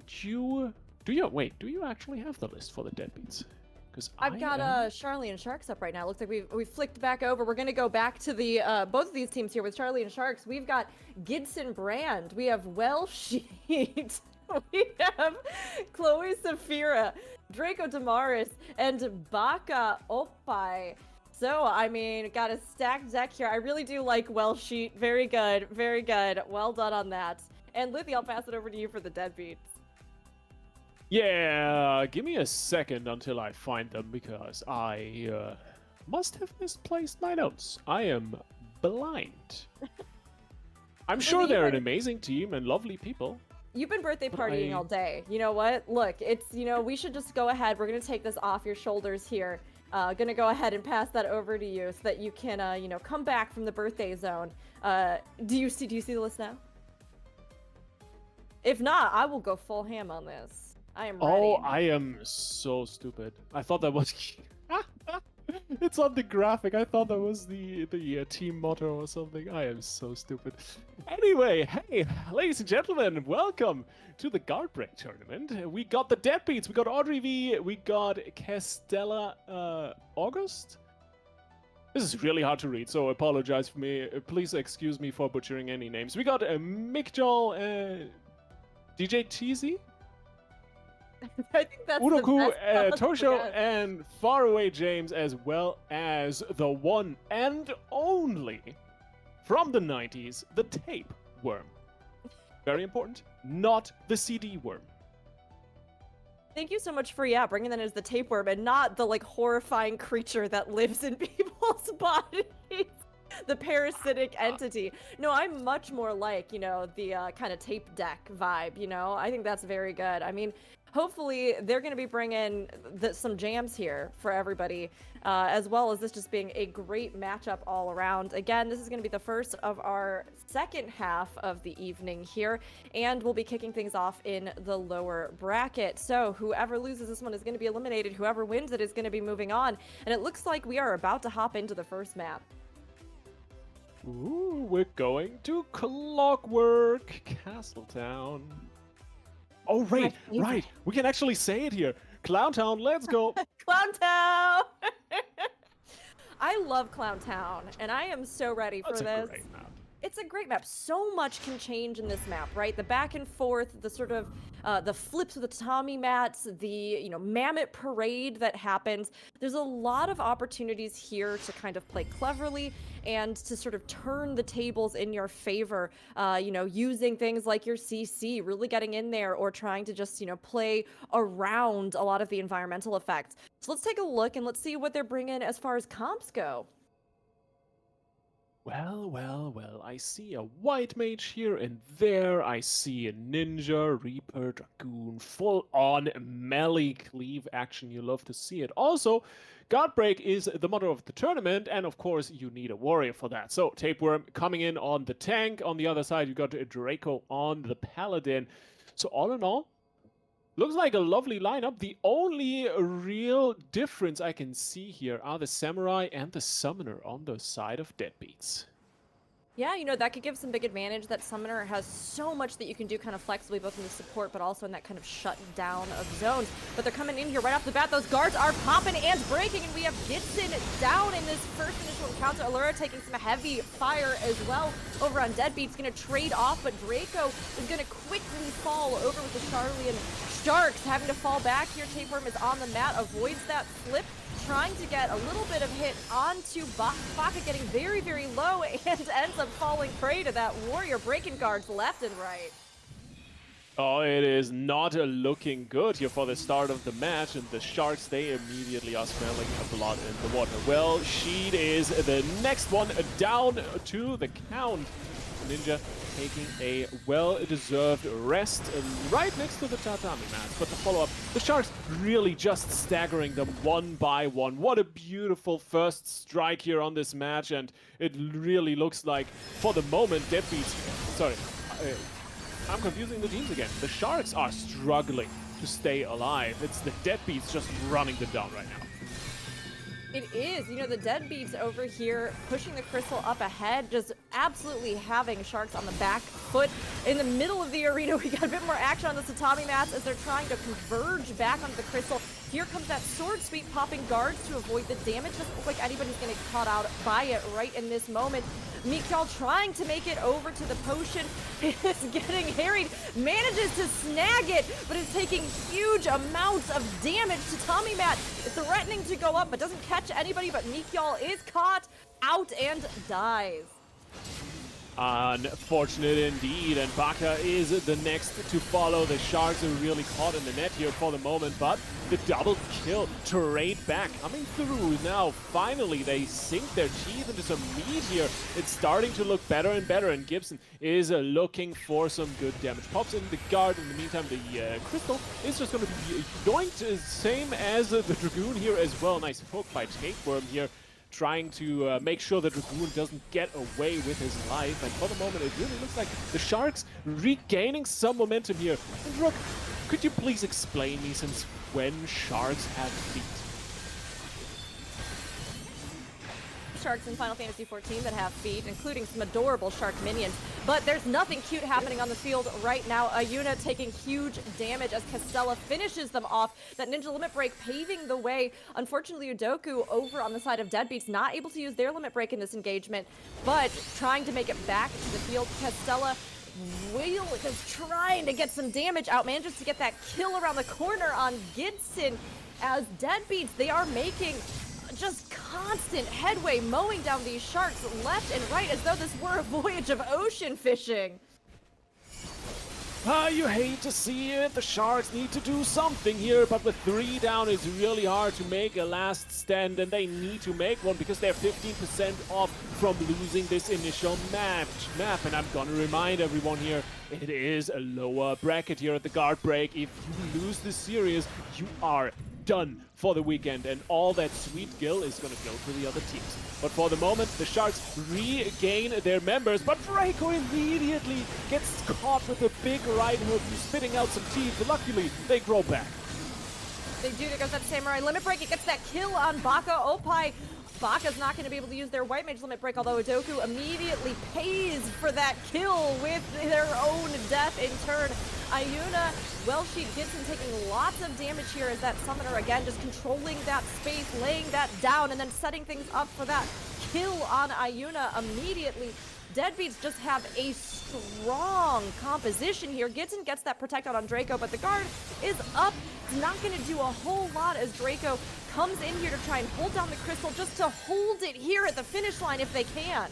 do you actually have the list for the Deadbeats? Because I've got Charlie and Sharks up right now. Looks like we've flicked back over. We're gonna go back to the both of these teams here with Charlie and Sharks. We've got Gidson Brand. We have Well Sheet. We have Chloe Safira, Draco Damaris, and Baka Opai. So, I mean, got a stacked deck here. I really do like Well Sheet. Very good, very good. Well done on that. And Lithy, I'll pass it over to you for the Deadbeats. Yeah, give me a second until I find them, because I must have misplaced my notes. I am blind. I'm sure they're an amazing team and lovely people. You've been birthday But partying I- all day. You know what? Look, it's, we should just go ahead. We're going to take this off your shoulders here. Gonna go ahead and pass that over to you so that you can, come back from the birthday zone. Do you see the list now? If not, I will go full ham on this. I am ready. Oh, I am so stupid. I thought that was... It's on the graphic. I thought that was the team motto or something. I am so stupid. Anyway, hey, ladies and gentlemen, welcome to the Guardbreak tournament. We got the Deadbeats, we got Audrey V, we got Castella August. This is really hard to read, so apologize for me. Please excuse me for butchering any names. We got Mikjol, DJ TZ, I think that's Udoku, the best Tosho, guess. and Faraway James, as well as the one and only from the 90s, the Tapeworm. Very important, not the CD worm. Thank you so much for bringing that as the tapeworm and not the horrifying creature that lives in people's bodies. The parasitic entity. No, I'm much more like, the kind of tape deck vibe, I think that's very good. I mean, hopefully they're going to be bringing some jams here for everybody, as well as this just being a great matchup all around. Again, this is going to be the first of our second half of the evening here, and we'll be kicking things off in the lower bracket. So whoever loses this one is going to be eliminated. Whoever wins it is going to be moving on. And it looks like we are about to hop into the first map. Ooh, we're going to Clockwork Castletown. Oh, right. We can actually say it here. Clown Town, let's go. Clown Town! I love Clown Town, and I am so ready for That's a this. great map. It's a great map. So much can change in this map, right? The back and forth, the sort of the flips of the tatami mats, the mammoth parade that happens. There's a lot of opportunities here to kind of play cleverly and to sort of turn the tables in your favor. Using things like your CC, really getting in there, or trying to just play around a lot of the environmental effects. So let's take a look and let's see what they're bringing as far as comps go. Well, I see a white mage here and there. I see a ninja, reaper, dragoon, full-on melee cleave action. You love to see it. Also, Guardbreak is the motto of the tournament, and of course, you need a warrior for that. So, Tapeworm coming in on the tank. On the other side, you got Draco on the paladin. So, all in all, looks like a lovely lineup. The only real difference I can see here are the Samurai and the Summoner on the side of Deadbeats. Yeah, that could give some big advantage. That Summoner has so much that you can do kind of flexibly, both in the support, but also in that kind of shut down of zones. But they're coming in here right off the bat. Those guards are popping and breaking, and we have Gitsin down in this first initial encounter. Allura taking some heavy fire as well over on Deadbeat's going to trade off, but Draco is going to quickly fall over with the Charlian Sharks, having to fall back here. Tapeworm is on the mat, avoids that flip, trying to get a little bit of hit onto Baka, getting very, very low, and ends up falling prey to that warrior, breaking guards left and right. Oh, it is not looking good here for the start of the match, and the Sharks, they immediately are smelling blood in the water. Well, Sheed is the next one down to the count. Ninja taking a well-deserved rest right next to the tatami mat. But the follow-up, the Sharks really just staggering them one by one. What a beautiful first strike here on this match, and it really looks like, for the moment, Deadbeats... Sorry, I'm confusing the teams again. The Sharks are struggling to stay alive. It's the Deadbeats just running them down right now. It is. The Deadbeats over here pushing the Crystal up ahead, just absolutely having Sharks on the back foot. In the middle of the arena, we got a bit more action on the tatami mats as they're trying to converge back onto the Crystal. Here comes that sword sweep, popping guards to avoid the damage. Doesn't look like anybody's going to get caught out by it right in this moment. Mikyal trying to make it over to the potion is getting harried, manages to snag it, but is taking huge amounts of damage. Tatami mat is threatening to go up, but doesn't catch anybody, but Mikyal is caught out and dies. Unfortunate indeed, and Baka is the next to follow. The Sharks are really caught in the net here for the moment, but the double kill, trade back, coming through now. Finally, they sink their teeth into some meat here. It's starting to look better and better, and Gibson is looking for some good damage. Pops in the guard. In the meantime, the Crystal is just going to be yoinked, same as the Dragoon here as well. Nice hook by Tapeworm here, trying to make sure the Dragoon doesn't get away with his life. And for the moment, it really looks like the Sharks regaining some momentum here. And Rook, could you please explain me since when Sharks have feet? Sharks in Final Fantasy XIV that have feet, including some adorable shark minions. But there's nothing cute happening on the field right now. Ayuna taking huge damage as Castella finishes them off. That Ninja Limit Break paving the way. Unfortunately, Udoku over on the side of Deadbeats not able to use their Limit Break in this engagement, but trying to make it back to the field. Castella is trying to get some damage out, manages to get that kill around the corner on Gidson as Deadbeats, they are making just constant headway, mowing down these Sharks left and right as though this were a voyage of ocean fishing. You hate to see it. The Sharks need to do something here, but with 3 down, it's really hard to make a last stand, and they need to make one because they're 15% off from losing this initial map. And I'm gonna remind everyone here, it is a lower bracket here at the guard break. If you lose this series, you are done for the weekend, and all that sweet gil is going to go to the other teams. But for the moment, the Sharks regain their members, but Draco immediately gets caught with a big right hook, spitting out some teeth. Luckily, they grow back. They do. There goes that Samurai Limit Break. It gets that kill on Baka Oppai. Baka's not going to be able to use their White Mage Limit Break, although Udoku immediately pays for that kill with their own death in turn. Ayuna, Wellsheet Gibson taking lots of damage here as that Summoner again just controlling that space, laying that down, and then setting things up for that kill on Ayuna immediately. Deadbeats just have a strong composition here. Gibson gets that protect out on Draco, but the guard is up. It's not going to do a whole lot as Draco comes in here to try and hold down the crystal just to hold it here at the finish line if they can.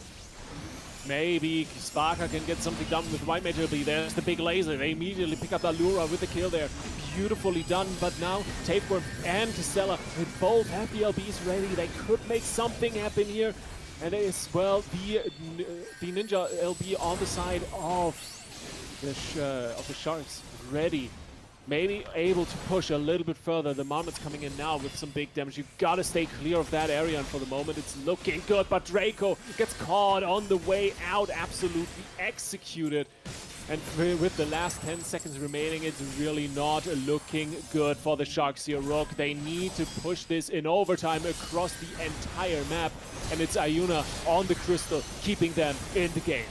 Maybe Sparker can get something done with White Mage LB. There's the big laser. They immediately pick up Allura with the kill there. Beautifully done, but now Tapeworm and Testella, they both have the LBs ready. They could make something happen here. And as well, the Ninja LB on the side of the Sharks ready. Maybe able to push a little bit further. The Marmot's coming in now with some big damage. You've got to stay clear of that area, and for the moment it's looking good. But Draco gets caught on the way out, absolutely executed. And with the last 10 seconds remaining, it's really not looking good for the Sharks here. Rook, they need to push this in overtime across the entire map. And it's Ayuna on the crystal, keeping them in the game.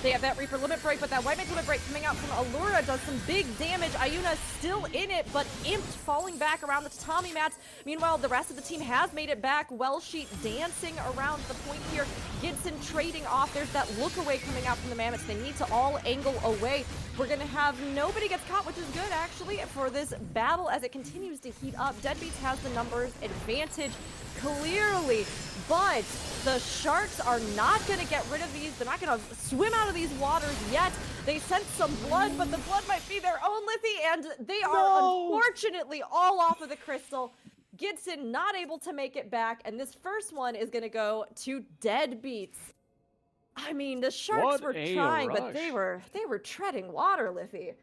They have that Reaper Limit Break, but that White Mage Limit Break coming out from Allura does some big damage. Ayuna still in it, but Imped falling back around the tatami mats. Meanwhile, the rest of the team has made it back. Wellsheet dancing around the point here. Gibson trading off. There's that look away coming out from the Mammoths. They need to all angle away. We're going to have nobody gets caught, which is good, actually, for this battle as it continues to heat up. Deadbeats has the numbers advantage clearly, but the Sharks are not going to get rid of these. They're not going to swim out of these waters yet. They sense some blood, but the blood might be their own, Liffy, and they are unfortunately all off of the crystal. Gibson not able to make it back, and this first one is going to go to Deadbeats. I mean, the Sharks were trying, but they were treading water, Liffy.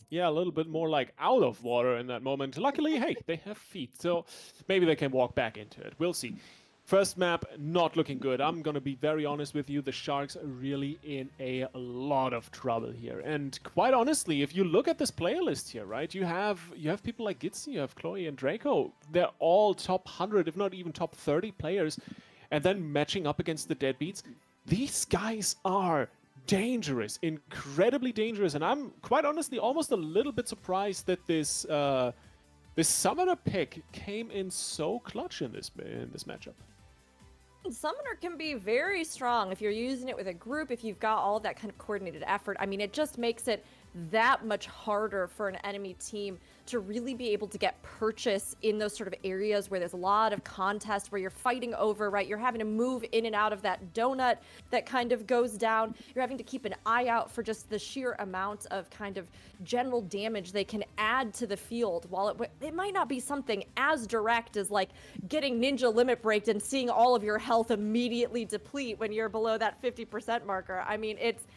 Yeah, a little bit more like out of water in that moment. Luckily, hey, they have feet, so maybe they can walk back into it. We'll see. First map, not looking good. I'm gonna be very honest with you. The Sharks are really in a lot of trouble here. And quite honestly, if you look at this player list here, right, you have people like Gitzy, you have Chloe and Draco. They're all top 100, if not even top 30 players. And then matching up against the Deadbeats. These guys are dangerous, incredibly dangerous, and I'm quite honestly almost a little bit surprised that this Summoner pick came in so clutch in this matchup. Summoner can be very strong if you're using it with a group, if you've got all that kind of coordinated effort. I mean, it just makes it that much harder for an enemy team to really be able to get purchase in those sort of areas where there's a lot of contest, where you're fighting over, right? You're having to move in and out of that donut that kind of goes down. You're having to keep an eye out for just the sheer amount of kind of general damage they can add to the field. While it might not be something as direct as like getting Ninja Limit Breaked and seeing all of your health immediately deplete when you're below that 50% marker. I mean, it's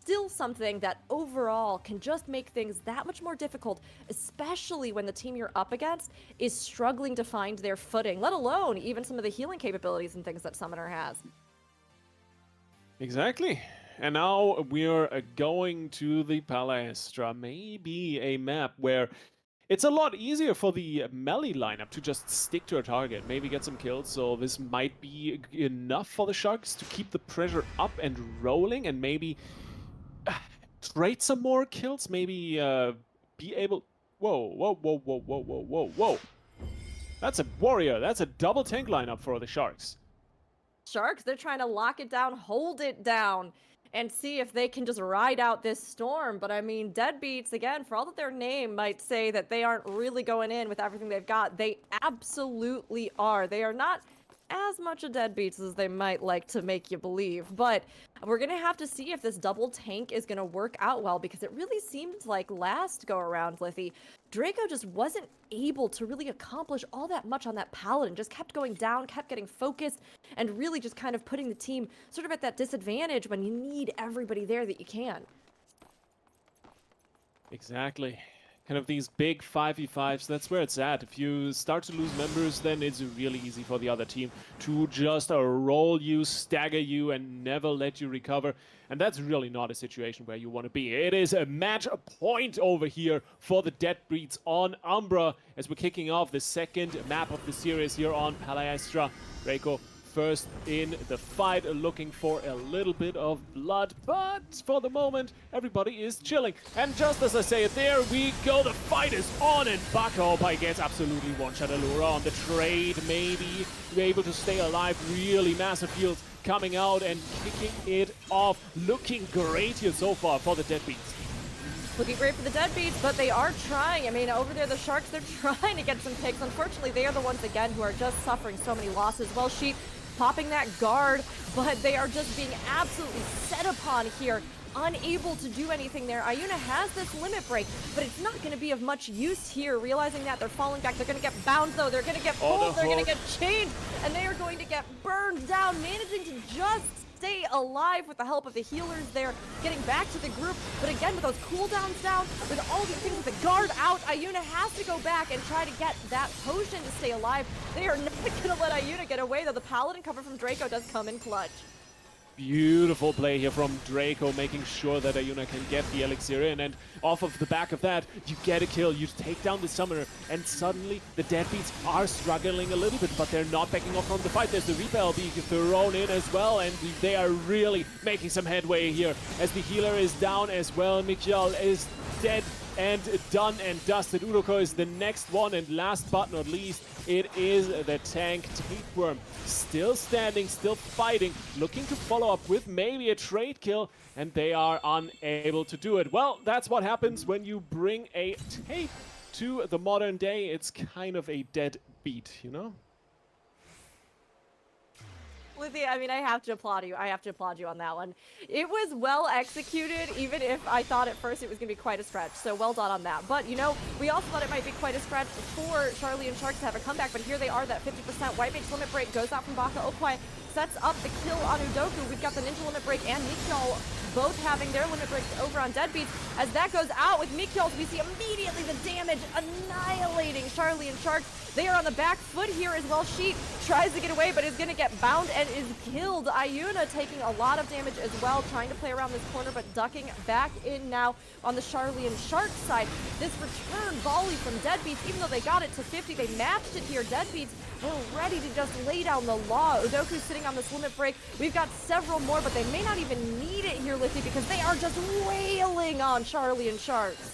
still something that overall can just make things that much more difficult, especially when the team you're up against is struggling to find their footing, let alone even some of the healing capabilities and things that Summoner has. Exactly. And now we're going to the Palestra, maybe a map where it's a lot easier for the melee lineup to just stick to a target, maybe get some kills, so this might be enough for the Sharks to keep the pressure up and rolling, and maybe trade some more kills, maybe be able... Whoa. That's a warrior. That's a double tank lineup for the Sharks. Sharks, they're trying to lock it down, hold it down, and see if they can just ride out this storm. But I mean, Deadbeats, again, for all that their name might say that they aren't really going in with everything they've got, they absolutely are. They are not as much a Deadbeats as they might like to make you believe, but we're gonna have to see if this double tank is gonna work out well, because it really seemed like last go around, Liffy, Draco just wasn't able to really accomplish all that much on that Paladin, just kept going down, kept getting focused, and really just kind of putting the team sort of at that disadvantage when you need everybody there that you can. Exactly. Kind of these big 5v5s, that's where it's at. If you start to lose members, then it's really easy for the other team to just roll you, stagger you, and never let you recover. And that's really not a situation where you want to be. It is a match point over here for the Deadbeats on Umbra as we're kicking off the second map of the series here on Palestra. Draco first in the fight, looking for a little bit of blood, but for the moment, everybody is chilling. And just as I say it, there we go, the fight is on, and Baka gets absolutely one-shot Allura on the trade, maybe be able to stay alive. Really massive heals coming out and kicking it off. Looking great here so far for the Deadbeats. Looking great for the Deadbeats, but they are trying. I mean, over there, the Sharks, they're trying to get some picks. Unfortunately, they are the ones, again, who are just suffering so many losses. Well, Sheep popping that guard, but they are just being absolutely set upon here. Unable to do anything there. Iuna has this limit break, but it's not going to be of much use here. Realizing that, they're falling back. They're going to get bound, though. They're going to get pulled. They're going to get chained, and they are going to get burned down, managing to just stay alive with the help of the healers there, getting back to the group. But again, with those cooldowns down, with all these things with the guard out, Iuna has to go back and try to get that potion to stay alive. They are not going to let Iuna get away, though. The Paladin cover from Draco does come in clutch. Beautiful play here from Draco, making sure that Iuna can get the elixir in, and off of the back of that, you get a kill, you take down the summoner, and suddenly the Deadbeats are struggling a little bit, but they're not backing off from the fight. There's the repel being thrown in as well, and they are really making some headway here, as the healer is down as well. Mikhail is dead and done and dusted. Uroko is the next one, and last but not least, it is the tank Tapeworm. Still standing, still fighting, looking to follow up with maybe a trade kill, and they are unable to do it. Well, that's what happens when you bring a tape to the modern day. It's kind of a dead beat, you know? Lizzie, I mean, I have to applaud you. I have to applaud you on that one. It was well executed, even if I thought at first it was going to be quite a stretch. So well done on that. But, you know, we also thought it might be quite a stretch for Charlie and Sharks to have a comeback. But here they are, that 50% White Mage limit break goes out from Baka Okwai, sets up the kill on Udoku. We've got the Ninja limit break and Mikhail both having their limit breaks over on Deadbeats. As that goes out with Mikhail, we see immediately the damage annihilating Charlie and Sharks. They are on the back foot here as well. Sheep tries to get away, but is going to get bound and is killed. Iuna taking a lot of damage as well, trying to play around this corner, but ducking back in now on the Charlie and Shark side. This return volley from Deadbeats, even though they got it to 50, they matched it here. Deadbeats were ready to just lay down the law. Udoku sitting on this limit break. We've got several more, but they may not even need it here, Lizzie, because they are just wailing on Charlie and Sharks.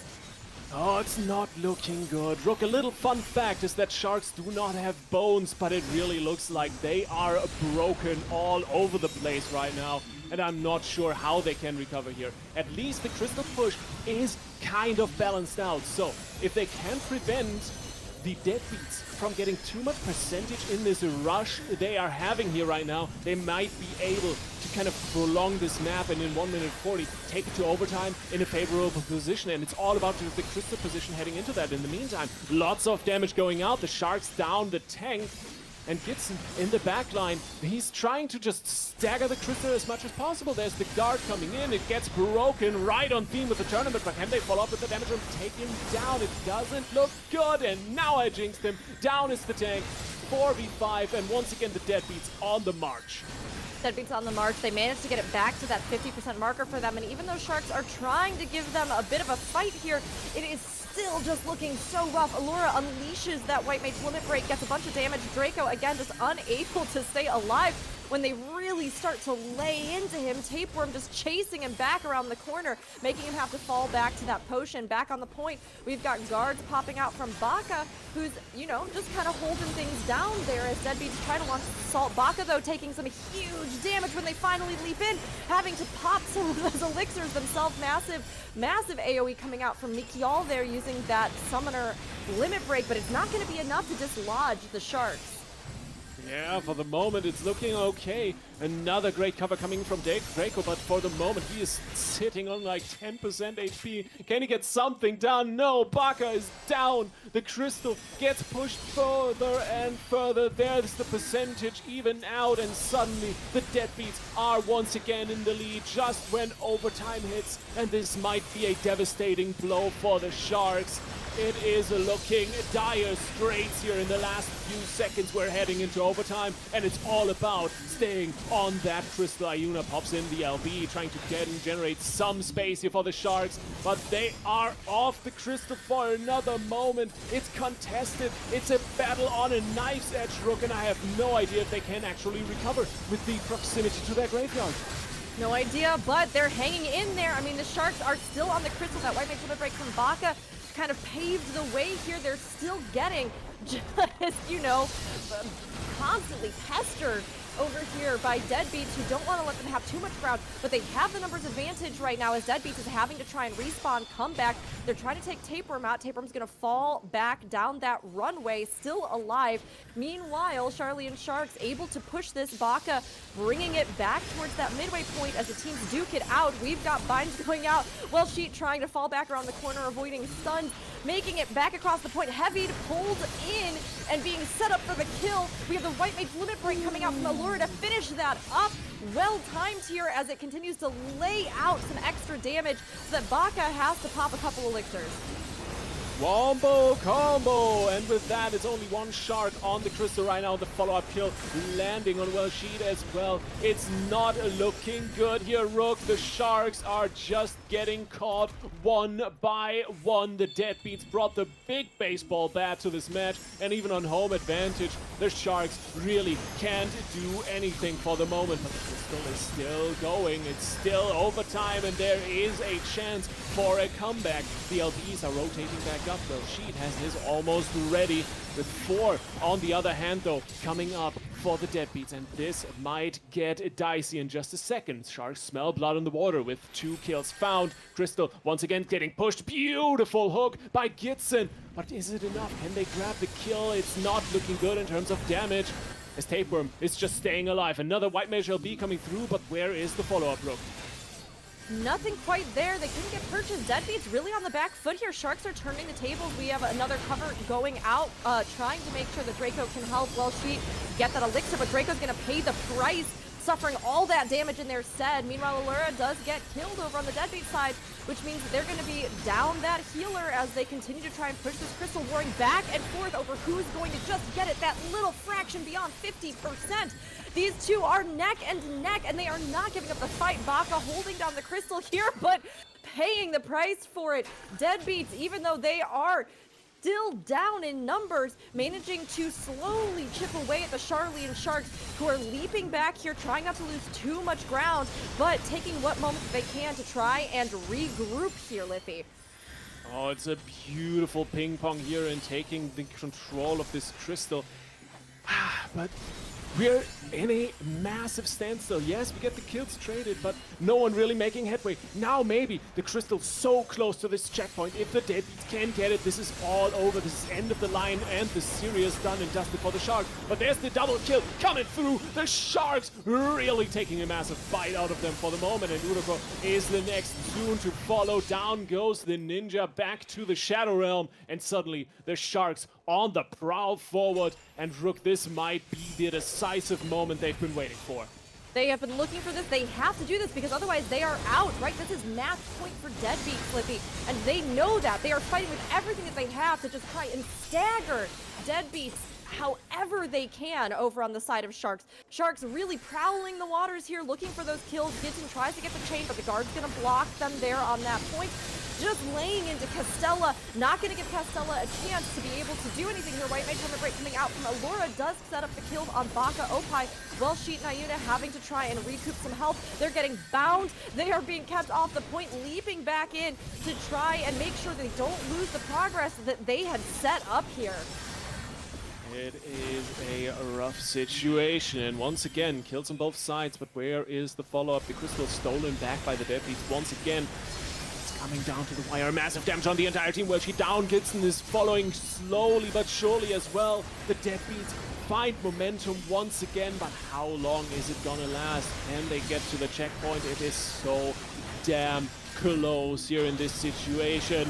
Oh, it's not looking good. Rook, a little fun fact is that Sharks do not have bones, but it really looks like they are broken all over the place right now. And I'm not sure how they can recover here. At least the Crystal Push is kind of balanced out. So if they can prevent the Deadbeats from getting too much percentage in this rush they are having here right now, they might be able to kind of prolong this map and in 1 minute 40 take it to overtime in a favorable position. And it's all about the Crystal position heading into that. In the meantime, lots of damage going out. The Sharks down the tank, and Gibson in the back line. He's trying to just stagger the Crystal as much as possible. There's the guard coming in. It gets broken right on theme with the tournament, but can they follow up with the damage and take him down? It doesn't look good, and now I jinxed him. Down is the tank. 4v5, and once again the Deadbeats on the march. Deadbeats on the march. They managed to get it back to that 50% marker for them, and even though Sharks are trying to give them a bit of a fight here, it is still just looking so rough. Allura unleashes that White Mage limit break, gets a bunch of damage. Draco, again, just unable to stay alive when they really start to lay into him. Tapeworm just chasing him back around the corner, making him have to fall back to that potion. Back on the point, we've got guards popping out from Baka, who's, you know, just kind of holding things down there as Deadbeats try to launch assault. Baka, though, taking some huge damage when they finally leap in, having to pop some of those elixirs themselves. Massive AoE coming out from Mikhail there using that summoner limit break, but it's not going to be enough to dislodge the Sharks. Yeah, for the moment it's looking okay. Another great cover coming from Draco, but for the moment he is sitting on like 10% HP. Can he get something done? No, Baka is down. The Crystal gets pushed further and further. There's the percentage even out, and suddenly the Deadbeats are once again in the lead just when overtime hits, and this might be a devastating blow for the Sharks. it is looking dire straits here in the last few seconds. We're heading into overtime, and it's all about staying on that crystal. Iuna pops in the LB, trying to get and generate some space here for the Sharks, but they are off the crystal for another moment. It's contested. It's a battle on a knife's edge, Rook, and I have no idea if they can actually recover with the proximity to their graveyard. No idea, but they're hanging in there. I mean, the Sharks are still on the crystal. That white makes a break from Baka kind of paved the way here. They're still getting just, constantly pestered over here by Deadbeats, who don't want to let them have too much ground, but they have the numbers advantage right now as Deadbeats is having to try and respawn, come back. They're trying to take Tapeworm out. Tapeworm's going to fall back down that runway, still alive. Meanwhile, Charlie Sharks able to push this. Baka bringing it back towards that midway point as the teams duke it out. We've got Binds going out, while Sheet trying to fall back around the corner, avoiding stuns, making it back across the point. Heavy pulled in and being set up for the kill. We have the White Mage Limit Break coming out from Allura to finish that up. Well timed here as it continues to lay out some extra damage so that Baka has to pop a couple elixirs. Wombo combo, and with that, it's only one Shark on the crystal right now. The follow-up kill landing on Sheet as well. It's not looking good here, Rook. The Sharks are just getting caught one by one. The Deadbeats brought the big baseball bat to this match, and even on home advantage, the Sharks really can't do anything for the moment. But the crystal is still going. It's still overtime, and there is a chance for a comeback. The LBs are rotating back up, though. Sheet has his almost ready, with 4 on the other hand, though, coming up for the Deadbeats, and this might get dicey in just a second. Sharks smell blood in the water with 2 kills found. Crystal once again getting pushed. Beautiful hook by Gitson, but is it enough? Can they grab the kill? It's not looking good in terms of damage, as Tapeworm is just staying alive. Another White Mage LB coming through, but where is the follow-up, Rook? Nothing quite there. They couldn't get purchased. Deadbeats really on the back foot here. Sharks are turning the tables. We have another cover going out, trying to make sure that Draco can help Sheet get that elixir, but Draco's going to pay the price, suffering all that damage in their stead. Meanwhile, Allura does get killed over on the Deadbeat side, which means that they're going to be down that healer as they continue to try and push this crystal, warring back and forth over who's going to just get it that little fraction beyond 50%. These two are neck and neck, and they are not giving up the fight. Baka holding down the crystal here, but paying the price for it. Deadbeats, even though they are still down in numbers, managing to slowly chip away at the Charlie Sharks, who are leaping back here, trying not to lose too much ground, but taking what moments they can to try and regroup here, Liffy. Oh, it's a beautiful ping pong here and taking the control of this crystal. But we're in a massive standstill. Yes, we get the kills traded, but no one really making headway. Now maybe the crystal's so close to this checkpoint. If the Deadbeats can get it, this is all over. This is end of the line, and the series done and dusted for the Sharks. But there's the double kill coming through. The Sharks really taking a massive bite out of them for the moment, and Uroko is the next soon to follow. Down goes the Ninja back to the Shadow Realm, and suddenly the Sharks on the prowl forward. And Rook, this might be the decisive moment they've been waiting for. They have been looking for this. They have to do this because otherwise they are out, right? This is match point for Deadbeat, Flippy, and they know that. They are fighting with everything that they have to just try and stagger Deadbeats however they can over on the side of Sharks. Sharks really prowling the waters here, looking for those kills. Gittin tries to get the chain, but the guard's gonna block them there on that point. Just laying into Castella, not gonna give Castella a chance to be able to do anything here. White Mage Limit Break coming out from Allura does set up the kills on Baka Opie. Sheet and Iuna having to try and recoup some health. They're getting bound. They are being kept off the point, leaping back in to try and make sure they don't lose the progress that they had set up here. It is a rough situation, and once again, kills on both sides, but where is the follow-up? The crystal stolen back by the Deadbeats once again. It's coming down to the wire. Massive damage on the entire team. Sheet down. Gitson is following slowly but surely as well. The Deadbeats find momentum once again, but how long is it gonna last? Can they get to the checkpoint? It is so damn close here in this situation.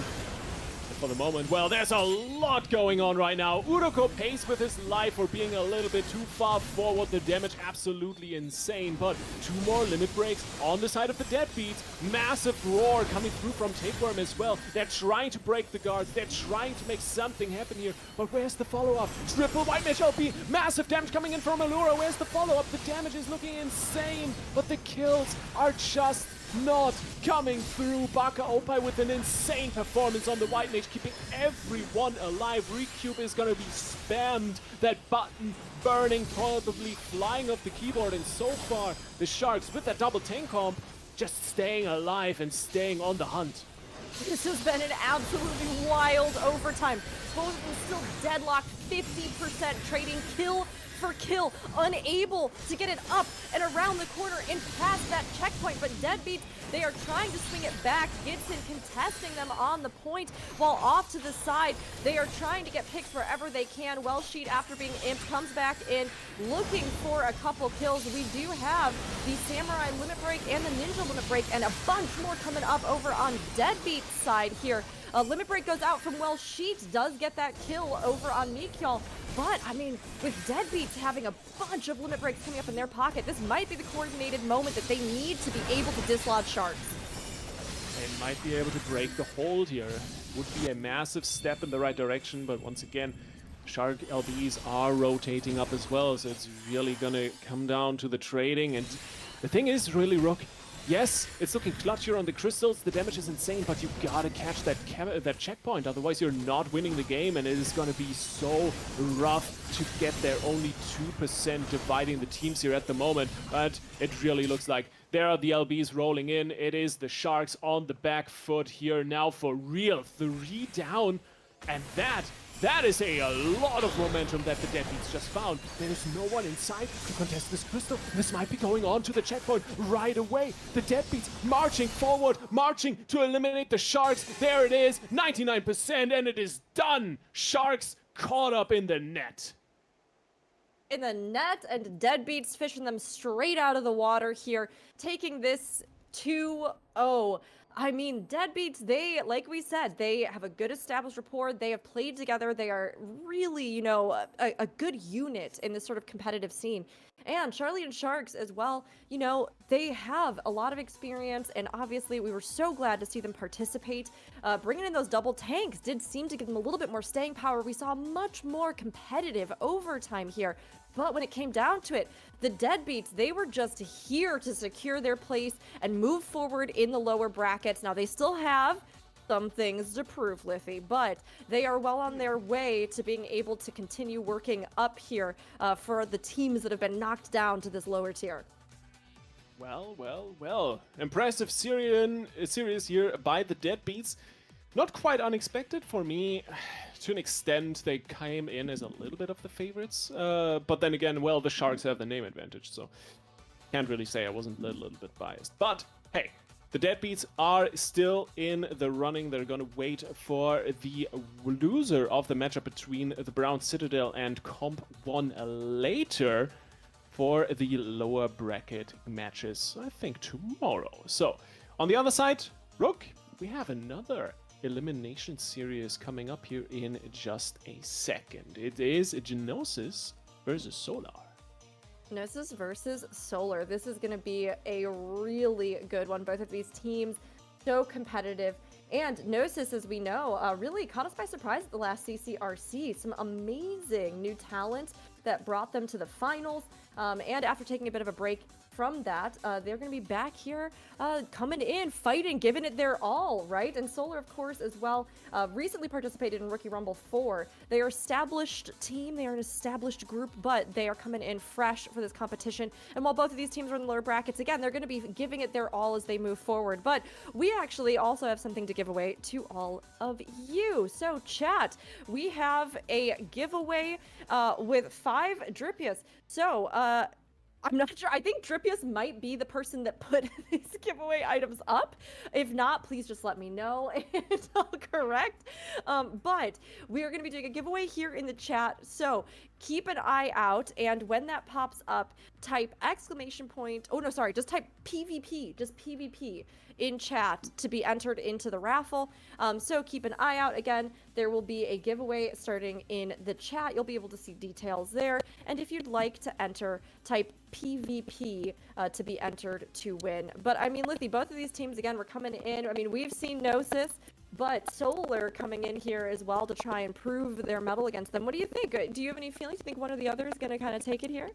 for the moment. Well, there's a lot going on right now. Uroko pays with his life for being a little bit too far forward. The damage absolutely insane, but 2 more limit breaks on the side of the Deadbeats. Massive roar coming through from Tapeworm as well. They're trying to break the guards. They're trying to make something happen here, but where's the follow-up? Triple White Mage LP. Massive damage coming in from Allura. Where's the follow-up? The damage is looking insane, but the kills are just not coming through. Baka Opai with an insane performance on the White Mage, keeping everyone alive. Recube is gonna be spammed. That button burning, probably flying off the keyboard. And so far, the Sharks with that double tank comp just staying alive and staying on the hunt. This has been an absolutely wild overtime. Both of them still deadlocked, 50% trading kill for kill, unable to get it up and around the corner and past that checkpoint. But Deadbeats, they are trying to swing it back. Gibson contesting them on the point, while off to the side, they are trying to get picks wherever they can. Wellsheet, after being imped, comes back in looking for a couple kills. We do have the Samurai Limit Break and the Ninja Limit Break, and a bunch more coming up over on Deadbeat's side here. Limit Break goes out from Wellsheet, does get that kill over on Mikyol. But, I mean, with Deadbeats having a bunch of limit breaks coming up in their pocket, this might be the coordinated moment that they need to be able to dislodge Sharks. They might be able to break the hold here. Would be a massive step in the right direction, but once again, Shark LBs are rotating up as well, so it's really gonna come down to the trading. And the thing is, really, Rook, yes, it's looking clutch here on the crystals. The damage is insane, but you gotta catch that checkpoint. Otherwise, you're not winning the game, and it is gonna be so rough to get there. Only 2% dividing the teams here at the moment, but it really looks like there are the LBs rolling in. It is the Sharks on the back foot here now for real. 3 down, and that is a lot of momentum that the Deadbeats just found. There is no one inside to contest this crystal. This might be going on to the checkpoint right away. The Deadbeats marching forward, marching to eliminate the Sharks. There it is, 99%, and it is done. Sharks caught up in the net. In the net, and Deadbeats fishing them straight out of the water here, taking this 2-0. I mean, Deadbeats, they, like we said, they have a good established rapport. They have played together. They are really, you know, a good unit in this sort of competitive scene. And Charlie and Sharks as well, you know, they have a lot of experience, and obviously we were so glad to see them participate. Bringing in those double tanks did seem to give them a little bit more staying power. We saw much more competitive overtime here. But when it came down to it, the Deadbeats, they were just here to secure their place and move forward in the lower brackets. Now, they still have some things to prove, Liffy, but they are well on their way to being able to continue working up here for the teams that have been knocked down to this lower tier. Well. Impressive series here by the Deadbeats. Not quite unexpected for me. To an extent, they came in as a little bit of the favorites. But then again, well, the Sharks have the name advantage, so can't really say I wasn't a little bit biased. But hey, the Deadbeats are still in the running. They're gonna wait for the loser of the matchup between the Brown Citadel and Comp 1 later for the lower bracket matches, I think tomorrow. So, on the other side, Rook, we have another elimination series coming up here in just a second. It is Genosis versus Solar. Gnosis versus Solar. This is going to be a really good one. Both of these teams so competitive. And Gnosis, as we know, really caught us by surprise at the last CCRC. Some amazing new talent that brought them to the finals. And after taking a bit of a break from that, they're going to be back here, coming in, fighting, giving it their all, right? And Solar, of course, as well, recently participated in Rookie Rumble 4. They are an established team, they are an established group, but they are coming in fresh for this competition. And while both of these teams are in the lower brackets, again, they're going to be giving it their all as they move forward. But we actually also have something to give away to all of you. So, chat, we have a giveaway with 5 Dripius. So, I'm not sure. I think Dripius might be the person that put these giveaway items up. If not, please just let me know and I'll correct. But we are going to be doing a giveaway here in the chat. So keep an eye out, and when that pops up, type exclamation point, oh no, sorry, just type PvP, just PvP in chat to be entered into the raffle. So keep an eye out. Again, there will be a giveaway starting in the chat. You'll be able to see details there. And if you'd like to enter, type PvP to be entered to win. But I mean, Lithy, both of these teams, again, were coming in. I mean, we've seen Gnosis, but Solar coming in here as well to try and prove their mettle against them. What do you think? Do you have any feelings? Do you think one or the other is going to kind of take it here?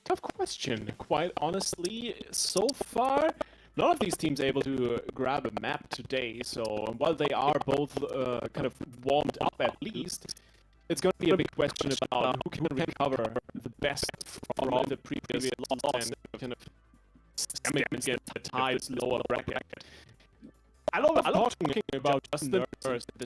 Tough question. Quite honestly, so far, none of these teams able to grab a map today. So while they are both kind of warmed up at least, it's going to be a big question about who can recover the best from the previous loss and kind of get the ties lower bracket. I love talking about just the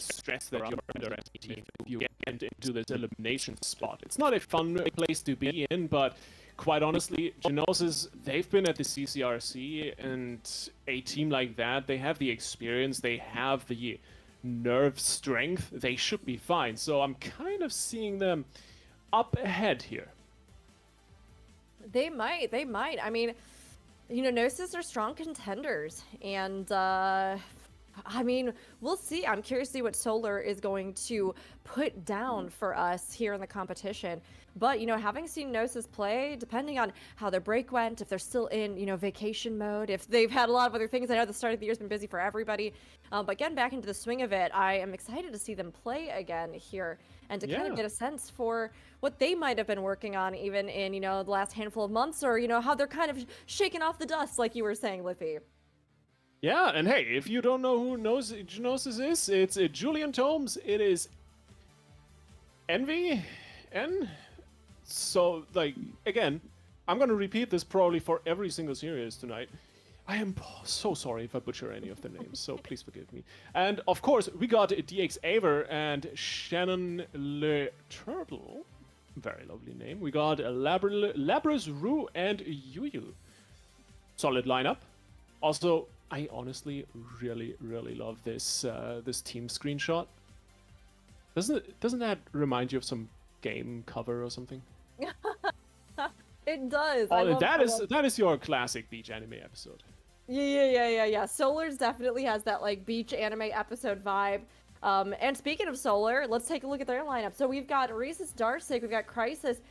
stress that you're under as a team if you get into this elimination spot. It's not a fun place to be in, but quite honestly, Gnosis, they've been at the CCRC, and a team like that, they have the experience, they have the nerve strength, they should be fine. So I'm kind of seeing them up ahead here. They might. I mean, you know, Gnosis are strong contenders, and I mean, we'll see. I'm curious to see what Solar is going to put down for us here in the competition. But, you know, having seen Gnosis play, depending on how their break went, if they're still in, you know, vacation mode, if they've had a lot of other things, I know the start of the year's been busy for everybody. But getting back into the swing of it, I am excited to see them play again here and to kind of get a sense for what they might have been working on even in, you know, the last handful of months, or, you know, how they're kind of shaking off the dust, like you were saying, Lithy. Yeah, and hey, if you don't know who Gnosis is, it's Julian Tomes. It is Envy, So, like, again, I'm gonna repeat this probably for every single series tonight. I am so sorry if I butcher any of the names, so please forgive me. And, of course, we got DX Aver and Shannon Le Turtle. Very lovely name. We got Labras Rue and Yuyu. Solid lineup. Also, I honestly really love this this team screenshot. Doesn't that remind you of some game cover or something? It does. Oh, that is your classic beach anime episode. Yeah. Solar's definitely has that like beach anime episode vibe. And speaking of Solar, let's take a look at their lineup. So we've got Rhesus Darsic, we've got Crisis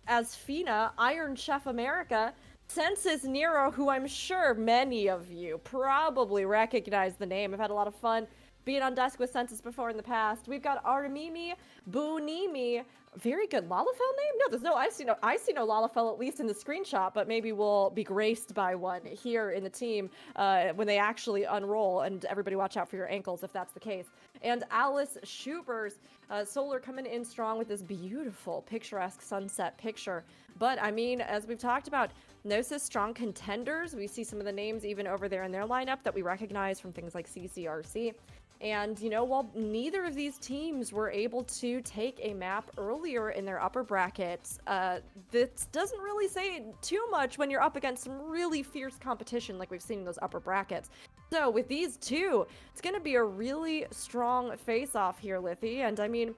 as Fina, Iron Chef America, Senses Nero, who I'm sure many of you probably recognize the name. I've had a lot of fun being on desk with Senses before in the past. We've got Artemimi, Bunimi, very good Lalafell name? No, there's no, I see no Lalafell, at least in the screenshot, but maybe we'll be graced by one here in the team when they actually unroll, and everybody watch out for your ankles if that's the case. And Alice Schubers, Solar coming in strong with this beautiful picturesque sunset picture. But I mean, as we've talked about, Gnosis strong contenders. We see some of the names even over there in their lineup that we recognize from things like CCRC. And, you know, while neither of these teams were able to take a map earlier in their upper brackets, this doesn't really say too much when you're up against some really fierce competition like we've seen in those upper brackets. So with these two, it's going to be a really strong face-off here, Lithy. And I mean,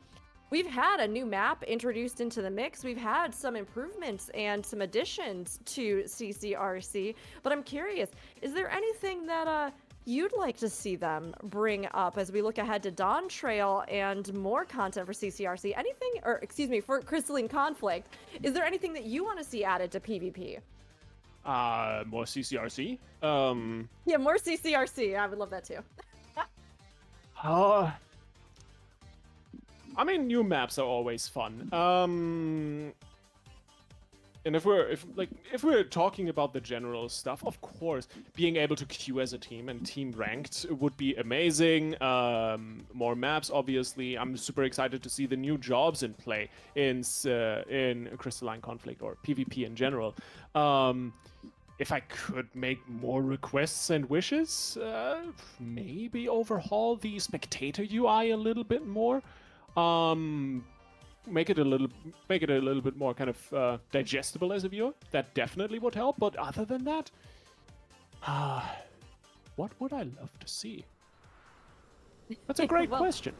we've had a new map introduced into the mix. We've had some improvements and some additions to CCRC. But I'm curious, is there anything that you'd like to see them bring up as we look ahead to Dawn Trail and more content for CCRC? Anything, or excuse me, for Crystalline Conflict, is there anything that you want to see added to PvP? More CCRC? Yeah, more CCRC. I would love that too. I mean, new maps are always fun. And if we're talking about the general stuff, of course, being able to queue as a team and team ranked would be amazing. More maps, obviously. I'm super excited to see the new jobs in play in Crystalline Conflict or PvP in general. If I could make more requests and wishes, maybe overhaul the spectator UI a little bit more. Make it a little bit more kind of digestible as a viewer. That definitely would help. But other than that, what would I love to see? That's a great question.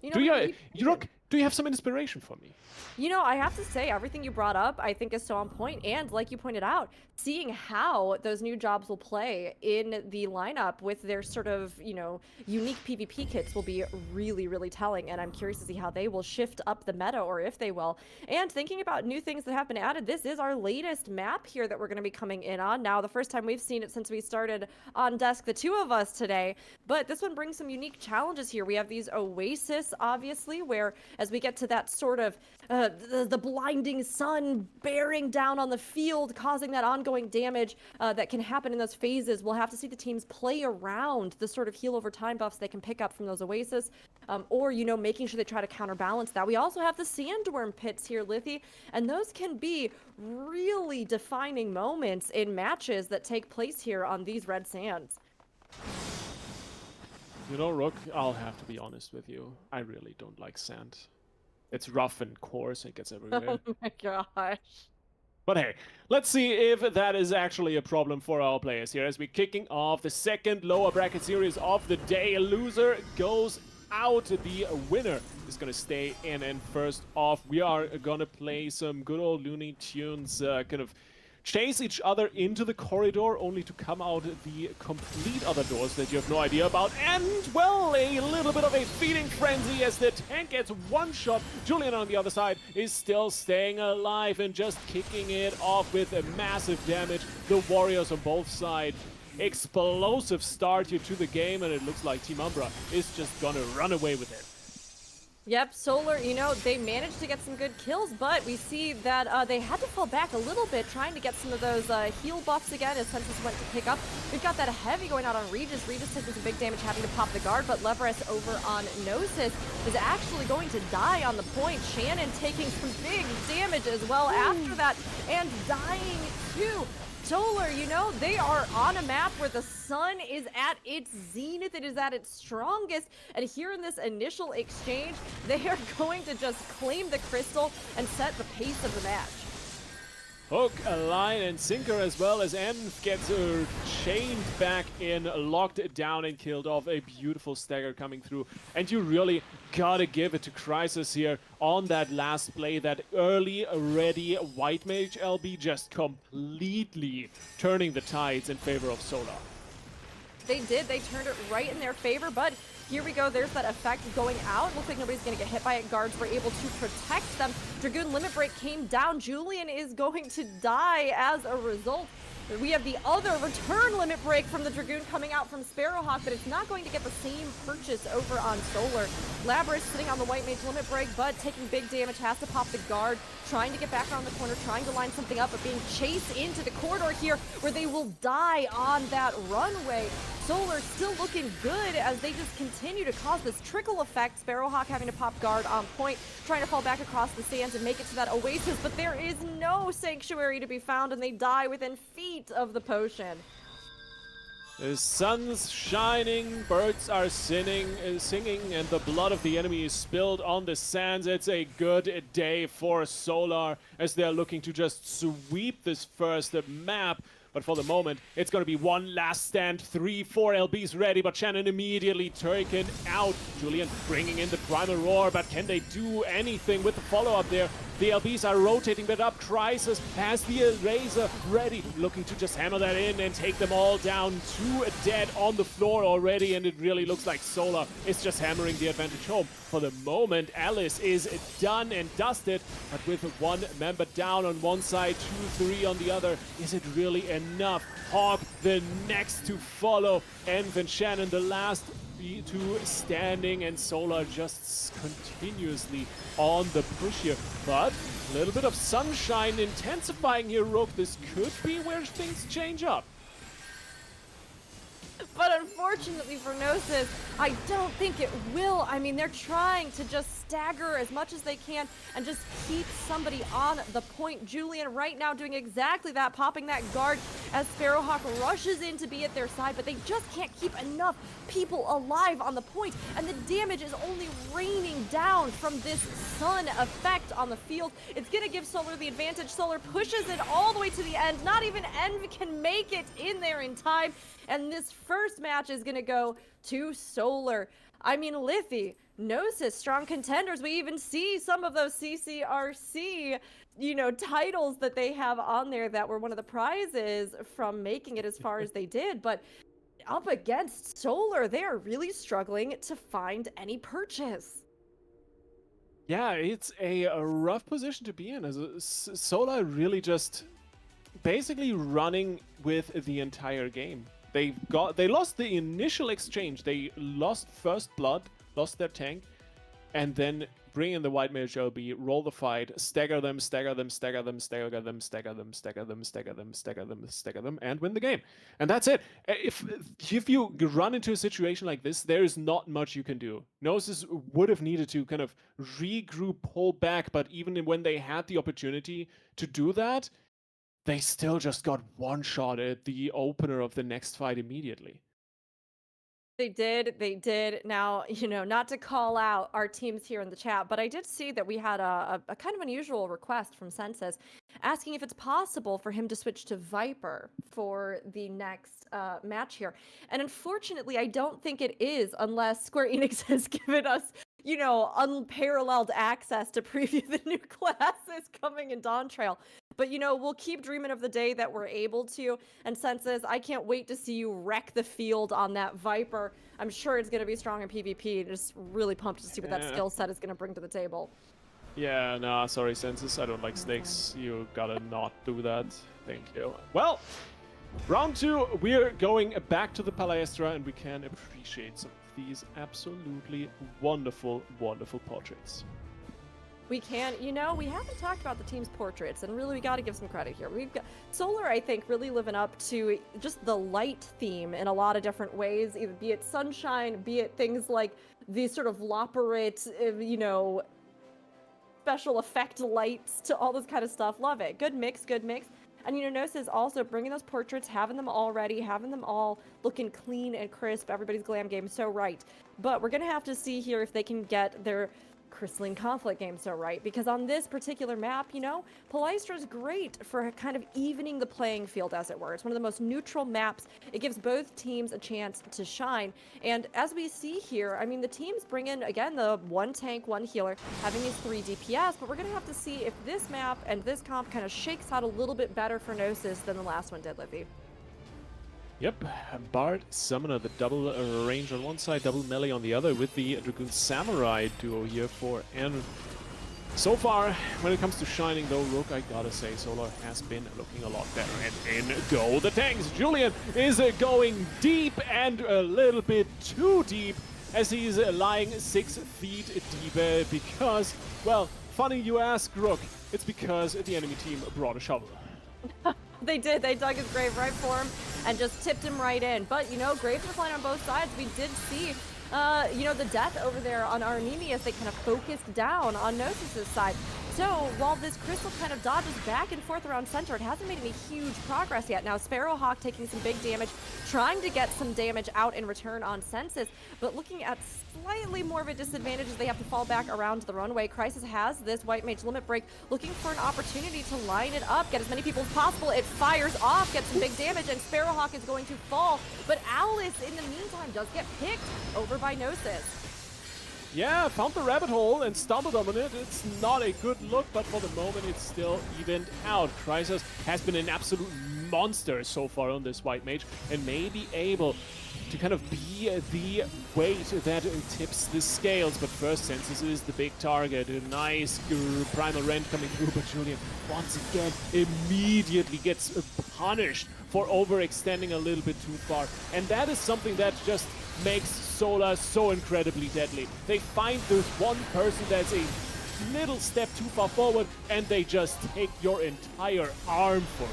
You know, Do you, we- Rook, do you have some inspiration for me? You know, I have to say, everything you brought up, I think is so on point. And like you pointed out, seeing how those new jobs will play in the lineup with their sort of, you know, unique PvP kits will be really, really telling. And I'm curious to see how they will shift up the meta, or if they will. And thinking about new things that have been added, this is our latest map here that we're going to be coming in on. Now, the first time we've seen it since we started on desk, the two of us today. But this one brings some unique challenges here. We have these Oasis, obviously, where as we get to that sort of the blinding sun bearing down on the field, causing that ongoing damage that can happen in those phases. We'll have to see the teams play around the sort of heal over time buffs they can pick up from those Oasis, or, you know, making sure they try to counterbalance that. We also have the Sandworm pits here, Lithy, and those can be really defining moments in matches that take place here on these red sands. You know, Rook, I'll have to be honest with you. I really don't like sand. It's rough and coarse, it gets everywhere. Oh my gosh. But hey, let's see if that is actually a problem for our players here as we're kicking off the second lower bracket series of the day. A loser goes out. The winner is going to stay in. And first off, we are going to play some good old Looney Tunes, kind of chase each other into the corridor only to come out the complete other doors that you have no idea about. And, well, a little bit of a feeding frenzy as the tank gets one shot. Julian on the other side is still staying alive and just kicking it off with a massive damage. The Warriors on both sides. Explosive start here to the game, and it looks like Team Umbra is just gonna run away with it. Yep, Solar, you know, they managed to get some good kills, but we see that they had to fall back a little bit trying to get some of those heal buffs again as Sensus went to pick up. We've got that heavy going out on Regis. Regis taking some big damage, having to pop the guard, but Leverus over on Gnosis is actually going to die on the point. Shannon taking some big damage as well after that, and dying too. Solar, you know, they are on a map where the sun is at its zenith, it is at its strongest, and here in this initial exchange, they are going to just claim the crystal and set the pace of the match. Hook, a line, and sinker as well as Env gets chained back in, locked down and killed off. A beautiful stagger coming through. And you really gotta give it to Crisis here on that last play. That early, ready White Mage LB just completely turning the tides in favor of Solar. They did, they turned it right in their favor, but here we go, there's that effect going out. Looks like nobody's gonna get hit by it. Guards were able to protect them. Dragoon Limit Break came down. Julian is going to die as a result. We have the other return limit break from the Dragoon coming out from Sparrowhawk, but it's not going to get the same purchase over on Solar. Labrys sitting on the White Mage limit break, but taking big damage, has to pop the guard, trying to get back around the corner, trying to line something up, but being chased into the corridor here where they will die on that runway. Solar still looking good as they just continue to cause this trickle effect. Sparrowhawk having to pop guard on point, trying to fall back across the sands and make it to that Oasis, but there is no sanctuary to be found and they die within feet of the potion. The sun's shining, birds are singing, and the blood of the enemy is spilled on the sands. It's a good day for Solar as they're looking to just sweep this first map. But for the moment, it's going to be one last stand. 3-4 LBs ready, but Shannon immediately taken out. Julian bringing in the Primal Roar, but can they do anything with the follow-up there? The LBs are rotating that up. Crisis has the Eraser ready, looking to just hammer that in and take them all down. 2 dead on the floor already, and it really looks like Solar is just hammering the advantage home. For the moment, Alice is done and dusted, but with 1 member down on one side, 2-3 on the other, is it really enough? Hawk the next to follow, Env and Shannon the last 2 standing, and Solar just continuously on the push here. But a little bit of sunshine intensifying here, Rook. This could be where things change up. But unfortunately for Gnosis, I don't think it will. I mean, they're trying to just stagger as much as they can and just keep somebody on the point. Julian right now doing exactly that, popping that guard as Sparrowhawk rushes in to be at their side, but they just can't keep enough people alive on the point, and the damage is only raining down from this sun effect on the field. It's gonna give Solar the advantage. Solar pushes it all the way to the end. Not even Env can make it in there in time, and this first match is gonna go to Solar. I mean, Lithy, Gnosis, strong contenders. We even see some of those CCRC, titles that they have on there that were one of the prizes from making it as far as they did. But up against Solar, they are really struggling to find any purchase. Yeah, it's a rough position to be in, as Solar really just basically running with the entire game. They lost the initial exchange. They lost first blood, lost their tank, and then bring in the White Mage LB, roll the fight, stagger them, stagger them, stagger them, stagger them, stagger them, stagger them, stagger them, stagger them, stagger them, and win the game. And that's it. If you run into a situation like this, there is not much you can do. Gnosis would have needed to kind of regroup, pull back, but even when they had the opportunity to do that, they still just got one shot at the opener of the next fight immediately. They did. Now, not to call out our teams here in the chat, but I did see that we had a kind of unusual request from Senses asking if it's possible for him to switch to Viper for the next match here. And unfortunately, I don't think it is unless Square Enix has given us, unparalleled access to preview the new classes coming in Dawn Trail. But, we'll keep dreaming of the day that we're able to. And Senses, I can't wait to see you wreck the field on that Viper. I'm sure it's going to be strong in PvP. Just really pumped to see what that skill set is going to bring to the table. Yeah, nah, sorry, Senses. I don't like snakes. You gotta not do that. Thank you. Well, round 2, we're going back to the Palestra, and we can appreciate some of these absolutely wonderful, wonderful portraits. We can, we haven't talked about the team's portraits, and really we got to give some credit here. We've got Solar, I think, really living up to just the light theme in a lot of different ways, either be it sunshine, be it things like these sort of Loporrit, special effect lights to all this kind of stuff. Love it. Good mix, good mix. And Gnosis also bringing those portraits, having them all ready, having them all looking clean and crisp. Everybody's glam game so right. But we're going to have to see here if they can get their Crystalline Conflict game so right, because on this particular map, Palestra is great for kind of evening the playing field, as it were. It's one of the most neutral maps. It gives both teams a chance to shine. And as we see here, I mean, the teams bring in, again, the 1 tank, 1 healer, having these 3 DPS, but we're going to have to see if this map and this comp kind of shakes out a little bit better for Gnosis than the last one did, Livy. Yep, Bard, Summoner, the double range on one side, double melee on the other, with the Dragoon Samurai duo here for N. So far, when it comes to shining though, Rook, I gotta say, Solar has been looking a lot better. And in go the tanks. Julian is going deep, and a little bit too deep, as he's lying 6 feet deep, because, well, funny you ask, Rook, it's because the enemy team brought a shovel. They did. They dug his grave right for him and just tipped him right in. But, graves were flying on both sides. We did see, the death over there on Arnemius. They kind of focused down on Gnosis' side. So while this crystal kind of dodges back and forth around center, it hasn't made any huge progress yet. Now Sparrowhawk taking some big damage, trying to get some damage out in return on Senses, but looking at slightly more of a disadvantage as they have to fall back around the runway. Crisis has this White Mage limit break, looking for an opportunity to line it up, get as many people as possible. It fires off, gets some big damage, and Sparrowhawk is going to fall. But Alice, in the meantime, does get picked over by Gnosis. Yeah, found the rabbit hole and stumbled on it. It's not a good look, but for the moment it's still evened out. Crisis has been an absolute monster so far on this White Mage, and may be able to kind of be the weight that tips the scales. But first, Senses is the big target. A nice Primal Rend coming through, but Julian once again immediately gets punished for overextending a little bit too far. And that is something that just makes Solar so incredibly deadly. They find this one person that's a little step too far forward, and they just take your entire arm for it.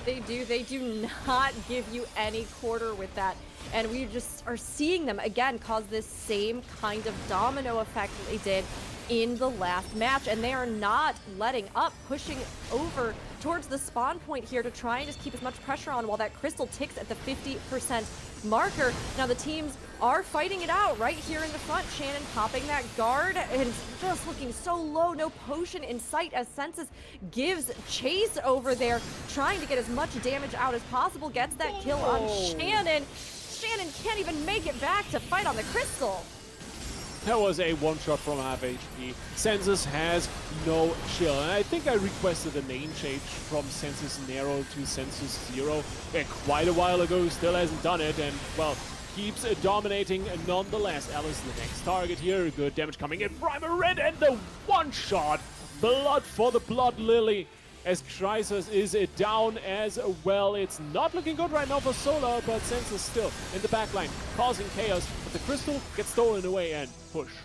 They do not give you any quarter with that. And we just are seeing them again cause this same kind of domino effect that they did in the last match, and they are not letting up, pushing over towards the spawn point here to try and just keep as much pressure on while that crystal ticks at the 50% marker. Now the teams are fighting it out right here in the front. Shannon popping that guard and just looking so low, no potion in sight as Senses gives chase over there, trying to get as much damage out as possible, gets that kill on Shannon. Shannon can't even make it back to fight on the crystal. That was a one-shot from half HP. Sensus has no chill. And I think I requested a name change from Sensus Nero to Sensus Zero quite a while ago. Still hasn't done it. And, well, keeps dominating nonetheless. Alice, the next target here. Good damage coming in. Primal Red and the one-shot. Blood for the Blood Lily. As Chrysos is down as well. It's not looking good right now for Solar, but Sensus still in the backline, causing chaos. But the crystal gets stolen away and pushed.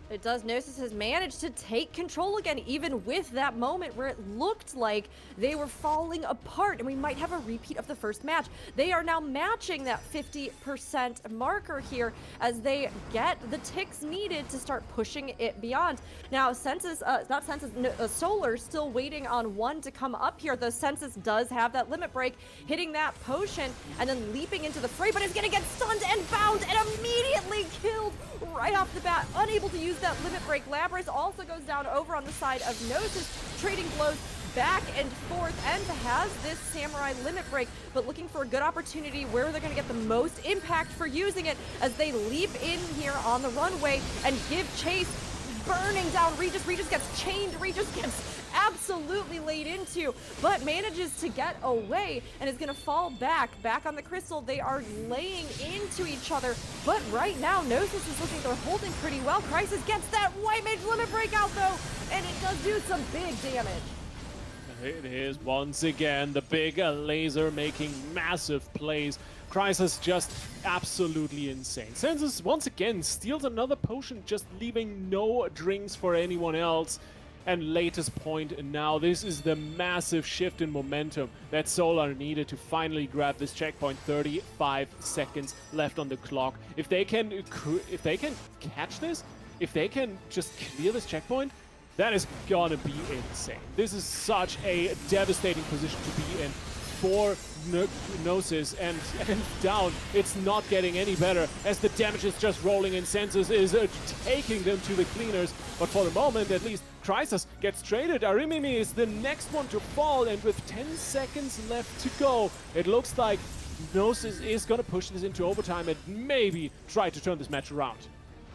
It does. Gnosis has managed to take control again, even with that moment where it looked like they were falling apart, and we might have a repeat of the first match. They are now matching that 50% marker here as they get the ticks needed to start pushing it beyond. Now, Solar still waiting on one to come up here. The Sensus does have that limit break, hitting that potion, and then leaping into the fray, but it's gonna get stunned and bound and immediately killed right off the bat, unable to use that limit break. Labras also goes down over on the side of Gnosis, trading blows back and forth, and has this Samurai limit break, but looking for a good opportunity where they're going to get the most impact for using it as they leap in here on the runway and give chase. Burning down Regis. Regis gets chained. Regis gets absolutely laid into, but manages to get away and is going to fall back on the crystal. They are laying into each other, but right now Gnosis is looking, they're holding pretty well. Chrysos gets that White Mage limit break out though, and it does do some big damage. It is once again the big laser making massive plays. Chrysos just absolutely insane. Sensus once again steals another potion, just leaving no drinks for anyone else. And latest point now, this is the massive shift in momentum that Solar needed to finally grab this checkpoint. 35 seconds left on the clock. If they can catch this, if they can just clear this checkpoint, that is gonna be insane. This is such a devastating position to be in for Gnosis, and down. It's not getting any better as the damage is just rolling in. Sensus is taking them to the cleaners, but for the moment at least Chrysos gets traded. Arimimi is the next one to fall, and with 10 seconds left to go, it looks like Gnosis is gonna push this into overtime and maybe try to turn this match around.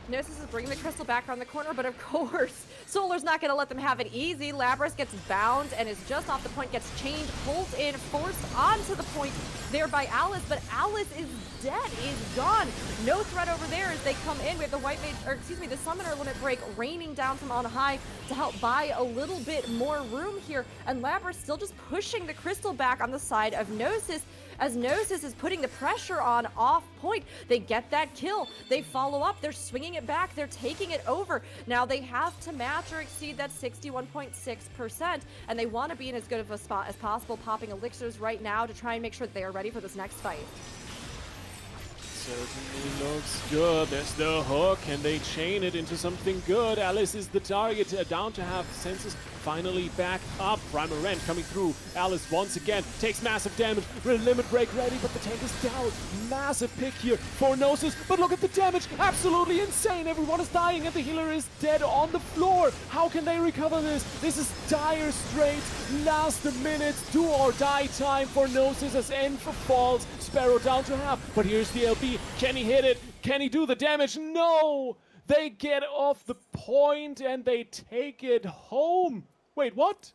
Gnosis is bringing the crystal back around the corner, but of course, Solar's not going to let them have it easy. Labras gets bound and is just off the point, gets chained, pulled in, forced onto the point there by Alice, but Alice is dead, is gone. No threat over there as they come in. We have the White Mage, or excuse me, the Summoner limit break raining down from on high to help buy a little bit more room here, and Labras still just pushing the crystal back on the side of Gnosis, as Gnosis is putting the pressure on off point. They get that kill. They follow up. They're swinging it back. They're taking it over. Now they have to match or exceed that 61.6%, and they want to be in as good of a spot as possible, popping elixirs right now to try and make sure that they are ready for this next fight. Certainly looks good. There's the hook, and they chain it into something good. Alice is the target, down to have Sensus finally back up. Primal Rend coming through. Alice once again takes massive damage. Limit break ready, but the tank is down. Massive pick here for Gnosis, but look at the damage. Absolutely insane. Everyone is dying, and the healer is dead on the floor. How can they recover this? This is dire straits. Last minute, do or die time for Gnosis as Enfer falls. Sparrow down to half, but here's the LB. Can he hit it? Can he do the damage? No! They get off the point and they take it home. Wait, what?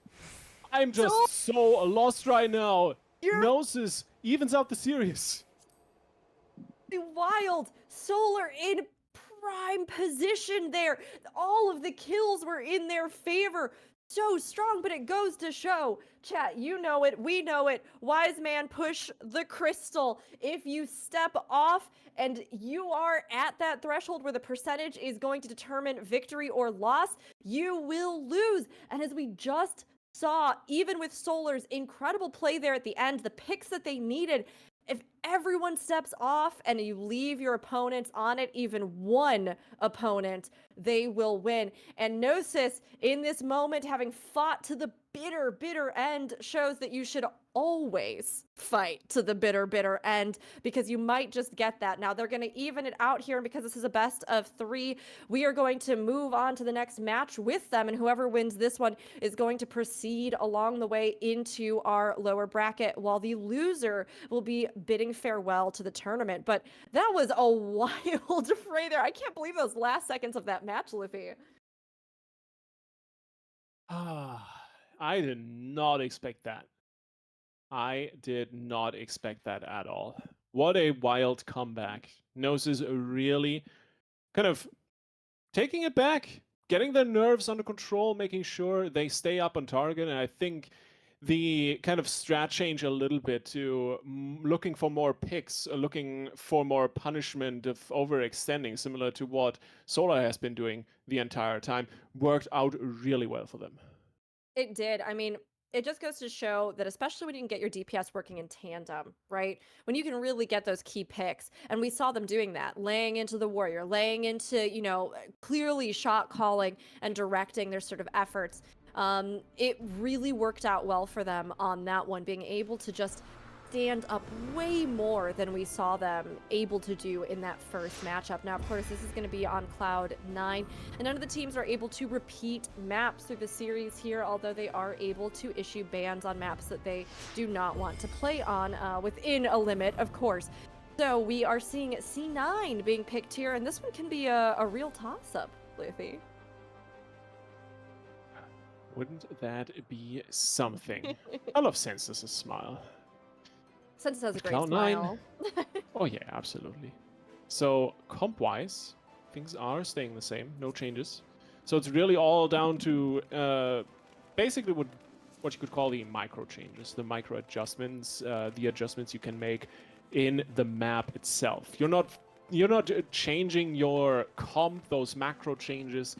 I'm just so lost right now. Gnosis evens out the series. Wild. Solar in prime position there. All of the kills were in their favor. So strong, but it goes to show, chat, you know it, we know it, wise man push the crystal. If you step off and you are at that threshold where the percentage is going to determine victory or loss, you will lose. And as we just saw, even with Solar's incredible play there at the end, the picks that they needed, if everyone steps off and you leave your opponents on it, even one opponent, they will win. And Gnosis, in this moment, having fought to the bitter end shows that you should always fight to the bitter end, because you might just get that. Now they're going to even it out here, and because this is a best of 3, we are going to move on to the next match with them, and whoever wins this one is going to proceed along the way into our lower bracket, while the loser will be bidding farewell to the tournament. But that was a wild fray there. I can't believe those last seconds of that match, Liffy. I did not expect that. I did not expect that at all. What a wild comeback. Gnosis really kind of taking it back, getting their nerves under control, making sure they stay up on target. And I think the kind of strat change a little bit to looking for more picks, looking for more punishment of overextending, similar to what Solar has been doing the entire time, worked out really well for them. It did. I mean, it just goes to show that, especially when you can get your DPS working in tandem, right? When you can really get those key picks, and we saw them doing that, laying into the warrior, laying into, you know, clearly shot calling and directing their sort of efforts. It really worked out well for them on that one, being able to just stand up way more than we saw them able to do in that first matchup. Now, of course, this is going to be on Cloud 9, and none of the teams are able to repeat maps through the series here, although they are able to issue bans on maps that they do not want to play on within a limit, of course. So we are seeing C9 being picked here, and this one can be a real toss-up, Liffy. Wouldn't that be something? I love Sensus's smile. Sensus has a great Cloud9. smile. Oh yeah, absolutely. So comp-wise, things are staying the same, no changes. So it's really all down to basically what you could call the micro changes, the micro adjustments, the adjustments you can make in the map itself. You're not changing your comp, those macro changes,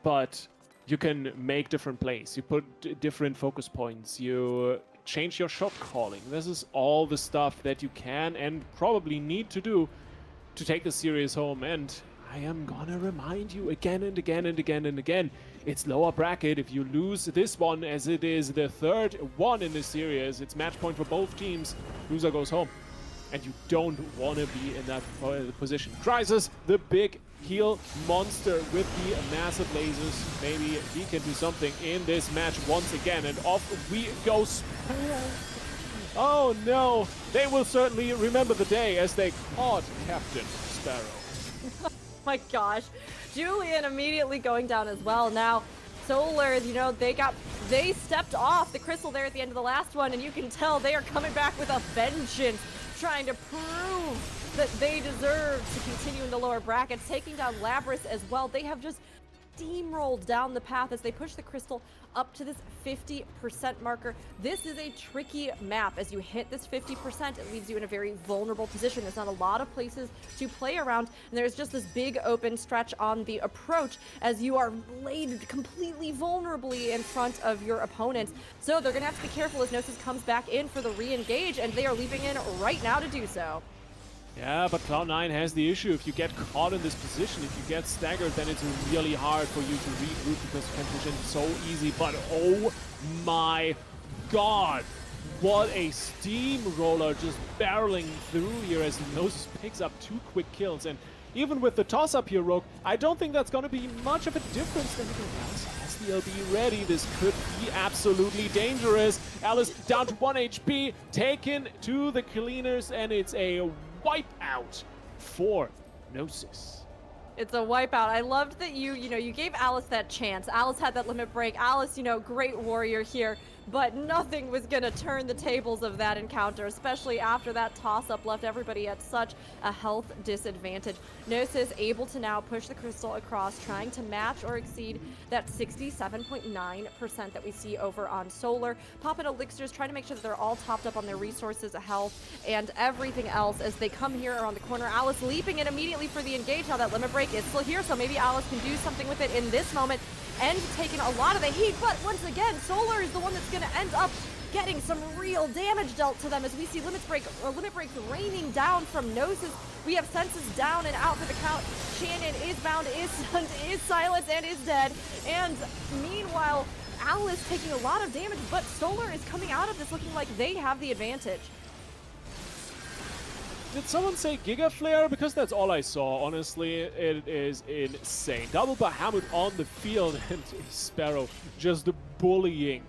but you can make different plays. You put different focus points. You change your shot calling. This is all the stuff that you can and probably need to do to take the series home. And I am gonna remind you again and again and again and again, it's lower bracket. If you lose this one, as it is the third one in the series, it's match point for both teams. Loser goes home. And you don't want to be in that position. Crisis, the big heal monster with the massive lasers. Maybe he can do something in this match once again. And off we go. Oh no, they will certainly remember the day as they caught Captain Sparrow. Oh my gosh. Julian immediately going down as well. Now, Solar, you know, they stepped off the crystal there at the end of the last one, and you can tell they are coming back with a vengeance, trying to prove that they deserve to continue in the lower brackets, taking down Labrys as well. They have just steamrolled down the path as they push the crystal up to this 50% marker. This is a tricky map. As you hit this 50%, it leaves you in a very vulnerable position. There's not a lot of places to play around, and there's just this big open stretch on the approach as you are laid completely vulnerably in front of your opponents. So they're gonna have to be careful as Gnosis comes back in for the re-engage, and they are leaping in right now to do so. Yeah, but Cloud9 has the issue. If you get caught in this position, if you get staggered, then it's really hard for you to regroup because you can push in so easy. But oh my god, what a steamroller just barreling through here as Gnosis picks up 2 quick kills. And even with the toss-up here, Rogue, I don't think that's going to be much of a difference. Then Alice has the LB ready. This could be absolutely dangerous. Alice down to 1 HP, taken to the cleaners, and it's a wipeout for Gnosis. It's a wipeout. I loved that you gave Alice that chance. Alice had that limit break. Alice, great warrior here, but nothing was going to turn the tables of that encounter, especially after that toss-up left everybody at such a health disadvantage. Gnosis able to now push the crystal across, trying to match or exceed that 67.9% that we see over on Solar. Popping elixirs, trying to make sure that they're all topped up on their resources, health, and everything else as they come here around the corner. Alice leaping in immediately for the engage. Now that limit break is still here, so maybe Alice can do something with it in this moment and taking a lot of the heat. But once again, Solar is the one that's going to end up getting some real damage dealt to them as we see limit breaks raining down from Gnosis. We have Senses down and out for the count. Shannon is bound, is stunned, is silenced, and is dead. And meanwhile, Alice taking a lot of damage, but Solar is coming out of this looking like they have the advantage. Did someone say Giga Flare? Because that's all I saw, honestly. It is insane. Double Bahamut on the field and Sparrow just bullying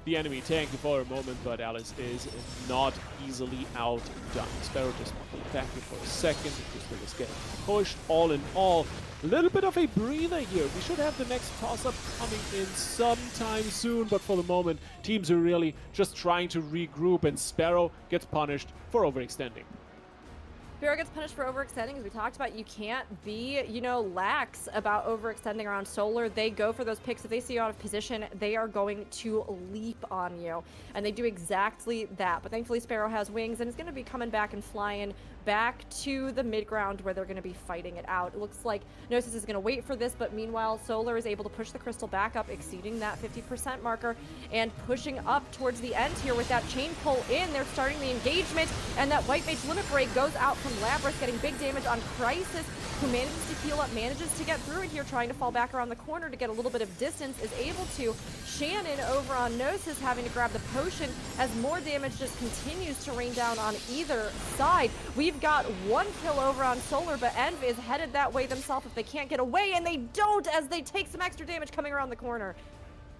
the enemy tank for a moment, but Alice is not easily outdone. Sparrow just back here for a second. Crystal is getting pushed. All in all, a little bit of a breather here. We should have the next toss-up coming in sometime soon, but for the moment, teams are really just trying to regroup, and Sparrow gets punished for overextending. Sparrow gets punished for overextending. As we talked about, you can't be, lax about overextending around Solar. They go for those picks. If they see you out of position, they are going to leap on you. And they do exactly that. But thankfully, Sparrow has wings and is going to be coming back and flying back to the mid ground where they're going to be fighting it out. It looks like Gnosis is going to wait for this, but meanwhile, Solar is able to push the Crystal back up, exceeding that 50% marker and pushing up towards the end here with that chain pull in. They're starting the engagement, and that White Mage Limit Break goes out from Labrys, getting big damage on Crisis, who manages to heal up, manages to get through it here, trying to fall back around the corner to get a little bit of distance, is able to. Shannon over on Gnosis having to grab the potion as more damage just continues to rain down on either side. We've got one kill over on Solar, but Env is headed that way themselves if they can't get away, and they don't as they take some extra damage coming around the corner.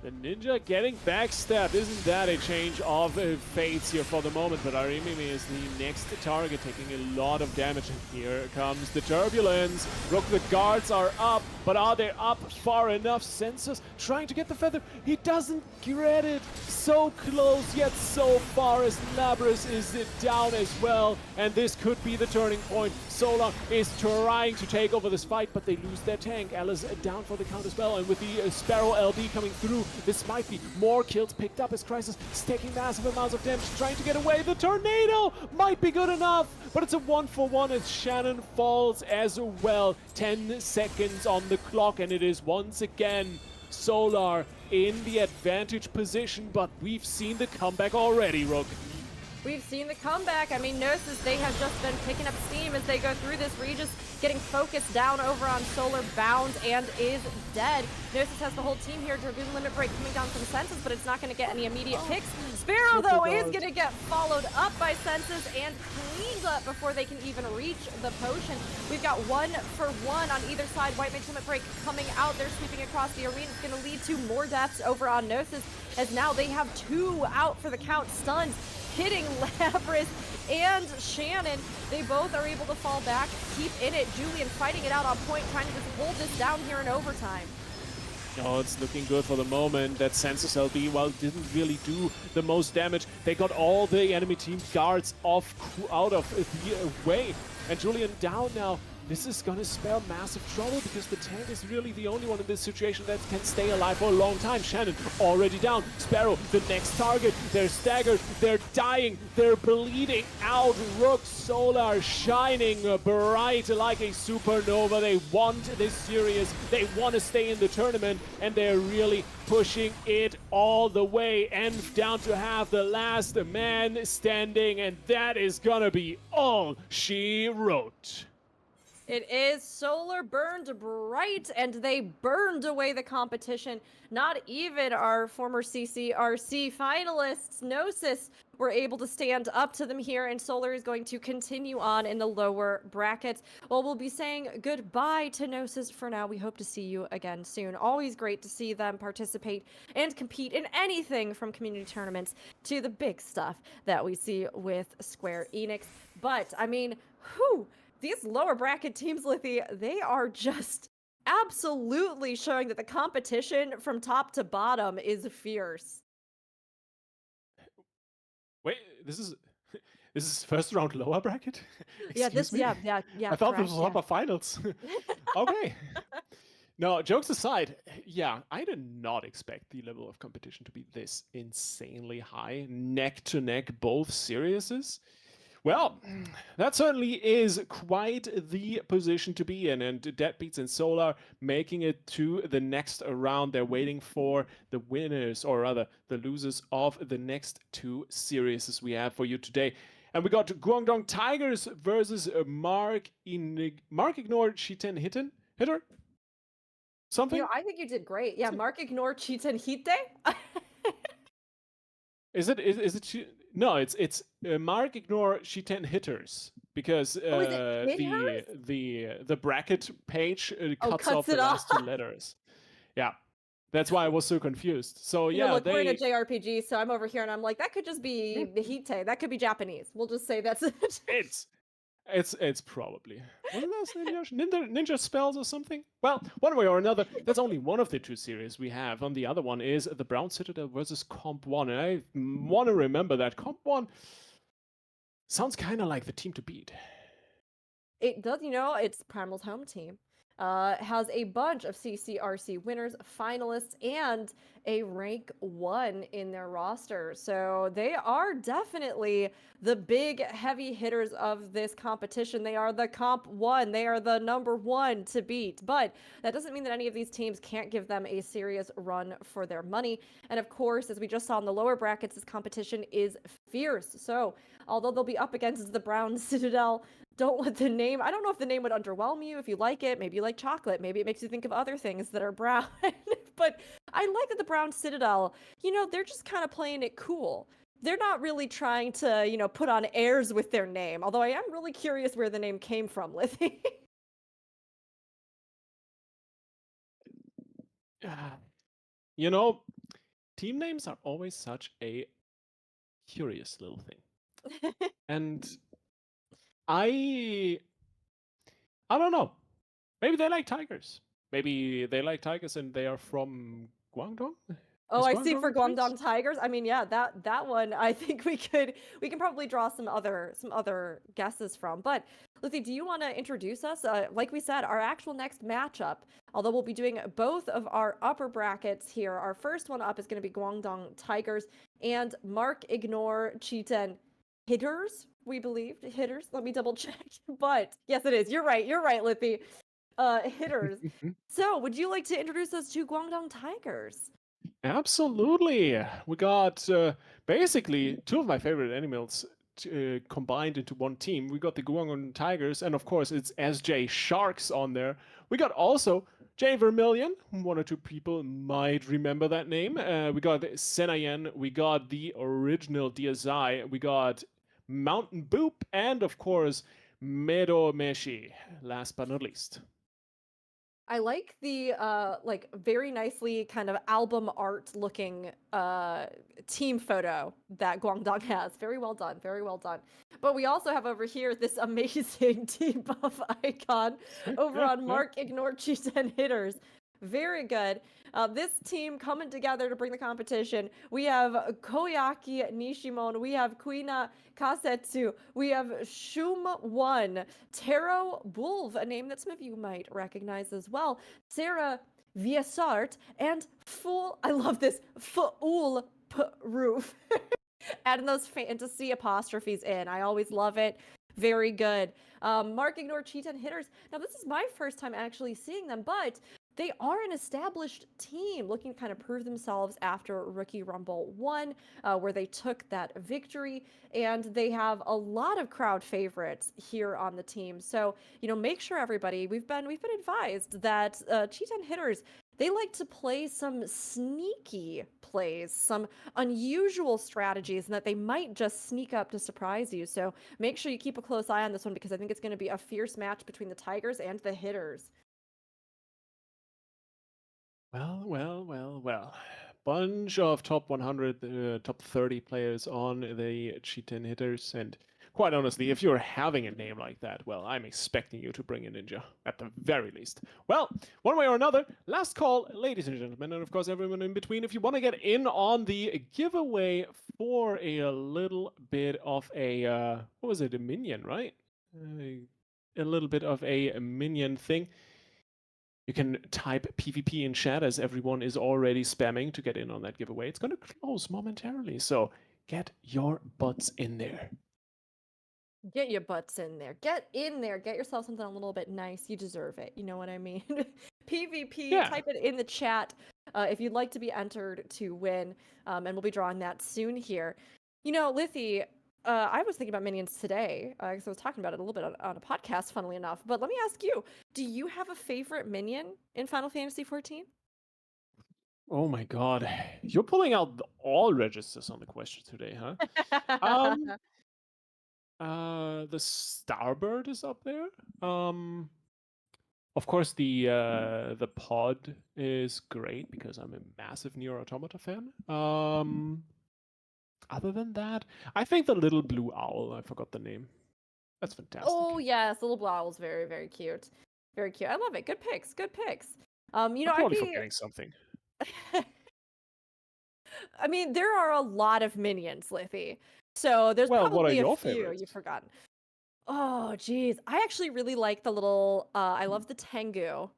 The Ninja getting backstabbed. Isn't that a change of fates here for the moment? But Arimimi is the next target, taking a lot of damage. And here comes the Turbulence. Look, the guards are up, but are they up far enough? Sensus trying to get the feather. He doesn't get it. So close, yet so far, as Labrys is down as well. And this could be the turning point. Solar is trying to take over this fight, but they lose their tank. Alice down for the count as well. And with the Sparrow LB coming through, this might be more kills picked up as Crisis is taking massive amounts of damage, trying to get away. The Tornado might be good enough, but it's a 1-for-1 as Shannon falls as well. 10 seconds on the clock, and it is once again Solar in the advantage position, but we've seen the comeback already, Rook. We've seen the comeback. I mean, Gnosis, they have just been picking up steam as they go through this. Regis getting focused down over on Solar, bound and is dead. Gnosis has the whole team here. Dragoon Limit Break coming down from Senses, but it's not going to get any immediate picks. Sparrow, though, is going to get followed up by Senses and cleaned up before they can even reach the potion. We've got 1-for-1 on either side. White Mage Limit Break coming out. They're sweeping across the arena. It's going to lead to more deaths over on Gnosis, as now they have 2 out for the count. Stuns hitting Labrys and Shannon. They both are able to fall back, keep in it. Julian fighting it out on point, trying to just hold this down here in overtime. Oh, it's looking good for the moment. That Sensus LB, well, didn't really do the most damage. They got all the enemy team guards out of the way. And Julian down now. This is gonna spell massive trouble because the tank is really the only one in this situation that can stay alive for a long time. Shannon already down. Sparrow, the next target. They're staggered. They're dying. They're bleeding out. Rook, Solar shining bright like a supernova. They want this series. They want to stay in the tournament, and they're really pushing it all the way. And down to have the last man standing, and that is gonna be all she wrote. It is. Solar burned bright, and they burned away the competition. Not even our former CCRC finalists, Gnosis, were able to stand up to them here, and Solar is going to continue on in the lower brackets. Well, we'll be saying goodbye to Gnosis for now. We hope to see you again soon. Always great to see them participate and compete in anything from community tournaments to the big stuff that we see with Square Enix. But, I mean, whew! These lower bracket teams, Lithy, they are just absolutely showing that the competition from top to bottom is fierce. Wait, this is first round lower bracket? Yeah, Excuse me? yeah. I thought correct, this was upper finals. Okay. No, jokes aside, yeah, I did not expect the level of competition to be this insanely high, neck to neck, both seriouses. Well, that certainly is quite the position to be in, and Deadbeats and Solar making it to the next round. They're waiting for the winners, or rather, the losers of the next 2 series we have for you today. And we got Guangdong Tigers versus Mark Ignored Hitter. something? I think you did great. Yeah, Mark ignore Cheetah Hite. Is it? No, it's Mark ignore Shiten hitters because Oh, is it hitters? the bracket page cuts cuts off it the last two off. letters. Yeah, that's why I was so confused. So yeah, Look, we're in a they JRPG, so I'm over here and I'm like, that could just be the Hite. That could be Japanese. We'll just say that's it. it's probably one of those ninja spells or something. Well, one way or another, that's only one of the two series we have. And the other one is the Brown Citadel versus Comp 1. And I want to remember that Comp 1 sounds kind of like the team to beat. It does, it's Primal's home team. Has a bunch of CCRC winners, finalists, and a rank 1 in their roster. So they are definitely the big heavy hitters of this competition. They are the Comp 1. They are the number 1 to beat. But that doesn't mean that any of these teams can't give them a serious run for their money. And of course, as we just saw in the lower brackets, this competition is fierce. So although they'll be up against the Brown Citadel, don't let the name, I don't know if the name would underwhelm you. If you like it, maybe you like chocolate. Maybe it makes you think of other things that are brown. But I like that the Brown Citadel, they're just kind of playing it cool. They're not really trying to, put on airs with their name. Although I am really curious where the name came from, Lithy. Team names are always such a curious little thing. And I don't know. Maybe they like tigers. Maybe they like tigers and they are from Guangdong. Oh, Is I see. Guangdong For a place? Guangdong Tigers, I mean, yeah, that one, I think we can probably draw some other guesses from. But Lithy, do you want to introduce us? Like we said, our actual next matchup. Although we'll be doing both of our upper brackets here. Our first one up is going to be Guangdong Tigers and Mark Ignore Cheetah Hitters. We believed hitters. Let me double check. But yes, it is. You're right, Lithy. Hitters. So, would you like to introduce us to Guangdong Tigers? Absolutely. We got basically two of my favorite animals combined into one team. We got the Guangdong Tigers, and of course, it's SJ Sharks on there. We got also Jay Vermillion. One or two people might remember that name. We got Senayen. We got the original DSI. We got Mountain Boop, and of course, Medo Meshi, last but not least. I like the very nicely kind of album art looking team photo that Guangdong has. Very well done, very well done. But we also have over here this amazing team buff icon over on Mark Ignore Cheetah Hitters. Very good. This team coming together to bring the competition. We have Koyaki Nishimon. We have Kuina Kasetsu. We have Shum1, Taro Bulv, a name that some of you might recognize as well. Sarah Viasart, and I love this, Faul Roof. Adding those fantasy apostrophes in. I always love it. Very good. Mark Ignore Cheetah Hitters. Now, this is my first time actually seeing them, but they are an established team looking to kind of prove themselves after Rookie Rumble 1, where they took that victory, and they have a lot of crowd favorites here on the team. So, make sure everybody, we've been advised that Cheetah Hitters, they like to play some sneaky plays, some unusual strategies, and that they might just sneak up to surprise you. So make sure you keep a close eye on this one, because I think it's going to be a fierce match between the Tigers and the Hitters. Well. Bunch of top 100, top 30 players on the Cheetah Hitters, and quite honestly, if you're having a name like that, well, I'm expecting you to bring a ninja, at the very least. Well, one way or another, last call, ladies and gentlemen, and of course everyone in between, if you want to get in on the giveaway for a little bit of a, what was it, a minion, right? A little bit of a minion thing. You can type PvP in chat, as everyone is already spamming to get in on that giveaway. It's going to close momentarily, so get your butts in there. Get your butts in there. Get in there. Get yourself something a little bit nice. You deserve it. You know what I mean? PvP, Yeah. Type it in the chat if you'd like to be entered to win, and we'll be drawing that soon here. Lithy, I was thinking about minions today because I was talking about it a little bit on a podcast, funnily enough. But let me ask you: do you have a favorite minion in Final Fantasy XIV? Oh my god. You're pulling out all registers on the question today, huh? The Starbird is up there. Of course, the pod is great because I'm a massive Nier Automata fan. Other than that, I think the little blue owl. I forgot the name. That's fantastic. Oh yes, Little Blue Owl's very, very cute. Very cute. I love it. Good picks. Good picks. You know, I'm I'd probably be. forgetting something. I mean, there are a lot of minions, Liffy. So there's Well, what are probably a your few favorites? you've forgotten. Oh, geez. I actually really like the little. I love the Tengu,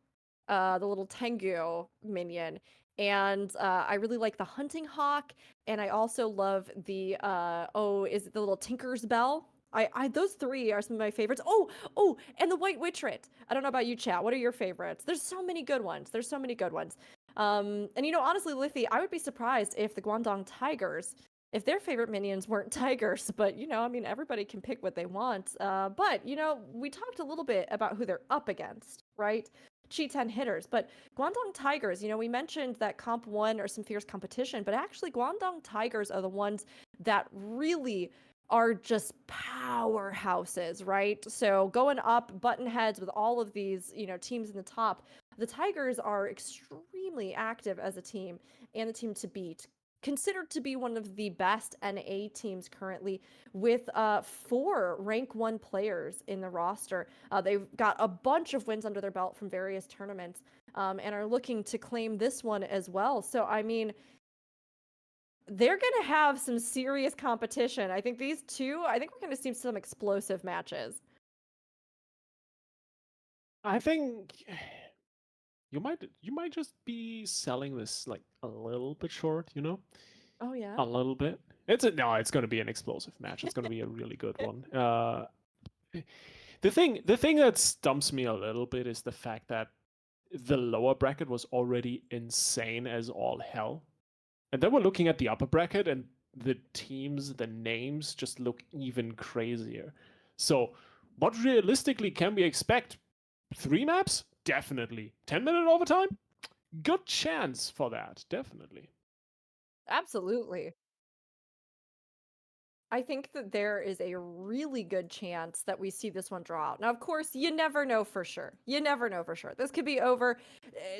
the little Tengu minion, and I really like the Hunting Hawk, and I also love the. Is it the little Tinker's Bell? Those three are some of my favorites. Oh, and the White Witchret. I don't know about you, chat. What are your favorites? There's so many good ones. There's so many good ones. And you know, honestly, Liffy, I would be surprised if the Guangdong Tigers, if their favorite minions weren't tigers, but you know, I mean, everybody can pick what they want. But you know, we talked a little bit about who they're up against, right? Chi-10 hitters, but Guangdong Tigers, you know, we mentioned that Comp 1 are some fierce competition, but actually Guangdong Tigers are the ones that really are just powerhouses, right? So going up button heads with all of these, you know, teams in the top, the Tigers are extremely active as a team and the team to beat. Considered to be one of the best NA teams currently, with 4 rank 1 players in the roster. They've got a bunch of wins under their belt from various tournaments, and are looking to claim this one as well. So, I mean, they're going to have some serious competition. I think these two, I think we're going to see some explosive matches. I think you might just be selling this like a little bit short, you know? Oh, yeah? A little bit. It's going to be an explosive match. It's going to be a really good one. The thing that stumps me a little bit is the fact that the lower bracket was already insane as all hell. And then we're looking at the upper bracket, and the teams, the names just look even crazier. So, what realistically can we expect? 3 maps? Definitely. 10-minute overtime? Good chance for that, definitely. Absolutely. I think that there is a really good chance that we see this one draw out. Now, of course, you never know for sure. You never know for sure. This could be over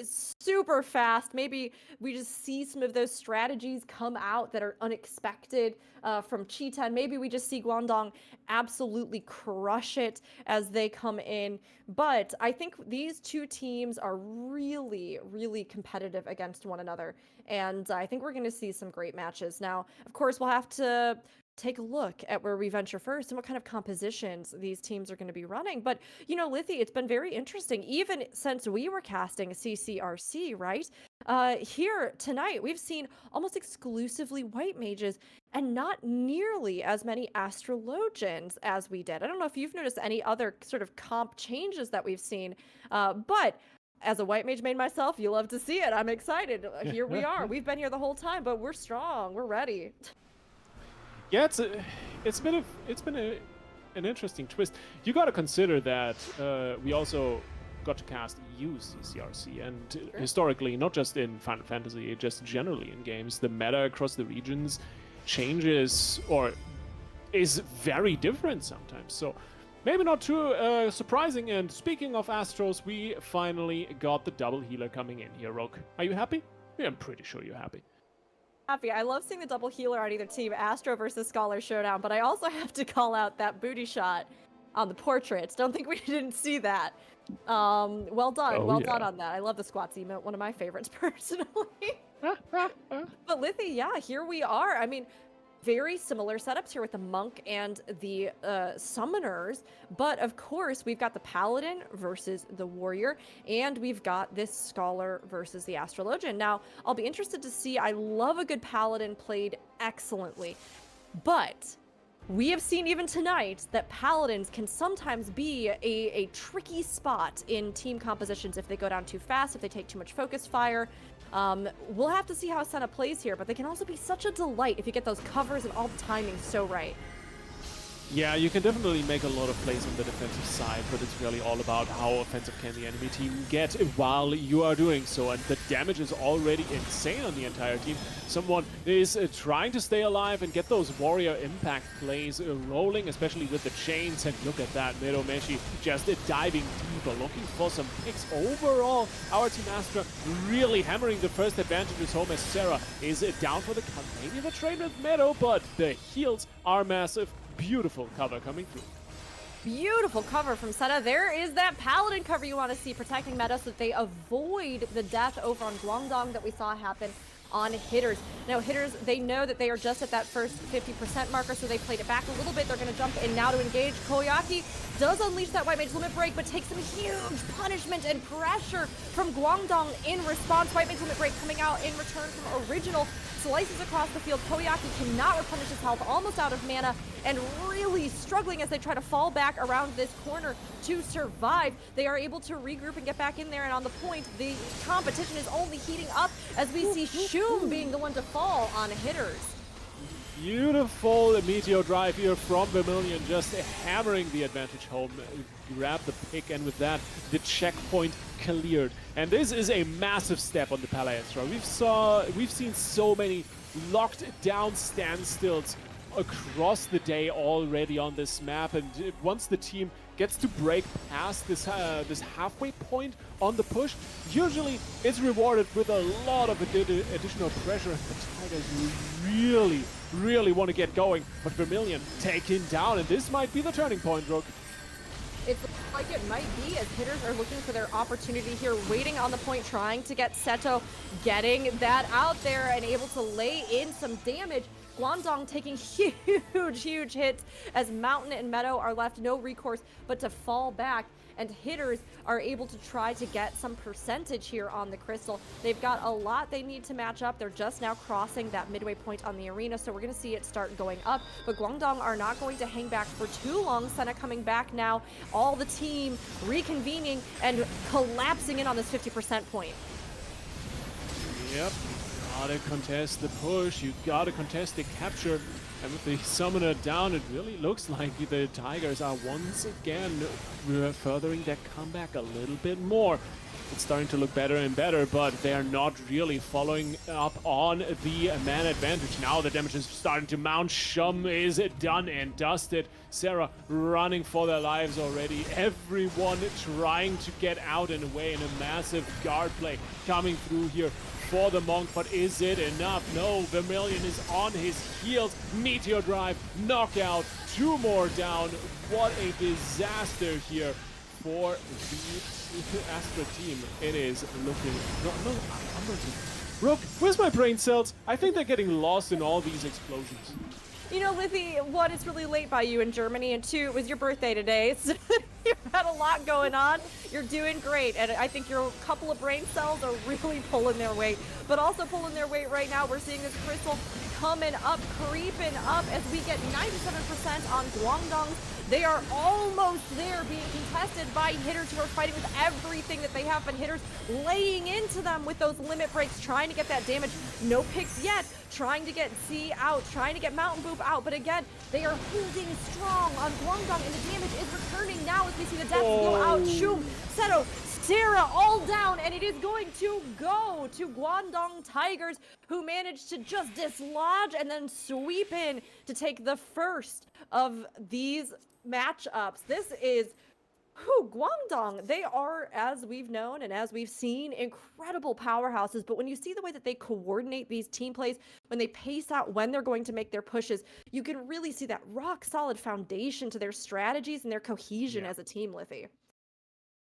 super fast. Maybe we just see some of those strategies come out that are unexpected from Chi-10. Maybe we just see Guangdong absolutely crush it as they come in. But I think these two teams are really, really competitive against one another. And I think we're going to see some great matches. Now, of course, we'll have to take a look at where we venture first and what kind of compositions these teams are going to be running. But, you know, Liffy, it's been very interesting, even since we were casting CCRC, right? Here tonight, we've seen almost exclusively white mages and not nearly as many astrologians as we did. I don't know if you've noticed any other sort of comp changes that we've seen, but as a white mage main myself, you love to see it. I'm excited. Here we are. We've been here the whole time, but we're strong. We're ready. Yeah, it's been an interesting twist. You got to consider that we also got to cast EU CCRC, and historically, not just in Final Fantasy, just generally in games, the meta across the regions changes or is very different sometimes. So maybe not too surprising. And speaking of Astros, we finally got the double healer coming in here. Rogue, are you happy? Yeah, I'm pretty sure you're happy. Happy. I love seeing the double healer on either team, Astro versus Scholar Showdown, but I also have to call out that booty shot on the portraits. Don't think we didn't see that. Well done. Well done on that. I love the squats emote, one of my favorites personally. But Liffy, yeah, here we are. I mean, very similar setups here with the monk and the summoners, but of course we've got the paladin versus the warrior, and we've got this scholar versus the astrologian. Now, I'll be interested to see. I love a good paladin played excellently, but we have seen even tonight that paladins can sometimes be a tricky spot in team compositions if they go down too fast, if they take too much focus fire. We'll have to see how Senna plays here, but they can also be such a delight if you get those covers and all the timing so right. Yeah, you can definitely make a lot of plays on the defensive side, but it's really all about how offensive can the enemy team get while you are doing so. And the damage is already insane on the entire team. Someone is trying to stay alive and get those warrior impact plays rolling, especially with the chains. And look at that, Miromeshi just diving deeper, looking for some picks. Overall, our Team Astra really hammering the first advantages home as Sarah is down for the cut. Maybe the trade with Meadow, but the heals are massive. Beautiful cover coming through. Beautiful cover from Seta. There is that Paladin cover you want to see, protecting Meta so that they avoid the death over on Guangdong that we saw happen on Hitters. Now, Hitters, they know that they are just at that first 50% marker, so they played it back a little bit. They're going to jump in now to engage. Koyaki does unleash that White Mage Limit Break, but takes some huge punishment and pressure from Guangdong in response. White Mage Limit Break coming out in return from Original. Slices across the field. Koyaki cannot replenish his health, almost out of mana, and really struggling as they try to fall back around this corner to survive. They are able to regroup and get back in there, and on the point, the competition is only heating up as we see Shum being the one to fall on Hitters. Beautiful Meteor Drive here from Vermilion, just hammering the advantage home. Grab the pick, and with that, the checkpoint cleared. And this is a massive step on the Palaestra. We've seen so many locked down standstills across the day already on this map, and once the team gets to break past this this halfway point on the push, usually it's rewarded with a lot of additional pressure. The Tigers really want to get going, but Vermilion taken down, and this might be the turning point, Rook. It looks like it might be, as Hitters are looking for their opportunity here, waiting on the point, trying to get Seto, getting that out there and able to lay in some damage. Guangdong taking huge hits as Mountain and Meadow are left no recourse but to fall back, and Hitters are able to try to get some percentage here on the Crystal. They've got a lot they need to match up. They're just now crossing that midway point on the arena, so we're going to see it start going up, but Guangdong are not going to hang back for too long. Senna coming back now, all the team reconvening and collapsing in on this 50% point. Yep. Gotta contest the push, you gotta contest the capture, and with the summoner down, it really looks like the Tigers are once again furthering their comeback a little bit more. It's starting to look better and better, but they are not really following up on the man advantage. Now the damage is starting to mount. Shum is done and dusted. Sarah running for their lives already. Everyone trying to get out and away in a massive guard play coming through here for the Monk, but is it enough? No, Vermilion is on his heels. Meteor Drive, knockout, 2 more down. What a disaster here for the Astra team. It is looking... I'm going to... Rook, where's my brain cells? I think they're getting lost in all these explosions. You know, Lizzie, one, it's really late by you in Germany, and 2, it was your birthday today, so you've had a lot going on. You're doing great, and I think your couple of brain cells are really pulling their weight. But also pulling their weight right now, we're seeing this Crystal coming up, creeping up, as we get 97% on Guangdong's. They are almost there, being contested by Hitters, who are fighting with everything that they have, but Hitters laying into them with those limit breaks, trying to get that damage. No picks yet, trying to get Z out, trying to get Mountain Boop out, but again, they are holding strong on Guangdong, and the damage is returning now as we see the deaths go out. Shum, Seto, Sarah all down, and it is going to go to Guangdong Tigers, who managed to just dislodge and then sweep in to take the first of these matchups. This is Guangdong. They are, as we've known and as we've seen, incredible powerhouses, but when you see the way that they coordinate these team plays, when they pace out when they're going to make their pushes, you can really see that rock solid foundation to their strategies and their cohesion as a team, Liffy.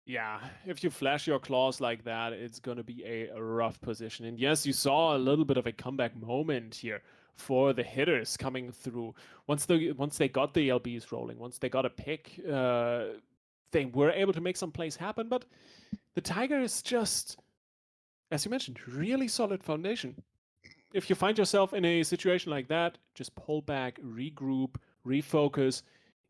Yeah, if you flash your claws like that, it's going to be a rough position. And yes, you saw a little bit of a comeback moment here for the Hitters coming through. Once they got the LBs rolling, once they got a pick, they were able to make some plays happen. But the Tigers just, as you mentioned, really solid foundation. If you find yourself in a situation like that, just pull back, regroup, refocus.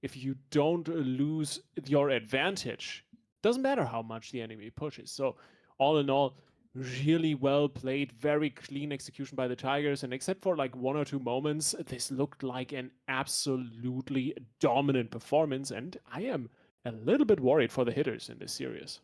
If you don't lose your advantage, doesn't matter how much the enemy pushes. So all in all, really well played, very clean execution by the Tigers, and except for like 1 or 2 moments, this looked like an absolutely dominant performance, and I am a little bit worried for the hitters in this series.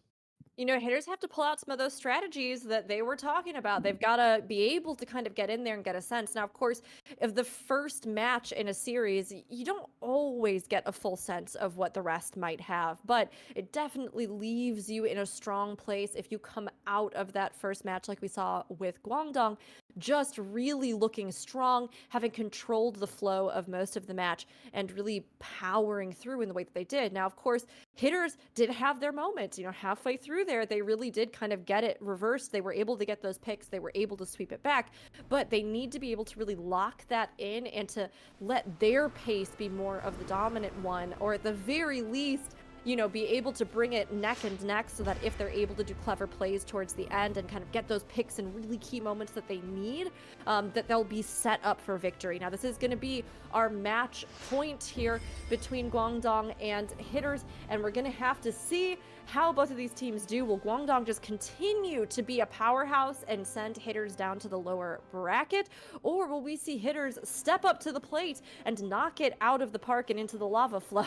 You know, hitters have to pull out some of those strategies that they were talking about. They've got to be able to kind of get in there and get a sense. Now, of course, if the first match in a series, you don't always get a full sense of what the rest might have, but it definitely leaves you in a strong place if you come out of that first match like we saw with Guangdong, just really looking strong, having controlled the flow of most of the match, and really powering through in the way that they did. Now, of course, hitters did have their moments. You know, halfway through there, they really did kind of get it reversed. They were able to get those picks. They were able to sweep it back, but they need to be able to really lock that in and to let their pace be more of the dominant one, or at the very least, you know, be able to bring it neck and neck so that if they're able to do clever plays towards the end and kind of get those picks in really key moments that they need, that they'll be set up for victory. Now, this is going to be our match point here between Guangdong and hitters, and we're going to have to see how both of these teams do. Will Guangdong just continue to be a powerhouse and send hitters down to the lower bracket, or will we see hitters step up to the plate and knock it out of the park and into the lava flow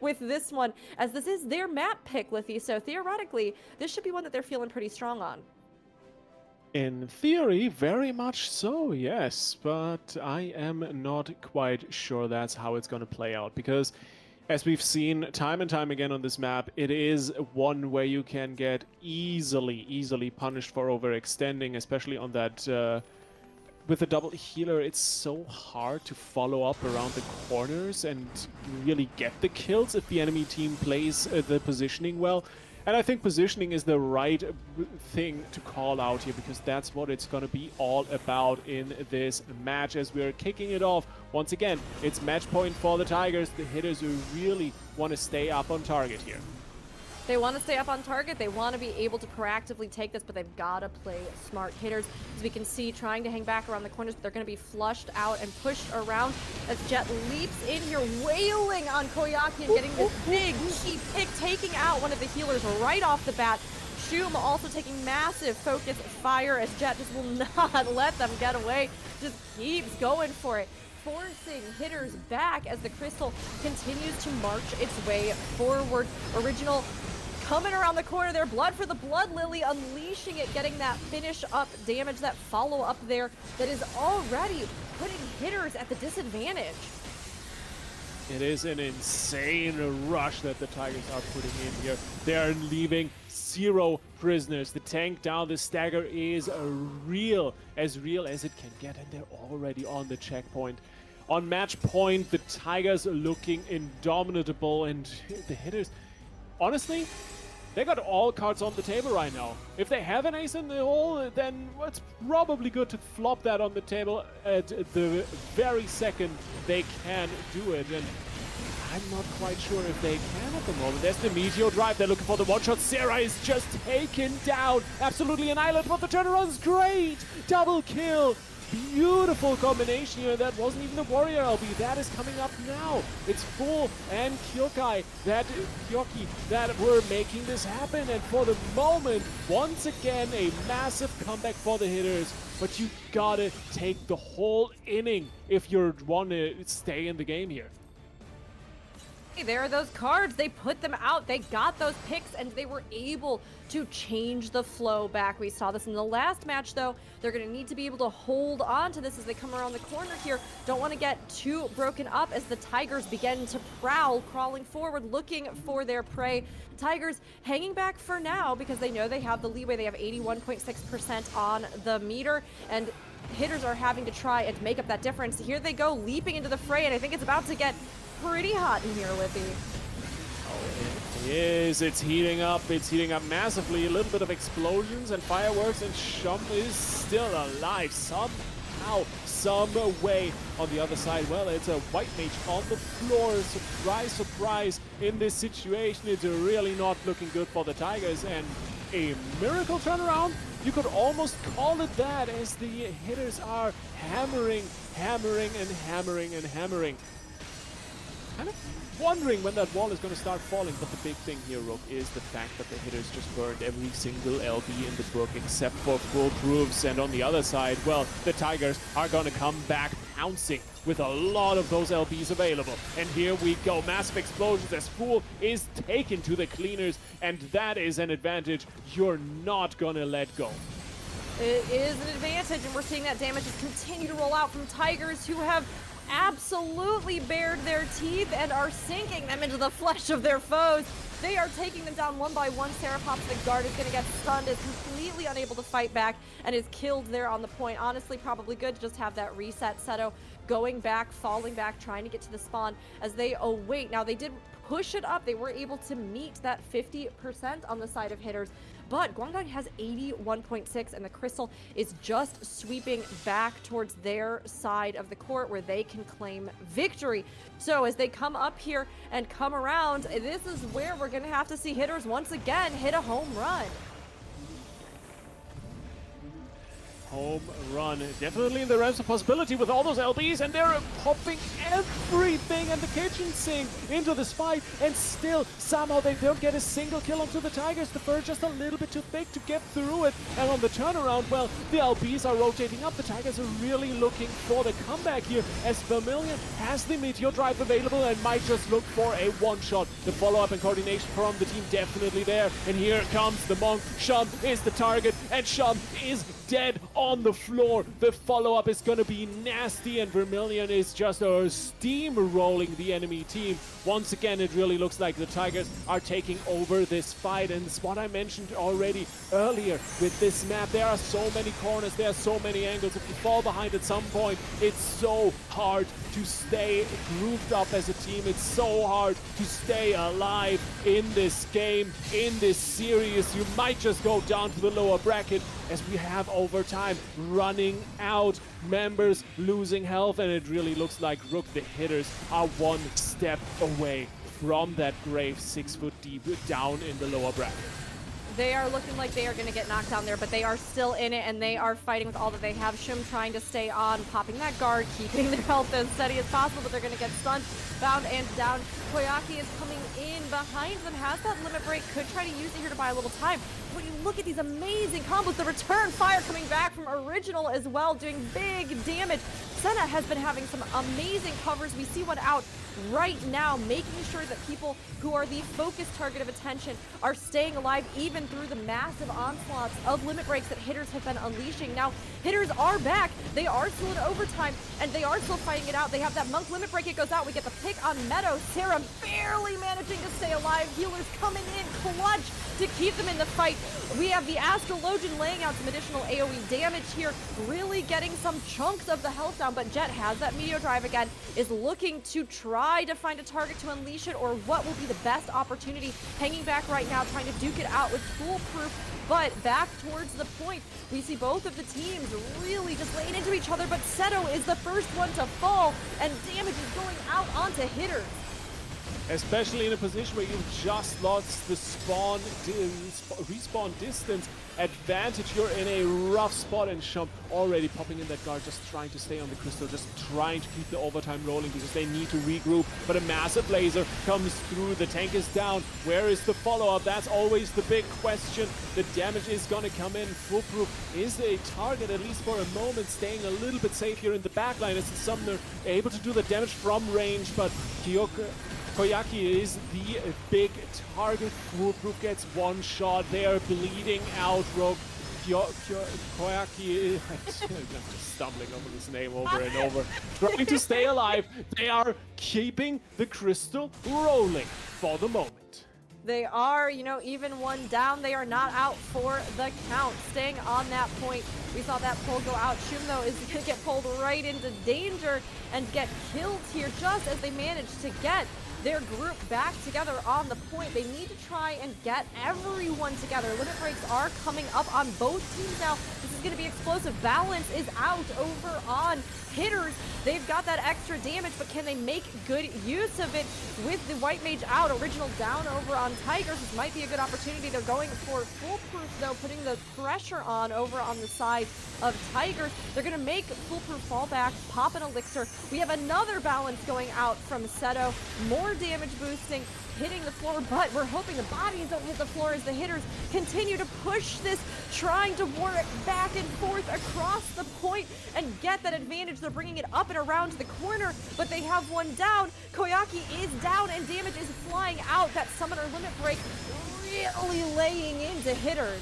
with this one, as this is their map pick, Lithy, so theoretically, this should be one that they're feeling pretty strong on. In theory, very much so, yes, but I am not quite sure that's how it's going to play out, because as we've seen time and time again on this map, it is one where you can get easily punished for overextending, especially on that, with the double healer. It's so hard to follow up around the corners and really get the kills if the enemy team plays the positioning well. And I think positioning is the right thing to call out here, because that's what it's going to be all about in this match as we're kicking it off. Once again, it's match point for the Tigers, the hitters who really want to stay up on target here. They want to stay up on target. They want to be able to proactively take this, but they've got to play smart hitters. As we can see, trying to hang back around the corners, but they're going to be flushed out and pushed around as Jett leaps in here, wailing on Koyaki and getting this big key pick, taking out one of the healers right off the bat. Shum also taking massive focus fire as Jett just will not let them get away. Just keeps going for it, forcing hitters back as the Crystal continues to march its way forward. Original coming around the corner there, Blood for the Blood Lily, unleashing it, getting that finish up damage, that follow up there that is already putting hitters at the disadvantage. It is an insane rush that the Tigers are putting in here. They are leaving 0 prisoners. The tank down, the stagger is as real as it can get, and they're already on the checkpoint. On match point, the Tigers are looking indomitable, and the hitters, honestly, they got all cards on the table right now. If they have an ace in the hole, then it's probably good to flop that on the table at the very second they can do it. And I'm not quite sure if they can at the moment. There's the Meteor Drive. They're looking for the one-shot. Sarah is just taken down. Absolutely annihilated, but the turnaround's great. Double kill. Beautiful combination here. That wasn't even a warrior LB. That is coming up now. It's Full and Kyoki that were making this happen. And for the moment, once again, a massive comeback for the hitters. But you gotta take the whole inning if you want to stay in the game here. There are those cards. They put them out. They got those picks, and they were able to change the flow back. We saw this in the last match, though. They're going to need to be able to hold on to this as they come around the corner here. Don't want to get too broken up as the Tigers begin to prowl, crawling forward, looking for their prey. Tigers hanging back for now because they know they have the leeway. They have 81.6% on the meter, and hitters are having to try and make up that difference. Here they go, leaping into the fray, and I think it's about to get pretty hot in here, Lithy. It is. It's heating up. It's heating up massively. A little bit of explosions and fireworks, and Shum is still alive somehow, some way. On the other side, well, it's a white mage on the floor. Surprise, surprise. In this situation, it's really not looking good for the Tigers, and a miracle turnaround. You could almost call it that, as the hitters are hammering. Kind of wondering when that wall is going to start falling. But the big thing here, Rook, is the fact that the hitters just burned every single LB in the book except for Foolproofs. And on the other side, well, the Tigers are going to come back pouncing with a lot of those LBs available. And here we go, massive explosions as Fool is taken to the cleaners, and that is an advantage you're not gonna let go. It is an advantage, and we're seeing that damage just continue to roll out from Tigers, who have absolutely bared their teeth and are sinking them into the flesh of their foes. They are taking them down one by one. Serapops, the guard, is going to get stunned, is completely unable to fight back, and is killed there on the point. Honestly, probably good to just have that reset. Seto going back, falling back, trying to get to the spawn as they await. Now, they did push it up. They were able to meet that 50% on the side of hitters, but Guangdong has 81.6, and the Crystal is just sweeping back towards their side of the court where they can claim victory. So as they come up here and come around, this is where we're going to have to see hitters once again hit a home run. Home run, definitely in the realms of possibility with all those LBs, and they're popping everything in the kitchen sink into this fight, and still somehow they don't get a single kill onto the Tigers. The fur just a little bit too thick to get through it, and on the turnaround, well, the LBs are rotating up. The Tigers are really looking for the comeback here, as Vermilion has the Meteor Drive available and might just look for a one-shot. The follow-up and coordination from the team definitely there, and here comes the Monk. Shum is the target, and Shum is dead on the floor. The follow-up is going to be nasty, and Vermilion is just steamrolling the enemy team. Once again, it really looks like the Tigers are taking over this fight, and it's what I mentioned already earlier with this map. There are so many corners, there are so many angles. If you fall behind at some point, it's so hard to stay grooved up as a team. It's so hard to stay alive in this game, in this series. You might just go down to the lower bracket, as we have overtime running out, members losing health, and it really looks like Rook, the hitters, are one step away from that grave 6 foot deep down in the lower bracket. They are looking like they are going to get knocked down there, but they are still in it, and they are fighting with all that they have. Shum trying to stay on, popping that guard, keeping their health as steady as possible, but they're going to get stunned, bound, and down. Koyaki is coming in behind them, has that limit break, could try to use it here to buy a little time. When you look at these amazing combos, the return fire coming back from Original as well, doing big damage. Senna has been having some amazing covers. We see one out right now, making sure that people who are the focused target of attention are staying alive even through the massive onslaughts of limit breaks that hitters have been unleashing. Now, hitters are back. They are still in overtime, and they are still fighting it out. They have that Monk limit break. It goes out. We get the pick on Meadow. Sarah barely managing to stay alive. Healers coming in clutch to keep them in the fight. We have the Astrologian laying out some additional AoE damage here, really getting some chunks of the health down, but Jet has that Meteor Drive again, is looking to try to find a target to unleash it, or what will be the best opportunity. Hanging back right now, trying to duke it out with Foolproof, but back towards the point, we see both of the teams really just laying into each other, but Seto is the first one to fall, and damage is going out onto hitters. Especially in a position where you've just lost the respawn distance advantage. You're in a rough spot, and Shum already popping in that guard, just trying to stay on the Crystal, just trying to keep the overtime rolling because they need to regroup. But a massive laser comes through. The tank is down. Where is the follow-up? That's always the big question. The damage is going to come in. Foolproof is a target, at least for a moment, staying a little bit safe here in the backline as the Summoner able to do the damage from range, but Koyaki is the big target. Foolproof gets one shot. They are bleeding out. Rogue Koyaki, I'm just stumbling over this name over and over. Trying to stay alive. They are keeping the Crystal rolling for the moment. They are, even one down. They are not out for the count. Staying on that point. We saw that pull go out. Shum, though, is going to get pulled right into danger and get killed here just as they manage to get their group back together on the point. They need to try and get everyone together. Limit breaks are coming up on both teams now. This is is going to be explosive. Balance is out over on Hitters. They've got that extra damage, but can they make good use of it with the White Mage out? Original down over on Tigers. This might be a good opportunity. They're going for Foolproof, though, putting the pressure on over on the side of Tigers. They're going to make Foolproof fallback, pop an Elixir. We have another Balance going out from Seto. More damage boosting, hitting the floor, but we're hoping the bodies don't hit the floor as the Hitters continue to push this, trying to war it back and forth across the point and get that advantage. They're bringing it up and around the corner, but they have one down. Koyaki is down and damage is flying out. That Summoner Limit Break really laying into Hitters.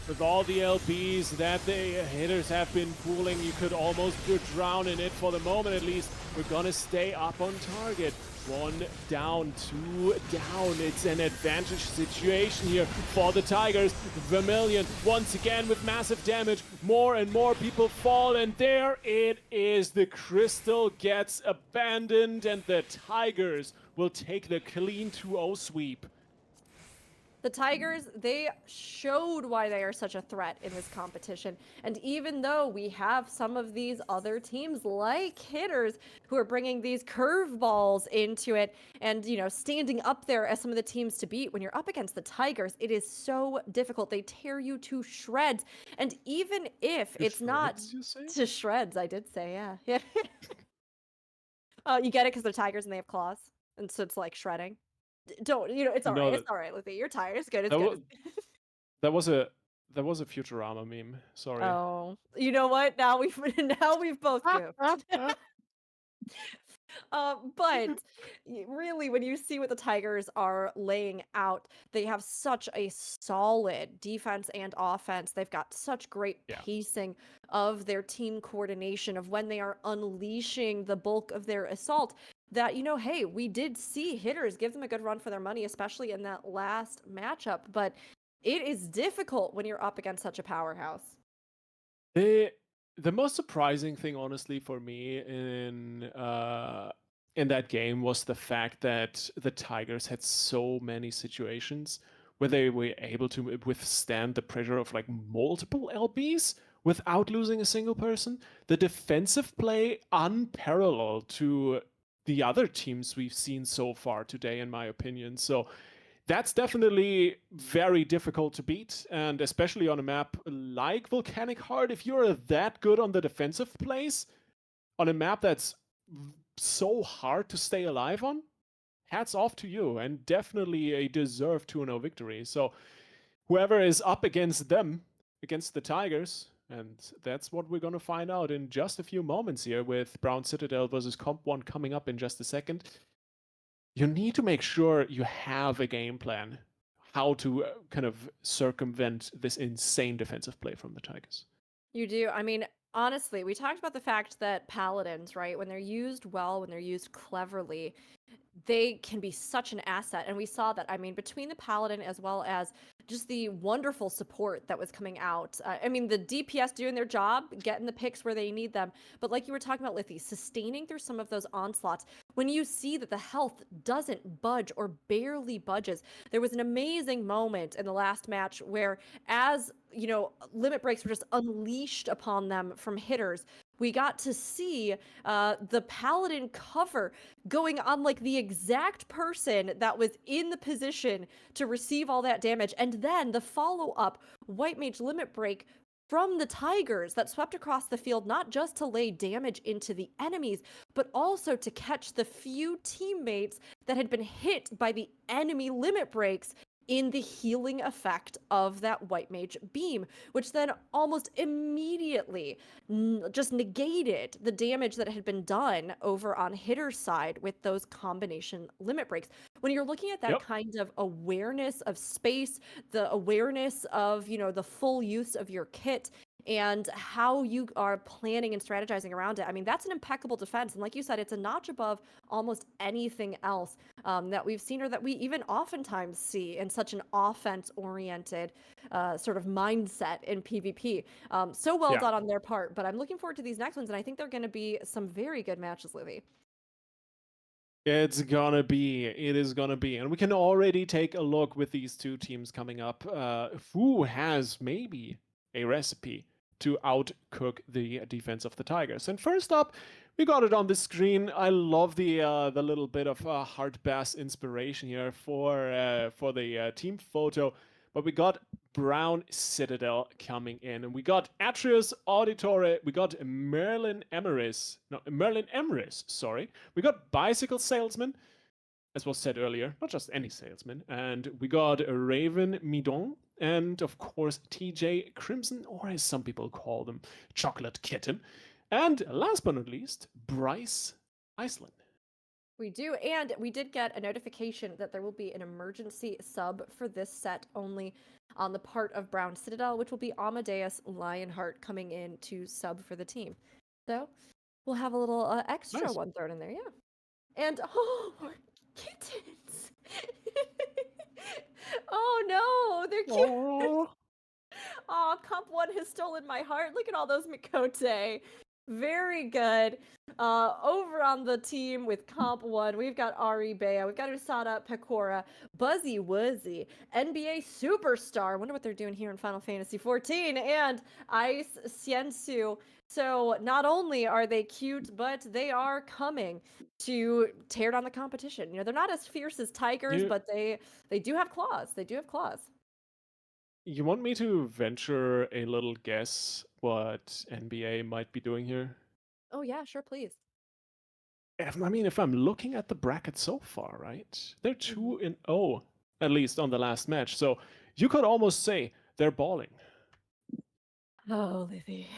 With all the LBs that the Hitters have been pooling, you could almost drown in it for the moment at least. We're gonna stay up on target. 1 down, 2 down. It's an advantage situation here for the Tigers. Vermilion once again with massive damage. More and more people fall, and there it is. The crystal gets abandoned, and the Tigers will take the clean 2-0 sweep. The Tigers, they showed why they are such a threat in this competition. And even though we have some of these other teams like Hitters who are bringing these curveballs into it and, you know, standing up there as some of the teams to beat, when you're up against the Tigers, it is so difficult. They tear you to shreds. And even if it's not to shreds, I did say, yeah. Yeah. You get it because they're tigers and they have claws. And so it's like shredding. Don't, you know, it's all right. It's all right, Lizzie. You're tired. It's good. It's good. That was a Futurama meme. Sorry. Oh, you know what? Now we've both goofed. But really, when you see what the Tigers are laying out, they have such a solid defense and offense. They've got such great pacing of their team coordination of when they are unleashing the bulk of their assault. That, you know, hey, we did see Hitters give them a good run for their money, especially in that last matchup. But it is difficult when you're up against such a powerhouse. The most surprising thing, honestly, for me in that game was the fact that the Tigers had so many situations where they were able to withstand the pressure of like multiple LBs without losing a single person. The defensive play unparalleled to the other teams we've seen so far today, in my opinion. So that's definitely very difficult to beat, and especially on a map like Volcanic Heart, if you're that good on the defensive plays, on a map that's so hard to stay alive on, hats off to you, and definitely a deserved 2-0 victory. So whoever is up against them, against the Tigers, and that's what we're going to find out in just a few moments here with Brown Citadel versus Comp 1 coming up in just a second. You need to make sure you have a game plan how to kind of circumvent this insane defensive play from the Tigers. You do. I mean, honestly, we talked about the fact that Paladins, right, when they're used well, when they're used cleverly, they can be such an asset. And we saw that, I mean, between the Paladin as well as just the wonderful support that was coming out. I mean, the DPS doing their job, getting the picks where they need them. But like you were talking about, Lithy, sustaining through some of those onslaughts. When you see that the health doesn't budge or barely budges, there was an amazing moment in the last match where, as you know, limit breaks were just unleashed upon them from Hitters. We got to see the Paladin cover going on like the exact person that was in the position to receive all that damage. And then the follow-up White Mage limit break from the Tigers that swept across the field, not just to lay damage into the enemies, but also to catch the few teammates that had been hit by the enemy limit breaks in the healing effect of that White Mage beam, which then almost immediately just negated the damage that had been done over on Hitter's side with those combination limit breaks. When you're looking at that kind of awareness of space, the awareness of, you know, the full use of your kit, and how you are planning and strategizing around it. I mean, that's an impeccable defense. And like you said, it's a notch above almost anything else that we've seen or that we even oftentimes see in such an offense-oriented sort of mindset in PvP. So well done on their part. But I'm looking forward to these next ones, and I think they're going to be some very good matches, Livy. It is gonna be. And we can already take a look with these two teams coming up. Who has maybe a recipe to outcook the defense of the Tigers. And first up, we got it on the screen. I love the little bit of hard bass inspiration here for the team photo. But we got Brown Citadel coming in, and we got Atreus Auditore, we got Merlin Emrys, sorry. We got Bicycle Salesman, as was said earlier, not just any salesman, and we got Raven Midon, and of course TJ Crimson, or as some people call them, Chocolate Kitten, and last but not least, Bryce Iceland. We do, and we did get a notification that there will be an emergency sub for this set only on the part of Brown Citadel, which will be Amadeus Lionheart coming in to sub for the team. So we'll have a little extra Nice. one thrown in there, yeah. And oh, kittens! Oh no, they're cute. Oh, Oh, Comp 1 has stolen my heart. Look at all those Mikote. Very good. Over on the team with Comp 1, we've got Ari Bea, we've got Usada Pecora, Buzzy Wuzzy, NBA Superstar. I wonder what they're doing here in Final Fantasy XIV, and Ice Siensu. So not only are they cute, but they are coming to tear down the competition. You know, they're not as fierce as tigers, but they do have claws. They do have claws. you want me to venture a little guess what NBA might be doing here? Oh yeah, sure, please. I mean, if I'm looking at the bracket so far, right? They're 2-0, at least on the last match. So you could almost say they're balling. Oh, Lizzie.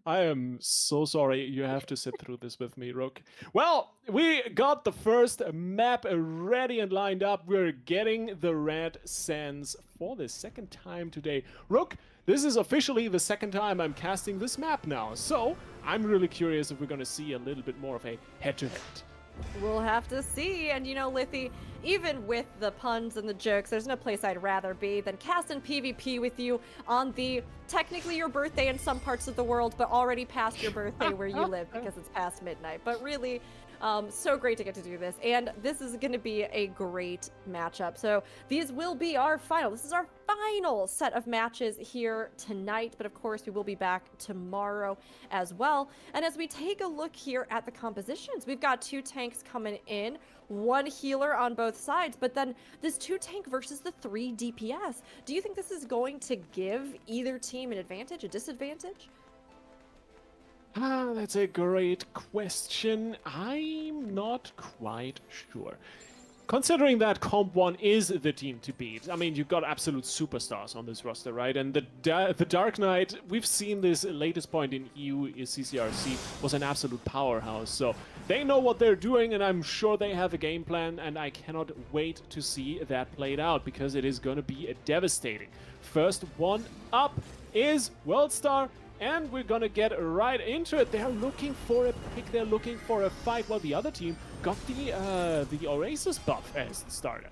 I am so sorry you have to sit through this with me, Rook. Well, we got the first map ready and lined up. We're getting the Red Sands for the second time today. Rook, this is officially the second time I'm casting this map now, so I'm really curious if we're going to see a little bit more of a head-to-head. We'll have to see. And you know, Lithy, even with the puns and the jokes, there's no place I'd rather be than casting PvP with you on the technically your birthday in some parts of the world, but already past your birthday where you live because it's past midnight. But really, so great to get to do this. And this is going to be a great matchup. So these will be our final. This is our final set of matches here tonight. But of course, we will be back tomorrow as well. And as we take a look here at the compositions, we've got 2 tanks coming in, 1 healer on both sides, but then this 2 tank versus the 3 DPS. Do you think this is going to give either team an advantage, a disadvantage? That's a great question. I'm not quite sure. Considering that Comp 1 is the team to beat, I mean, you've got absolute superstars on this roster, right? And the Dark Knight, we've seen this latest point in EU CCRC, was an absolute powerhouse. So they know what they're doing, and I'm sure they have a game plan, and I cannot wait to see that played out, because it is going to be devastating. First one up is Worldstar, and we're gonna get right into it. They're looking for a pick, they're looking for a fight, while the other team got the Oasis buff as the starter.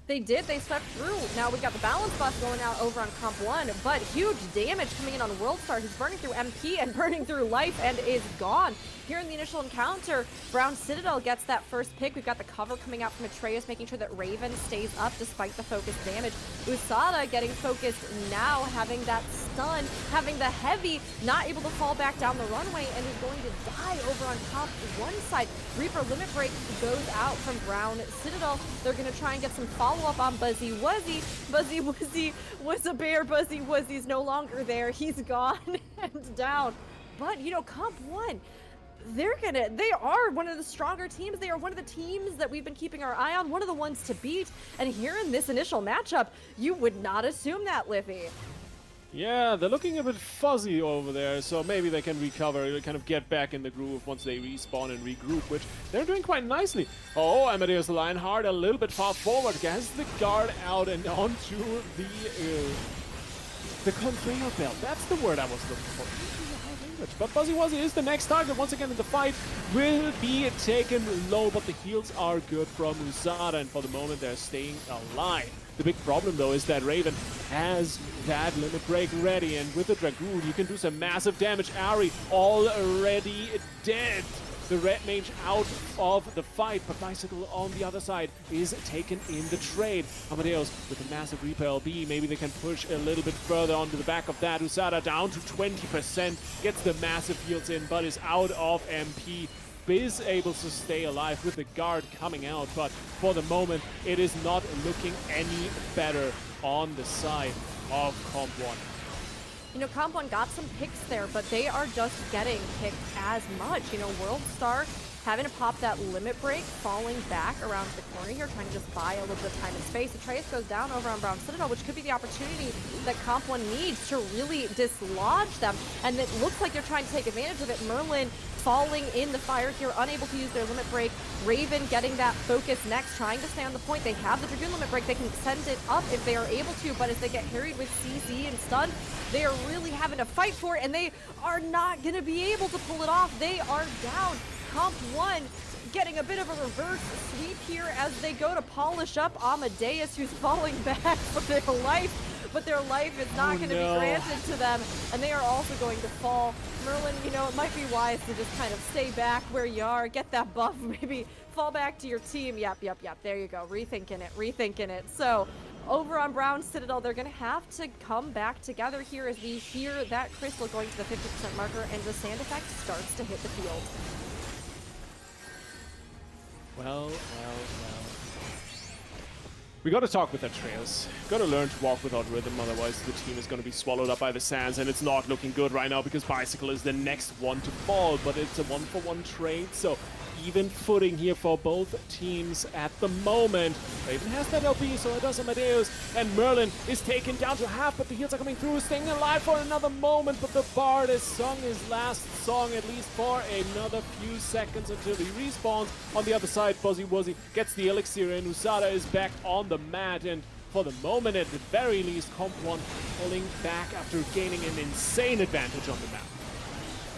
They did, they swept through. Now we got the balance buff going out over on Comp 1, but huge damage coming in on Worldstar. He's burning through MP and burning through life and is gone. Here in the initial encounter, Brown Citadel gets that first pick. We've got the cover coming out from Atreus, making sure that Raven stays up despite the focused damage. Usada getting focused now, having that stun, having the heavy, not able to fall back down the runway, and is going to die over on Comp 1 side. Reaper Limit Break goes out from Brown Citadel. They're going to try and get some follow-up on Buzzy Wuzzy. Buzzy Wuzzy was a bear. Buzzy Wuzzy's no longer there. He's gone and down. But, you know, Comp 1, they are one of the stronger teams. They are one of the teams that we've been keeping our eye on, one of the ones to beat. And here in this initial matchup, you would not assume that, Liffy. Yeah, they're looking a bit fuzzy over there, so maybe they can recover, kind of get back in the groove once they respawn and regroup, which they're doing quite nicely. Oh, Amadeus Lionheart a little bit far forward, gets the guard out and onto the conveyor belt. That's the word I was looking for. But Buzzy Wuzzy is the next target once again in the fight, will be taken low, but the heals are good from Usada, and for the moment they're staying alive. The big problem though is that Raven has that limit break ready, and with the Dragoon you can do some massive damage. Ari already dead. the red mage out of the fight, but Bicycle on the other side is taken in the trade. Amadeus with a massive Reaper LB, maybe they can push a little bit further onto the back of that. Usada down to 20%, gets the massive heals in, but is out of MP. Is able to stay alive with the guard coming out, but for the moment it is not looking any better on the side of Comp 1. You know, Comp 1 got some picks there, but they are just getting picked as much. You know, Worldstar having to pop that limit break, falling back around the corner here, trying to just buy a little bit of time and space. Atreus goes down over on Brown Citadel, which could be the opportunity that Comp 1 needs to really dislodge them. And it looks like they're trying to take advantage of it. Merlin falling in the fire here, unable to use their limit break. Raven getting that focus next, trying to stay on the point. They have the Dragoon limit break. They can send it up if they are able to, but as they get harried with CZ and stun, they are really having to fight for it, and they are not going to be able to pull it off. They are down. Comp 1 getting a bit of a reverse sweep here as they go to polish up Amadeus, who's falling back for their life, but their life is not going to be granted to them, and they are also going to fall. Merlin, you know, it might be wise to just kind of stay back where you are, get that buff, maybe fall back to your team. Yep, there you go, rethinking it. So over on Brown Citadel, they're going to have to come back together here as we hear that crystal going to the 50% marker and the sand effect starts to hit the field. Well. We gotta talk with Atreus. Gotta learn to walk without rhythm, otherwise the team is gonna be swallowed up by the sands, and it's not looking good right now because Bicycle is the next one to fall, but it's a 1-for-1 trade, so even footing here for both teams at the moment. Raven has that LB, so it does Amadeus, and Merlin is taken down to half, but the heals are coming through, staying alive for another moment, but the Bard has sung his last song, at least for another few seconds until he respawns. On the other side, Buzzy Wuzzy gets the elixir, and Usada is back on the mat, and for the moment, at the very least, Comp 1 pulling back after gaining an insane advantage on the map.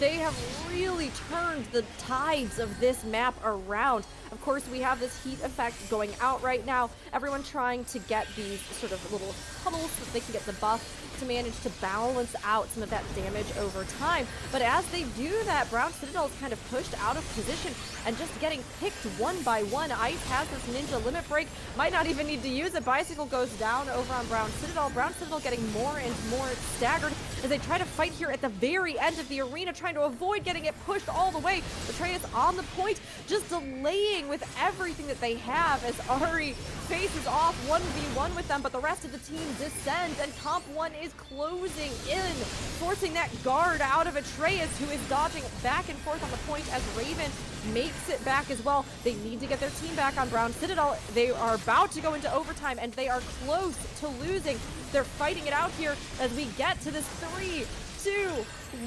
They have really turned the tides of this map around. Of course, we have this heat effect going out right now. Everyone trying to get these sort of little puddles so that they can get the buff to manage to balance out some of that damage over time. But as they do that, Brown Citadel is kind of pushed out of position and just getting picked one by one. Ice has this ninja limit break, might not even need to use it. Bicycle goes down over on Brown Citadel. Brown Citadel getting more and more staggered as they try to fight here at the very end of the arena, trying to avoid getting it pushed all the way. Atreus on the point, just delaying with everything that they have as Ahri faces off 1v1 with them, but the rest of the team descends, and Comp 1 is closing in, forcing that guard out of Atreus, who is dodging back and forth on the point as Raven makes it back as well. They need to get their team back on Brown Citadel. They are about to go into overtime, and they are close to losing. They're fighting it out here as we get to this 3, 2,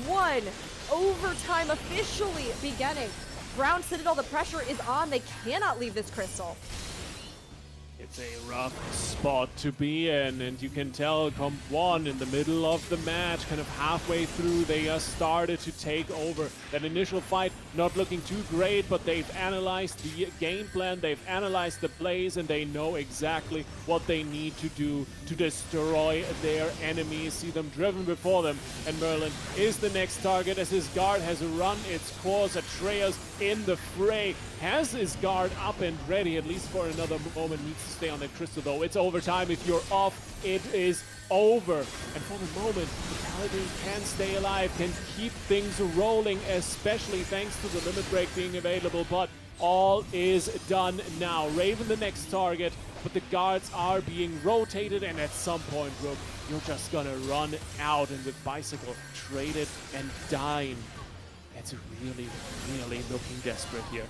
1. Overtime officially beginning. Brown Citadel, the pressure is on. They cannot leave this crystal. It's a rough spot to be in, and you can tell Comp 1 in the middle of the match, kind of halfway through, they started to take over. That initial fight not looking too great, but they've analyzed the game plan, they've analyzed the plays, and they know exactly what they need to do to destroy their enemies, see them driven before them. And Merlin is the next target as his guard has run its course. Atreus in the fray has his guard up and ready, at least for another moment. Needs to stay on that crystal though. It's overtime. If you're off, it is over. And for the moment, the Paladin can stay alive, can keep things rolling, especially thanks to the limit break being available, but all is done now. Raven the next target, but the guards are being rotated, and at some point, Rook, you're just gonna run out, and with Bicycle traded and dying, it's really, really looking desperate here.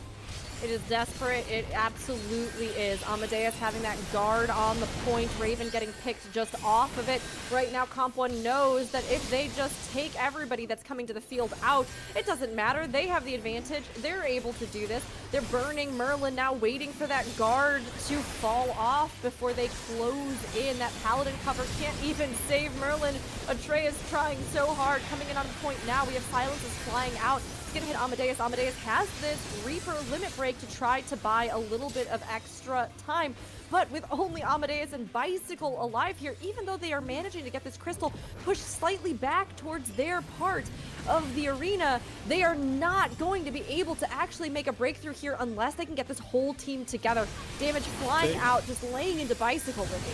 It is desperate. It absolutely is. Amadeus having that guard on the point. Raven getting picked just off of it. Right now, Comp 1 knows that if they just take everybody that's coming to the field out, it doesn't matter. They have the advantage. They're able to do this. They're burning Merlin now, waiting for that guard to fall off before they close in. That Paladin cover can't even save Merlin. Atreus trying so hard, coming in on the point now. We have silences flying out. Gonna hit Amadeus. Amadeus has this Reaper limit break to try to buy a little bit of extra time, but with only Amadeus and Bicycle alive here, even though they are managing to get this crystal pushed slightly back towards their part, of the arena. They are not going to be able to actually make a breakthrough here unless they can get this whole team together. Damage flying out, just laying into Bicycle with me.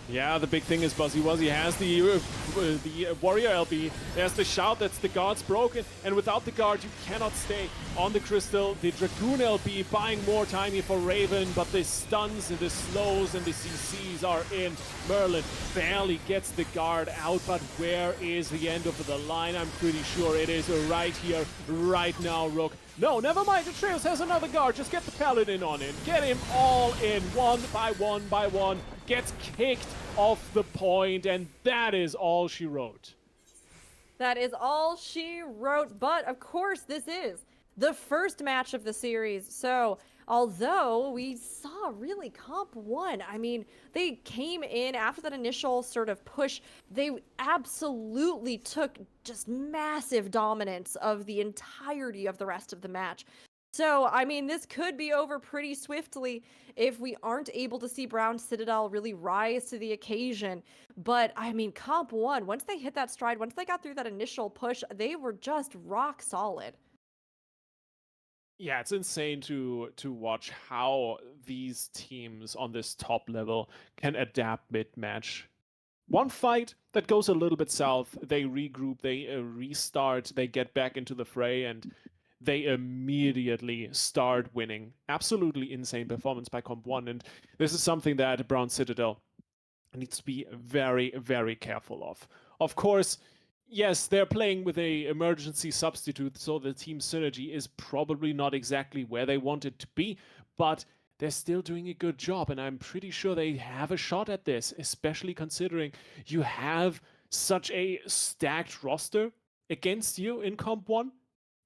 Yeah, the big thing is Buzzy Wuzzy has the Warrior LB, there's the Shout, that's the guard's broken, and without the guard you cannot stay on the Crystal. The Dragoon LB buying more time here for Raven, but the stuns and the slows and the CCs are in. Merlin barely gets the guard out, but where is the end of the line? I'm pretty sure it is right here, right now, Rook. No, never mind, Atreus has another guard, just get the Paladin on in. Get him all in, one by one, gets kicked off the point, and that is all she wrote. That is all she wrote, but of course this is the first match of the series, so although we saw really Comp 1, I mean, they came in after that initial sort of push, they absolutely took just massive dominance of the entirety of the rest of the match. So, I mean, this could be over pretty swiftly if we aren't able to see Brown Citadel really rise to the occasion. But, I mean, Comp 1, once they hit that stride, once they got through that initial push, they were just rock solid. Yeah, it's insane to watch how these teams on this top level can adapt mid-match. One fight that goes a little bit south, they regroup, they restart, they get back into the fray, and they immediately start winning. Absolutely insane performance by Comp 1, and this is something that Brown Citadel needs to be very, very careful of. Of course, yes, they're playing with a emergency substitute, so the team synergy is probably not exactly where they want it to be, but they're still doing a good job, and I'm pretty sure they have a shot at this, especially considering you have such a stacked roster against you in Comp 1.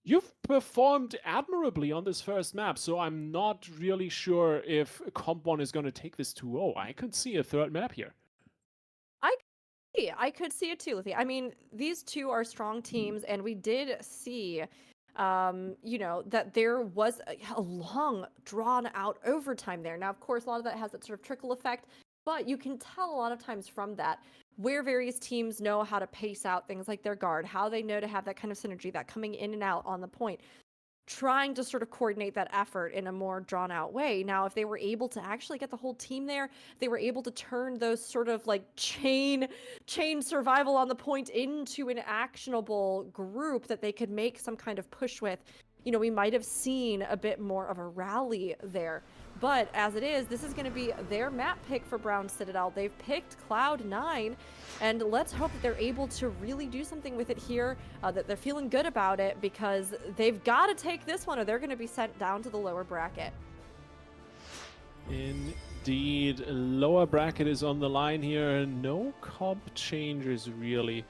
You've performed admirably on this first map, so I'm not really sure if Comp 1 is going to take this 2-0. I could see a third map here. I could see it too, Lethy. I mean, these two are strong teams, and we did see, you know, that there was a long, drawn-out overtime there. Now, of course, a lot of that has that sort of trickle effect, but you can tell a lot of times from that where various teams know how to pace out things like their guard, how they know to have that kind of synergy, that coming in and out on the point, trying to sort of coordinate that effort in a more drawn out way. Now, if they were able to actually get the whole team there, they were able to turn those sort of like chain survival on the point into an actionable group that they could make some kind of push with, you know, we might have seen a bit more of a rally there. But as it is, this is going to be their map pick for Brown Citadel. They've picked Cloud9, and let's hope that they're able to really do something with it here, that they're feeling good about it, because they've got to take this one or they're going to be sent down to the lower bracket. Indeed, lower bracket is on the line here. No comp changes really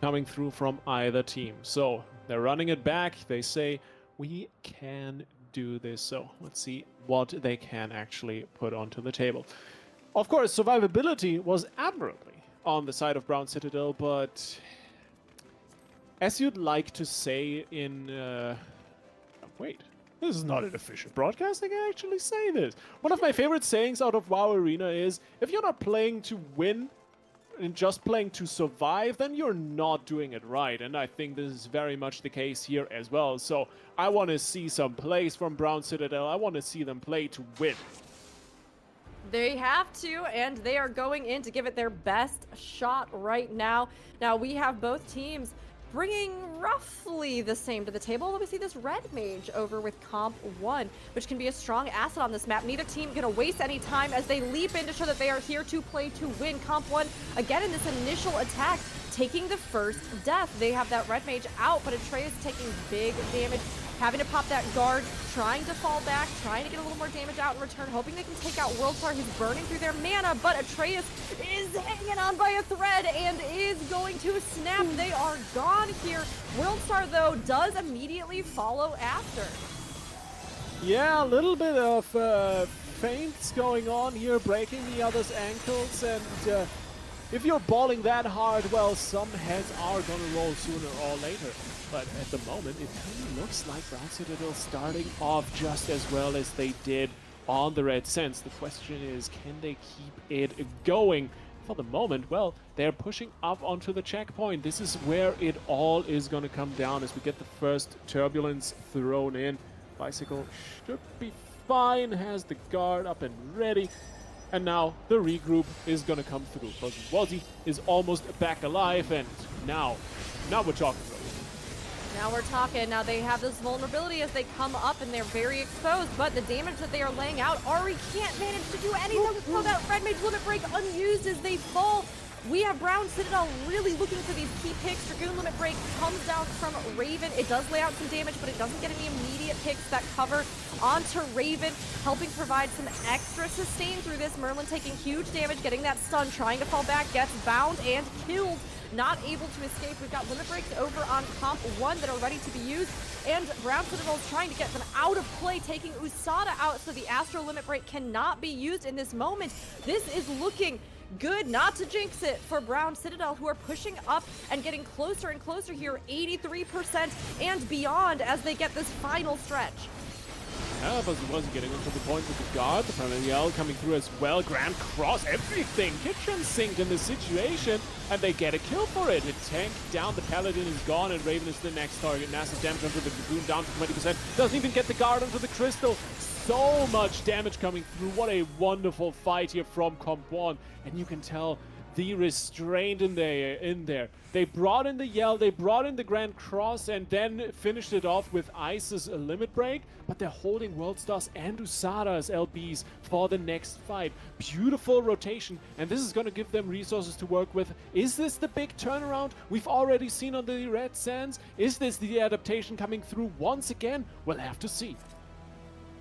coming through from either team. So they're running it back. They say, we can do this. So let's see what they can actually put onto the table. Of course, survivability was admirably on the side of Brown Citadel, but as you'd like to say in... wait, this is not an official broadcast. I can actually say this. One of my favorite sayings out of WoW Arena is, if you're not playing to win and just playing to survive, then you're not doing it right. And I think this is very much the case here as well. So I want to see some plays from Brown Citadel. I want to see them play to win. They have to, and they are going in to give it their best shot right now. Now, we have both teams bringing roughly the same to the table. Although we see this red mage over with Comp 1, which can be a strong asset on this map. Neither team gonna waste any time as they leap in to show that they are here to play to win. Comp 1, again in this initial attack, taking the first death. They have that red mage out, but Atreus taking big damage, having to pop that guard, trying to fall back, trying to get a little more damage out in return, hoping they can take out Worldstar, who's burning through their mana, but Atreus is hanging on by a thread and is going to snap. They are gone here. Worldstar, though, does immediately follow after. Yeah, a little bit of feints going on here, breaking the other's ankles, and if you're balling that hard, well, some heads are gonna roll sooner or later. But at the moment, it kind of looks like Brown Citadel starting off just as well as they did on the Red Sense. The question is, can they keep it going? for the moment, well, they're pushing up onto the checkpoint. This is where it all is going to come down as we get the first turbulence thrown in. Bicycle should be fine, has the guard up and ready. And now the regroup is going to come through. Wazzy is almost back alive, and now we're talking about it. Now we're talking. Now they have this vulnerability as they come up and they're very exposed, but the damage that they are laying out, Ari can't manage to do anything. So that Red Mage Limit Break unused as they fall. We have Brown Citadel really looking for these key picks. Dragoon Limit Break comes down from Raven. It does lay out some damage, but it doesn't get any immediate picks that cover onto Raven, helping provide some extra sustain through this. Merlin taking huge damage, getting that stun, trying to fall back, gets bound and killed. Not able to escape. We've got limit breaks over on Comp 1 that are ready to be used, and Brown Citadel is trying to get them out of play, taking USADA out so the Astro limit break cannot be used in this moment. This is looking good, not to jinx it, for Brown Citadel, who are pushing up and getting closer and closer here, 83% and beyond as they get this final stretch. Yeah, Buzzy wasn't getting onto the point with the guard. The Perennial coming through as well. Grand Cross, everything. Kitchen synced in this situation, and they get a kill for it. It tanked down. The Paladin is gone, and Raven is the next target. Massive damage onto the Dragoon, down to 20%. Doesn't even get the guard onto the Crystal. So much damage coming through. What a wonderful fight here from Comp 1. And you can tell the restraint in there. They brought in the Yell, they brought in the Grand Cross, and then finished it off with Ice's limit break, but they're holding World Stars and USADA as LBs for the next fight. Beautiful rotation, and this is going to give them resources to work with. Is this the big turnaround we've already seen on the Red Sands? Is this the adaptation coming through once again? We'll have to see.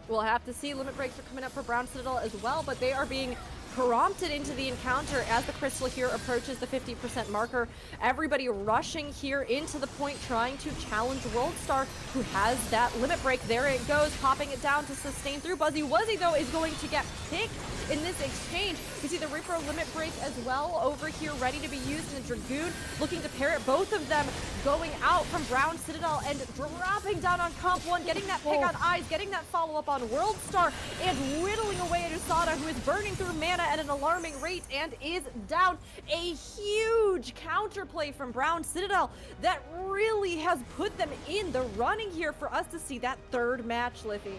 We'll have to see. Limit breaks are coming up for Brown Citadel as well, but they are being prompted into the encounter as the Crystal here approaches the 50% marker. Everybody rushing here into the point, trying to challenge World Star, who has that limit break. There it goes, popping it down to sustain through. Buzzy Wuzzy, though, is going to get picked in this exchange. You see the Reaper limit break as well over here, ready to be used in the Dragoon, looking to pair it. Both of them going out from Brown Citadel and dropping down on Comp 1, getting that pick on Eyes, getting that follow-up on World Star, and whittling away at USADA, who is burning through mana at an alarming rate and is down. A huge counterplay from Brown Citadel that really has put them in the running here for us to see that third match, Liffy.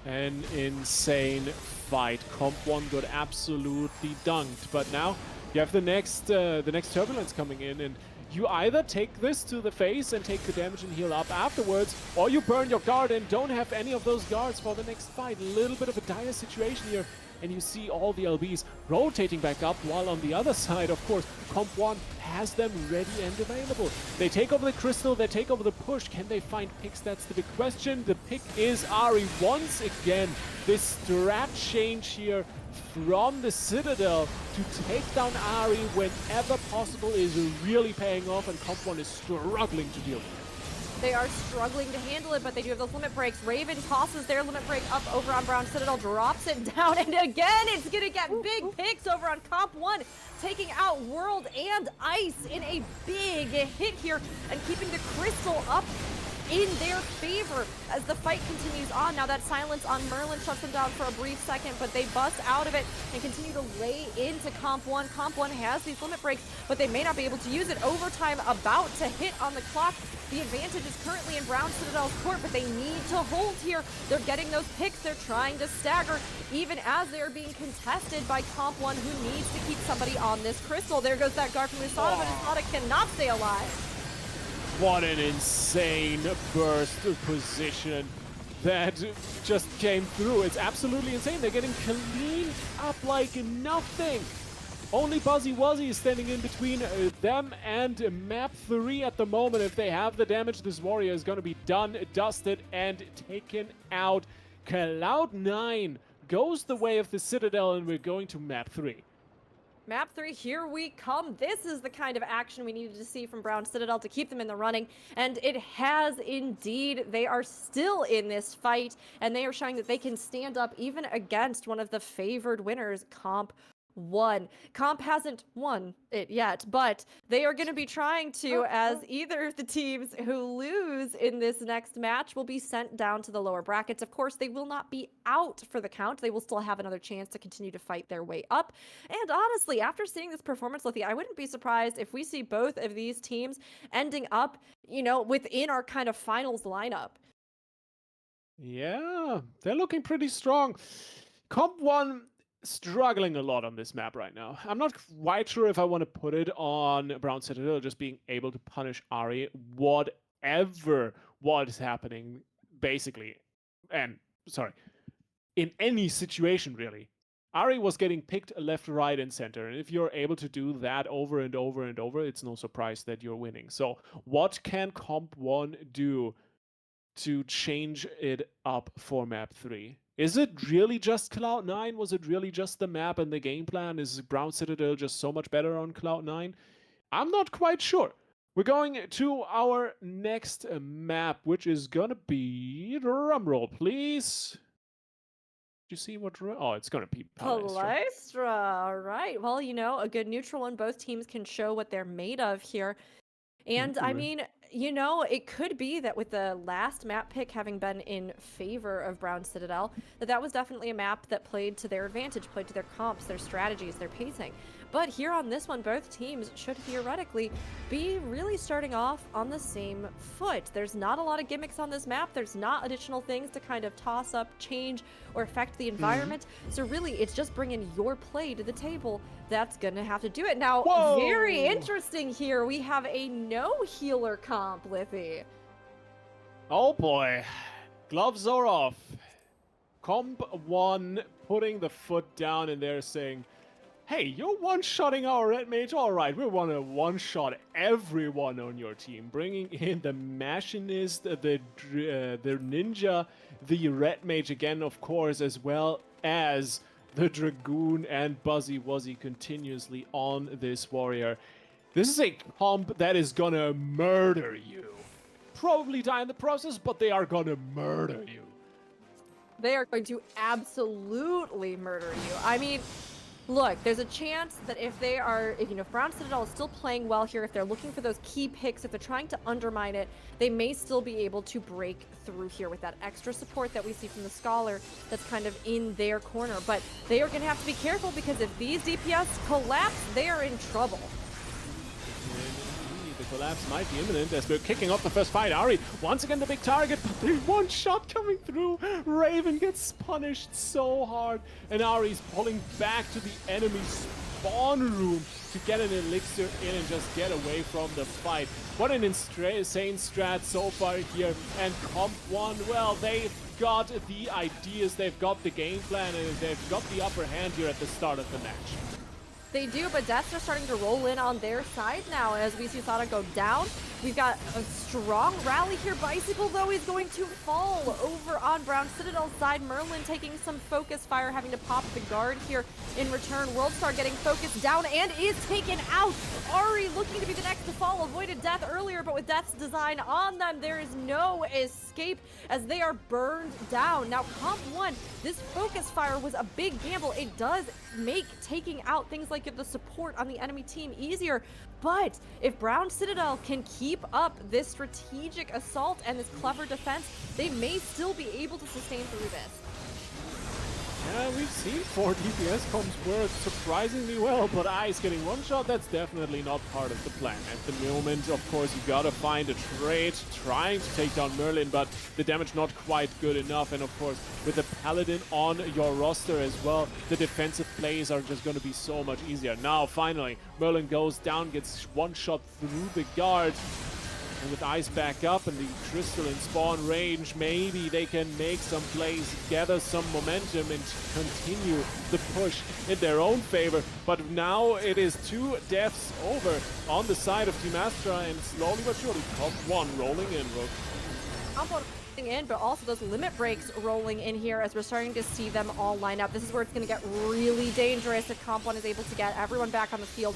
An insane fight. Comp 1 got absolutely dunked, but now you have the next turbulence coming in, and you either take this to the face and take the damage and heal up afterwards, or you burn your guard and don't have any of those guards for the next fight. A little bit of a dire situation here, and you see all the LBs rotating back up, while on the other side, of course, Comp 1 has them ready and available. They take over the Crystal, they take over the push. Can they find picks? That's the big question. The pick is Ari once again. This strat change here from the Citadel to take down Ari whenever possible is really paying off, and Comp 1 is struggling to deal with it. They are struggling to handle it, but they do have those limit breaks. Raven tosses their limit break up over on Brown Citadel, drops it down, and again, it's gonna get big picks over on Comp 1, taking out World and Ice in a big hit here, and keeping the Crystal up in their favor as the fight continues on. Now that silence on Merlin shuts them down for a brief second, but they bust out of it and continue to lay into Comp 1. Comp 1 has these limit breaks, but they may not be able to use it. Overtime about to hit on the clock. The advantage is currently in Brown Citadel's court, but they need to hold here. They're getting those picks. They're trying to stagger, even as they are being contested by Comp 1, who needs to keep somebody on this Crystal. There goes that guard from USADA, but USADA cannot stay alive. What an insane burst of position that just came through. It's absolutely insane. They're getting cleaned up like nothing. Only Buzzy Wuzzy is standing in between them and map 3 at the moment. If they have the damage, this warrior is going to be done, dusted, and taken out. Cloud9 goes the way of the Citadel, and we're going to map 3. Map 3, here we come. This is the kind of action we needed to see from Brown Citadel to keep them in the running, and it has indeed. They are still in this fight, and they are showing that they can stand up even against one of the favored winners, Comp 1. Comp hasn't won it yet, but they are going to be trying to, as either of the teams who lose in this next match will be sent down to the lower brackets. Of course, they will not be out for the count. They will still have another chance to continue to fight their way up. And honestly, after seeing this performance, Lithy, I wouldn't be surprised if we see both of these teams ending up, within our kind of finals lineup. Yeah, they're looking pretty strong. Comp 1 struggling a lot on this map right now. I'm not quite sure if I want to put it on Brown Citadel just being able to punish Ari, whatever what is happening, basically. And, sorry, in any situation, really. Ari was getting picked left, right, and center. And if you're able to do that over and over and over, it's no surprise that you're winning. So what can Comp 1 do to change it up for map 3? Is it really just Cloud9? Was it really just the map and the game plan? Is Brown Citadel just so much better on Cloud9? I'm not quite sure. We're going to our next map, which is gonna be, drumroll please. Did you see what? Oh, it's gonna be Palestra. Palestra, all right. Well, a good neutral and both teams can show what they're made of here. And I mean, it could be that with the last map pick having been in favor of Brown Citadel, that was definitely a map that played to their advantage, played to their comps, their strategies, their pacing. But here on this one, both teams should theoretically be really starting off on the same foot. There's not a lot of gimmicks on this map. There's not additional things to kind of toss up, change, or affect the environment. So really, it's just bringing your play to the table that's going to have to do it. Now, very interesting here. We have a no healer comp, Lithy. Oh boy. Gloves are off. Comp 1 putting the foot down and they're saying, hey, you're one-shotting our red mage? Alright, we want to one-shot everyone on your team. Bringing in the Machinist, the Ninja, the red mage again, of course, as well as the Dragoon and Buzzy Wuzzy continuously on this warrior. This is a comp that is gonna murder you. Probably die in the process, but they are gonna murder you. They are going to absolutely murder you. I mean, look, there's a chance that if Brown Citadel is still playing well here, if they're looking for those key picks, if they're trying to undermine it, they may still be able to break through here with that extra support that we see from the Scholar that's kind of in their corner. But they are going to have to be careful because if these DPS collapse, they are in trouble. The collapse might be imminent as we're kicking off the first fight. Ari, once again the big target, but there's one shot coming through. Raven gets punished so hard, and Ari's pulling back to the enemy spawn room to get an elixir in and just get away from the fight. What an insane strat so far here, and Comp 1, well, they've got the ideas, they've got the game plan, and they've got the upper hand here at the start of the match. They do, but deaths are starting to roll in on their side now as we see Sada go down. We've got a strong rally here. Bicycle, though, is going to fall over on Brown Citadel's side. Merlin taking some focus fire, having to pop the guard here in return. Worldstar getting focused down and is taken out. Ari looking to be the next to fall. Avoided death earlier, but with Death's design on them, there is no escape as they are burned down. Now, Comp 1, this focus fire was a big gamble. It does make taking out things like the support on the enemy team easier, but if Brown Citadel can keep up this strategic assault and this clever defense, they may still be able to sustain through this. Yeah, we've seen 4 DPS comps work surprisingly well, but Ice getting one shot, that's definitely not part of the plan. At the moment, of course, you gotta find a trade trying to take down Merlin, but the damage not quite good enough. And of course, with the Paladin on your roster as well, the defensive plays are just gonna be so much easier. Now, finally, Merlin goes down, gets one shot through the guard. And with Ice back up and the Crystal in spawn range, maybe they can make some plays, gather some momentum, and continue the push in their own favor. But now it is 2 deaths over on the side of Team Astra, and slowly but surely, Comp 1 rolling in, Rook. Comp 1 rolling in, but also those limit breaks rolling in here as we're starting to see them all line up. This is where it's going to get really dangerous if Comp 1 is able to get everyone back on the field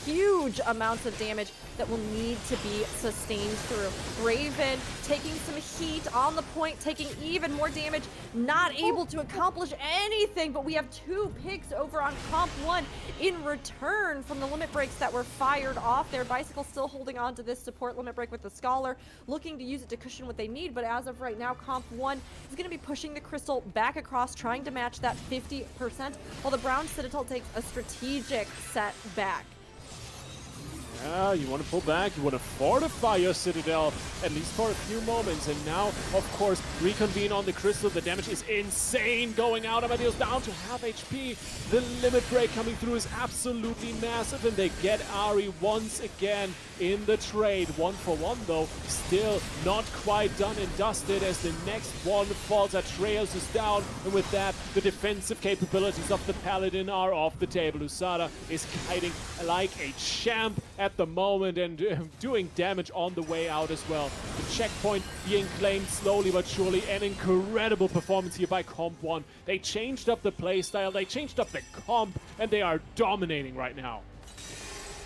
huge amounts of damage that will need to be sustained through. Raven taking some heat on the point, taking even more damage, not able to accomplish anything, but we have 2 picks over on Comp 1 in return from the limit breaks that were fired off there. Bicycle still holding on to this support limit break with the Scholar, looking to use it to cushion what they need, but as of right now, Comp 1 is going to be pushing the Crystal back across, trying to match that 50%, while the Brown Citadel takes a strategic set back. Yeah, you want to pull back, you want to fortify your Citadel, at least for a few moments, and now, of course, reconvene on the Crystal. The damage is insane going out. Amadeus down to half HP. The limit break coming through is absolutely massive, and they get Ari once again in the trade. 1-for-1 though, still not quite done and dusted as the next one falls. Atreus is down, and with that, the defensive capabilities of the Paladin are off the table. USADA is kiting like a champ at the moment and doing damage on the way out as well. The checkpoint being claimed slowly but surely. An incredible performance here by Comp 1. They changed up the playstyle, they changed up the comp, and they are dominating right now.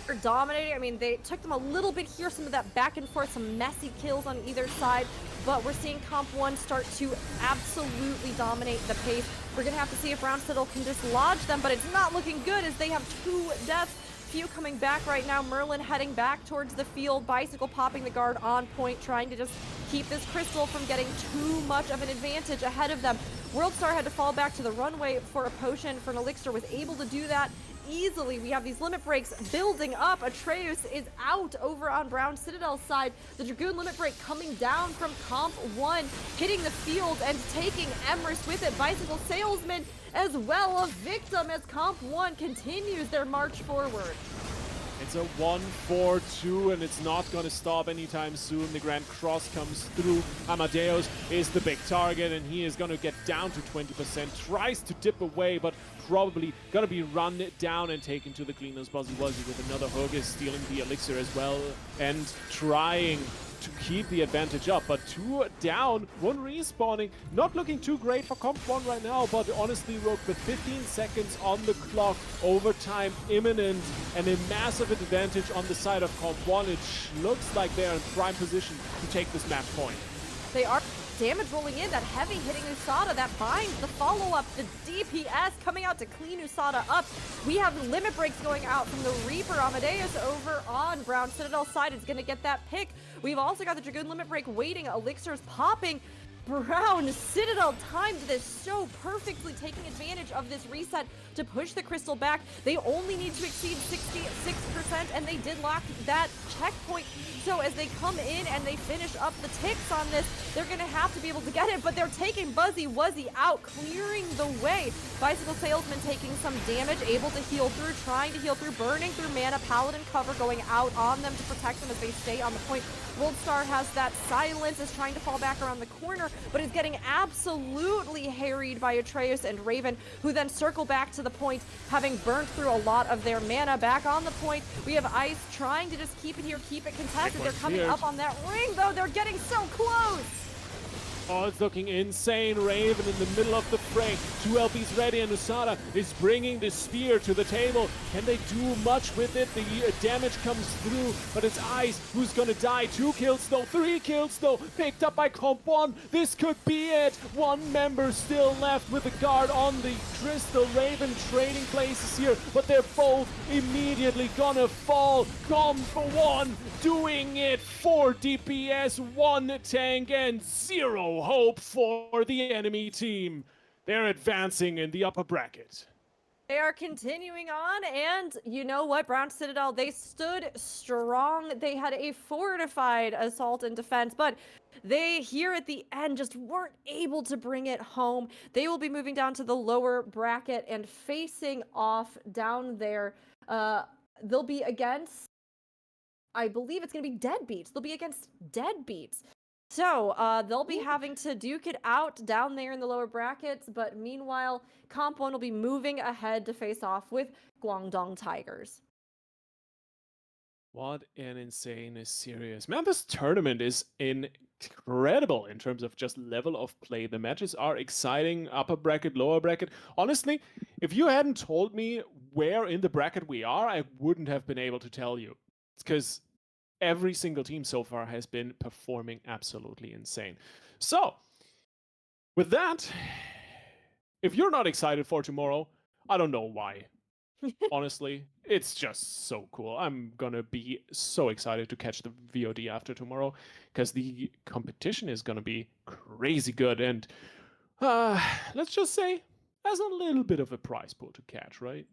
They're dominating. I mean, they took them a little bit here, some of that back and forth, some messy kills on either side, but we're seeing Comp 1 start to absolutely dominate the pace. We're going to have to see if Brown Citadel can dislodge them, but it's not looking good as they have 2 deaths. Few coming back right now. Merlin heading back towards the field. Bicycle popping the guard on point, trying to just keep this Crystal from getting too much of an advantage ahead of them. Worldstar had to fall back to the runway for a potion. For an elixir was able to do that easily. We have these limit breaks building up. Atreus is out over on Brown Citadel's side. The Dragoon limit break coming down from Comp 1, hitting the field and taking Emrys with it. Bicycle Salesman as well, a victim as Comp 1 continues their march forward. It's a 1-4-2, and it's not going to stop anytime soon. The Grand Cross comes through. Amadeus is the big target, and he is going to get down to 20%. Tries to dip away, but probably going to be run down and taken to the cleaners. Buzzy Wuzzy with another hook is stealing the elixir as well, and trying to keep the advantage up, but 2 down, 1 respawning. Not looking too great for Comp 1 right now, but honestly, Rogue, with 15 seconds on the clock, overtime imminent, and a massive advantage on the side of Comp 1, it looks like they're in prime position to take this match point. They are damage rolling in, that heavy hitting USADA, that binds the follow-up, the DPS coming out to clean USADA up. We have limit breaks going out from the Reaper. Amadeus over on Brown Citadel side is going to get that pick. We've also got the Dragoon limit break waiting, elixirs popping. Brown Citadel timed this so perfectly, taking advantage of this reset to push the Crystal back. They only need to exceed 66%, and they did lock that checkpoint. So as they come in and they finish up the ticks on this, they're going to have to be able to get it, but they're taking Buzzy Wuzzy out, clearing the way. Bicycle Salesman taking some damage, able to heal through, trying to heal through, burning through mana. Paladin cover going out on them to protect them as they stay on the point. Worldstar has that silence, is trying to fall back around the corner, but is getting absolutely harried by Atreus and Raven, who then circle back to the point, having burnt through a lot of their mana. Back on the point, we have Ice trying to just keep it here, keep it contested. They're coming up on that ring, though. They're getting so close. Oh, it's looking insane. Raven in the middle of the fray. 2 LPs ready, and USADA is bringing the spear to the table. Can they do much with it? The damage comes through, but it's Ice who's gonna die. 2 kills though, 3 kills though, picked up by Comp 1. This could be it. 1 member still left with the guard on the Crystal. Raven trading places here, but they're both immediately gonna fall. Comp 1 doing it. 4 DPS, 1 tank, and 0 hope for the enemy team. They're advancing in the upper bracket. They are continuing on, and you know what? Brown Citadel, they stood strong. They had a fortified assault and defense, but they, here at the end, just weren't able to bring it home. They will be moving down to the lower bracket and facing off down there. They'll be against, I believe it's going to be Deadbeats. They'll be against Deadbeats. So, they'll be having to duke it out down there in the lower brackets, but meanwhile, Comp 1 will be moving ahead to face off with Guangdong Tigers. What an insane series. Man, this tournament is incredible in terms of just level of play. The matches are exciting, upper bracket, lower bracket. Honestly, if you hadn't told me where in the bracket we are, I wouldn't have been able to tell you. It's because every single team so far has been performing absolutely insane. So, with that, if you're not excited for tomorrow, I don't know why. Honestly, it's just so cool. I'm gonna be so excited to catch the VOD after tomorrow because the competition is gonna be crazy good. And let's just say, there's a little bit of a prize pool to catch, right?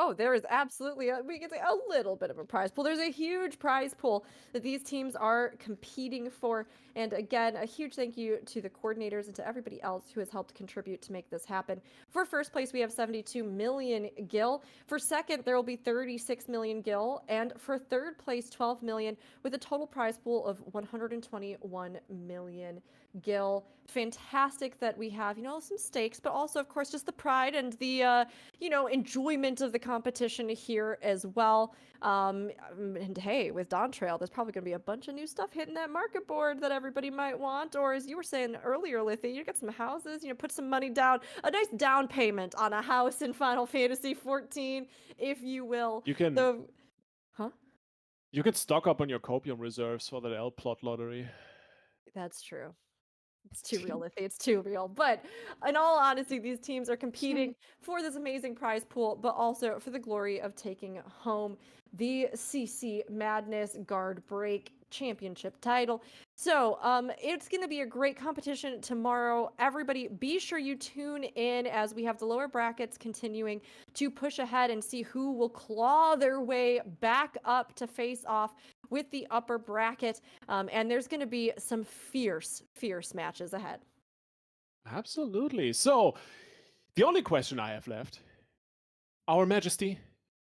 Oh, there is absolutely, we can say a little bit of a prize pool. There's a huge prize pool that these teams are competing for. And again, a huge thank you to the coordinators and to everybody else who has helped contribute to make this happen. For first place, we have 72 million gil. For second, there will be 36 million gil. And for third place, 12 million, with a total prize pool of 121 million gil. Fantastic that we have, some stakes, but also, of course, just the pride and the, enjoyment of the competition here as well. And hey, with Dawntrail, there's probably going to be a bunch of new stuff hitting that market board that everybody might want. Or as you were saying earlier, Lithy, you get some houses, put some money down, a nice down payment on a house in Final Fantasy 14, if you will. You can, Huh? You can stock up on your copium reserves for that L plot lottery. That's true. It's too real, Lithy. It's too real. But in all honesty, these teams are competing for this amazing prize pool, but also for the glory of taking home the CC Madness Guard Break Championship title. So it's going to be a great competition tomorrow. Everybody, be sure you tune in as we have the lower brackets continuing to push ahead and see who will claw their way back up to face off with the upper bracket. And there's going to be some fierce matches ahead. Absolutely. So, the only question I have left, Our Majesty,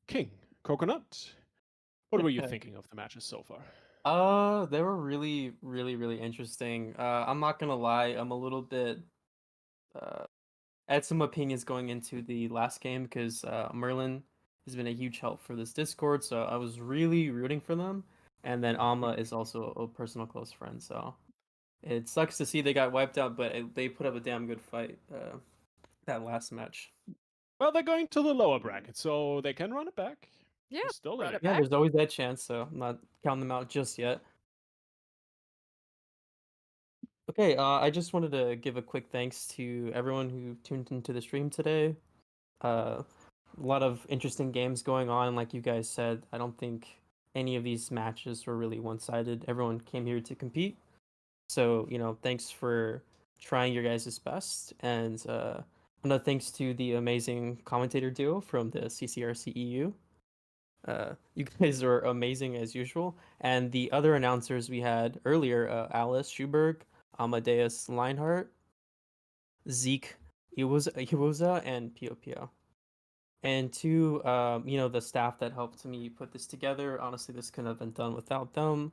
King Coconut, what were you thinking of the matches so far? They were really, really, really interesting. I'm not gonna lie, I'm a little bit I had some opinions going into the last game because Merlin has been a huge help for this Discord, so I was really rooting for them. And then Alma is also a personal close friend, so it sucks to see they got wiped out, but they put up a damn good fight that last match. Well, they're going to the lower bracket, so they can run it back. Yeah, They're still in run it. it Yeah, back. there's always that chance, so I'm not counting them out just yet. Okay, I just wanted to give a quick thanks to everyone who tuned into the stream today. A lot of interesting games going on, like you guys said. I don't think any of these matches were really one-sided. Everyone came here to compete. So, thanks for trying your guys' best. And another thanks to the amazing commentator duo from the CCRC EU. You guys are amazing as usual. And the other announcers we had earlier, Alice Schuberg, Amadeus Leinhardt, Zeke Iwuza, and Pio Pio. And to the staff that helped me put this together. Honestly, this couldn't have been done without them.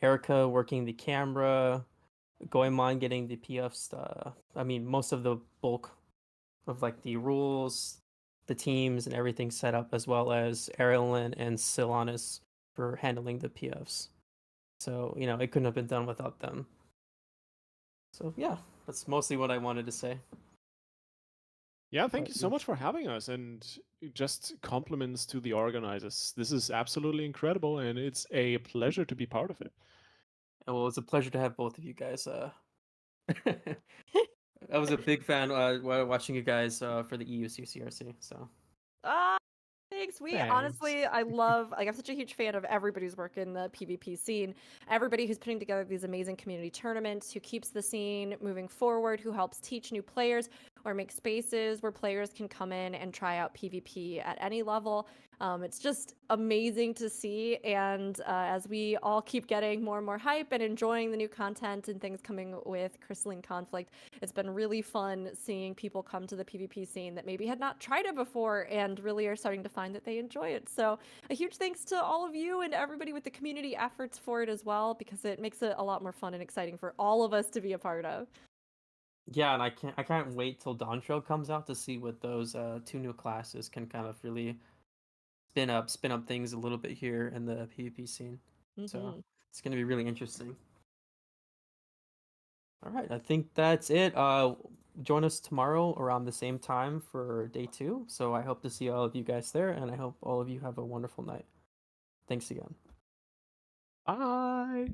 Erica working the camera, Goemon getting the PF stuff. I mean, most of the bulk of like the rules, the teams, and everything set up, as well as Erilyn and Silanis for handling the PFs. So it couldn't have been done without them. So yeah, that's mostly what I wanted to say. Yeah, thank you so much for having us, and just compliments to the organizers. This is absolutely incredible, and it's a pleasure to be part of it. Well, it's a pleasure to have both of you guys. I was a big fan watching you guys for the EU CCRC. So. Thanks. Thanks. Honestly, I'm such a huge fan of everybody's work in the PvP scene. Everybody who's putting together these amazing community tournaments, who keeps the scene moving forward, who helps teach new players or make spaces where players can come in and try out PvP at any level. It's just amazing to see. And as we all keep getting more and more hype and enjoying the new content and things coming with Crystalline Conflict, it's been really fun seeing people come to the PvP scene that maybe had not tried it before and really are starting to find that they enjoy it. So a huge thanks to all of you and everybody with the community efforts for it as well, because it makes it a lot more fun and exciting for all of us to be a part of. Yeah, and I can't wait till Dawntrail comes out to see what those 2 new classes can kind of really spin up things a little bit here in the PvP scene. So it's gonna be really interesting. All right, I think that's it. join us tomorrow around the same time for day 2. So I hope to see all of you guys there, and I hope all of you have a wonderful night. Thanks again. Bye.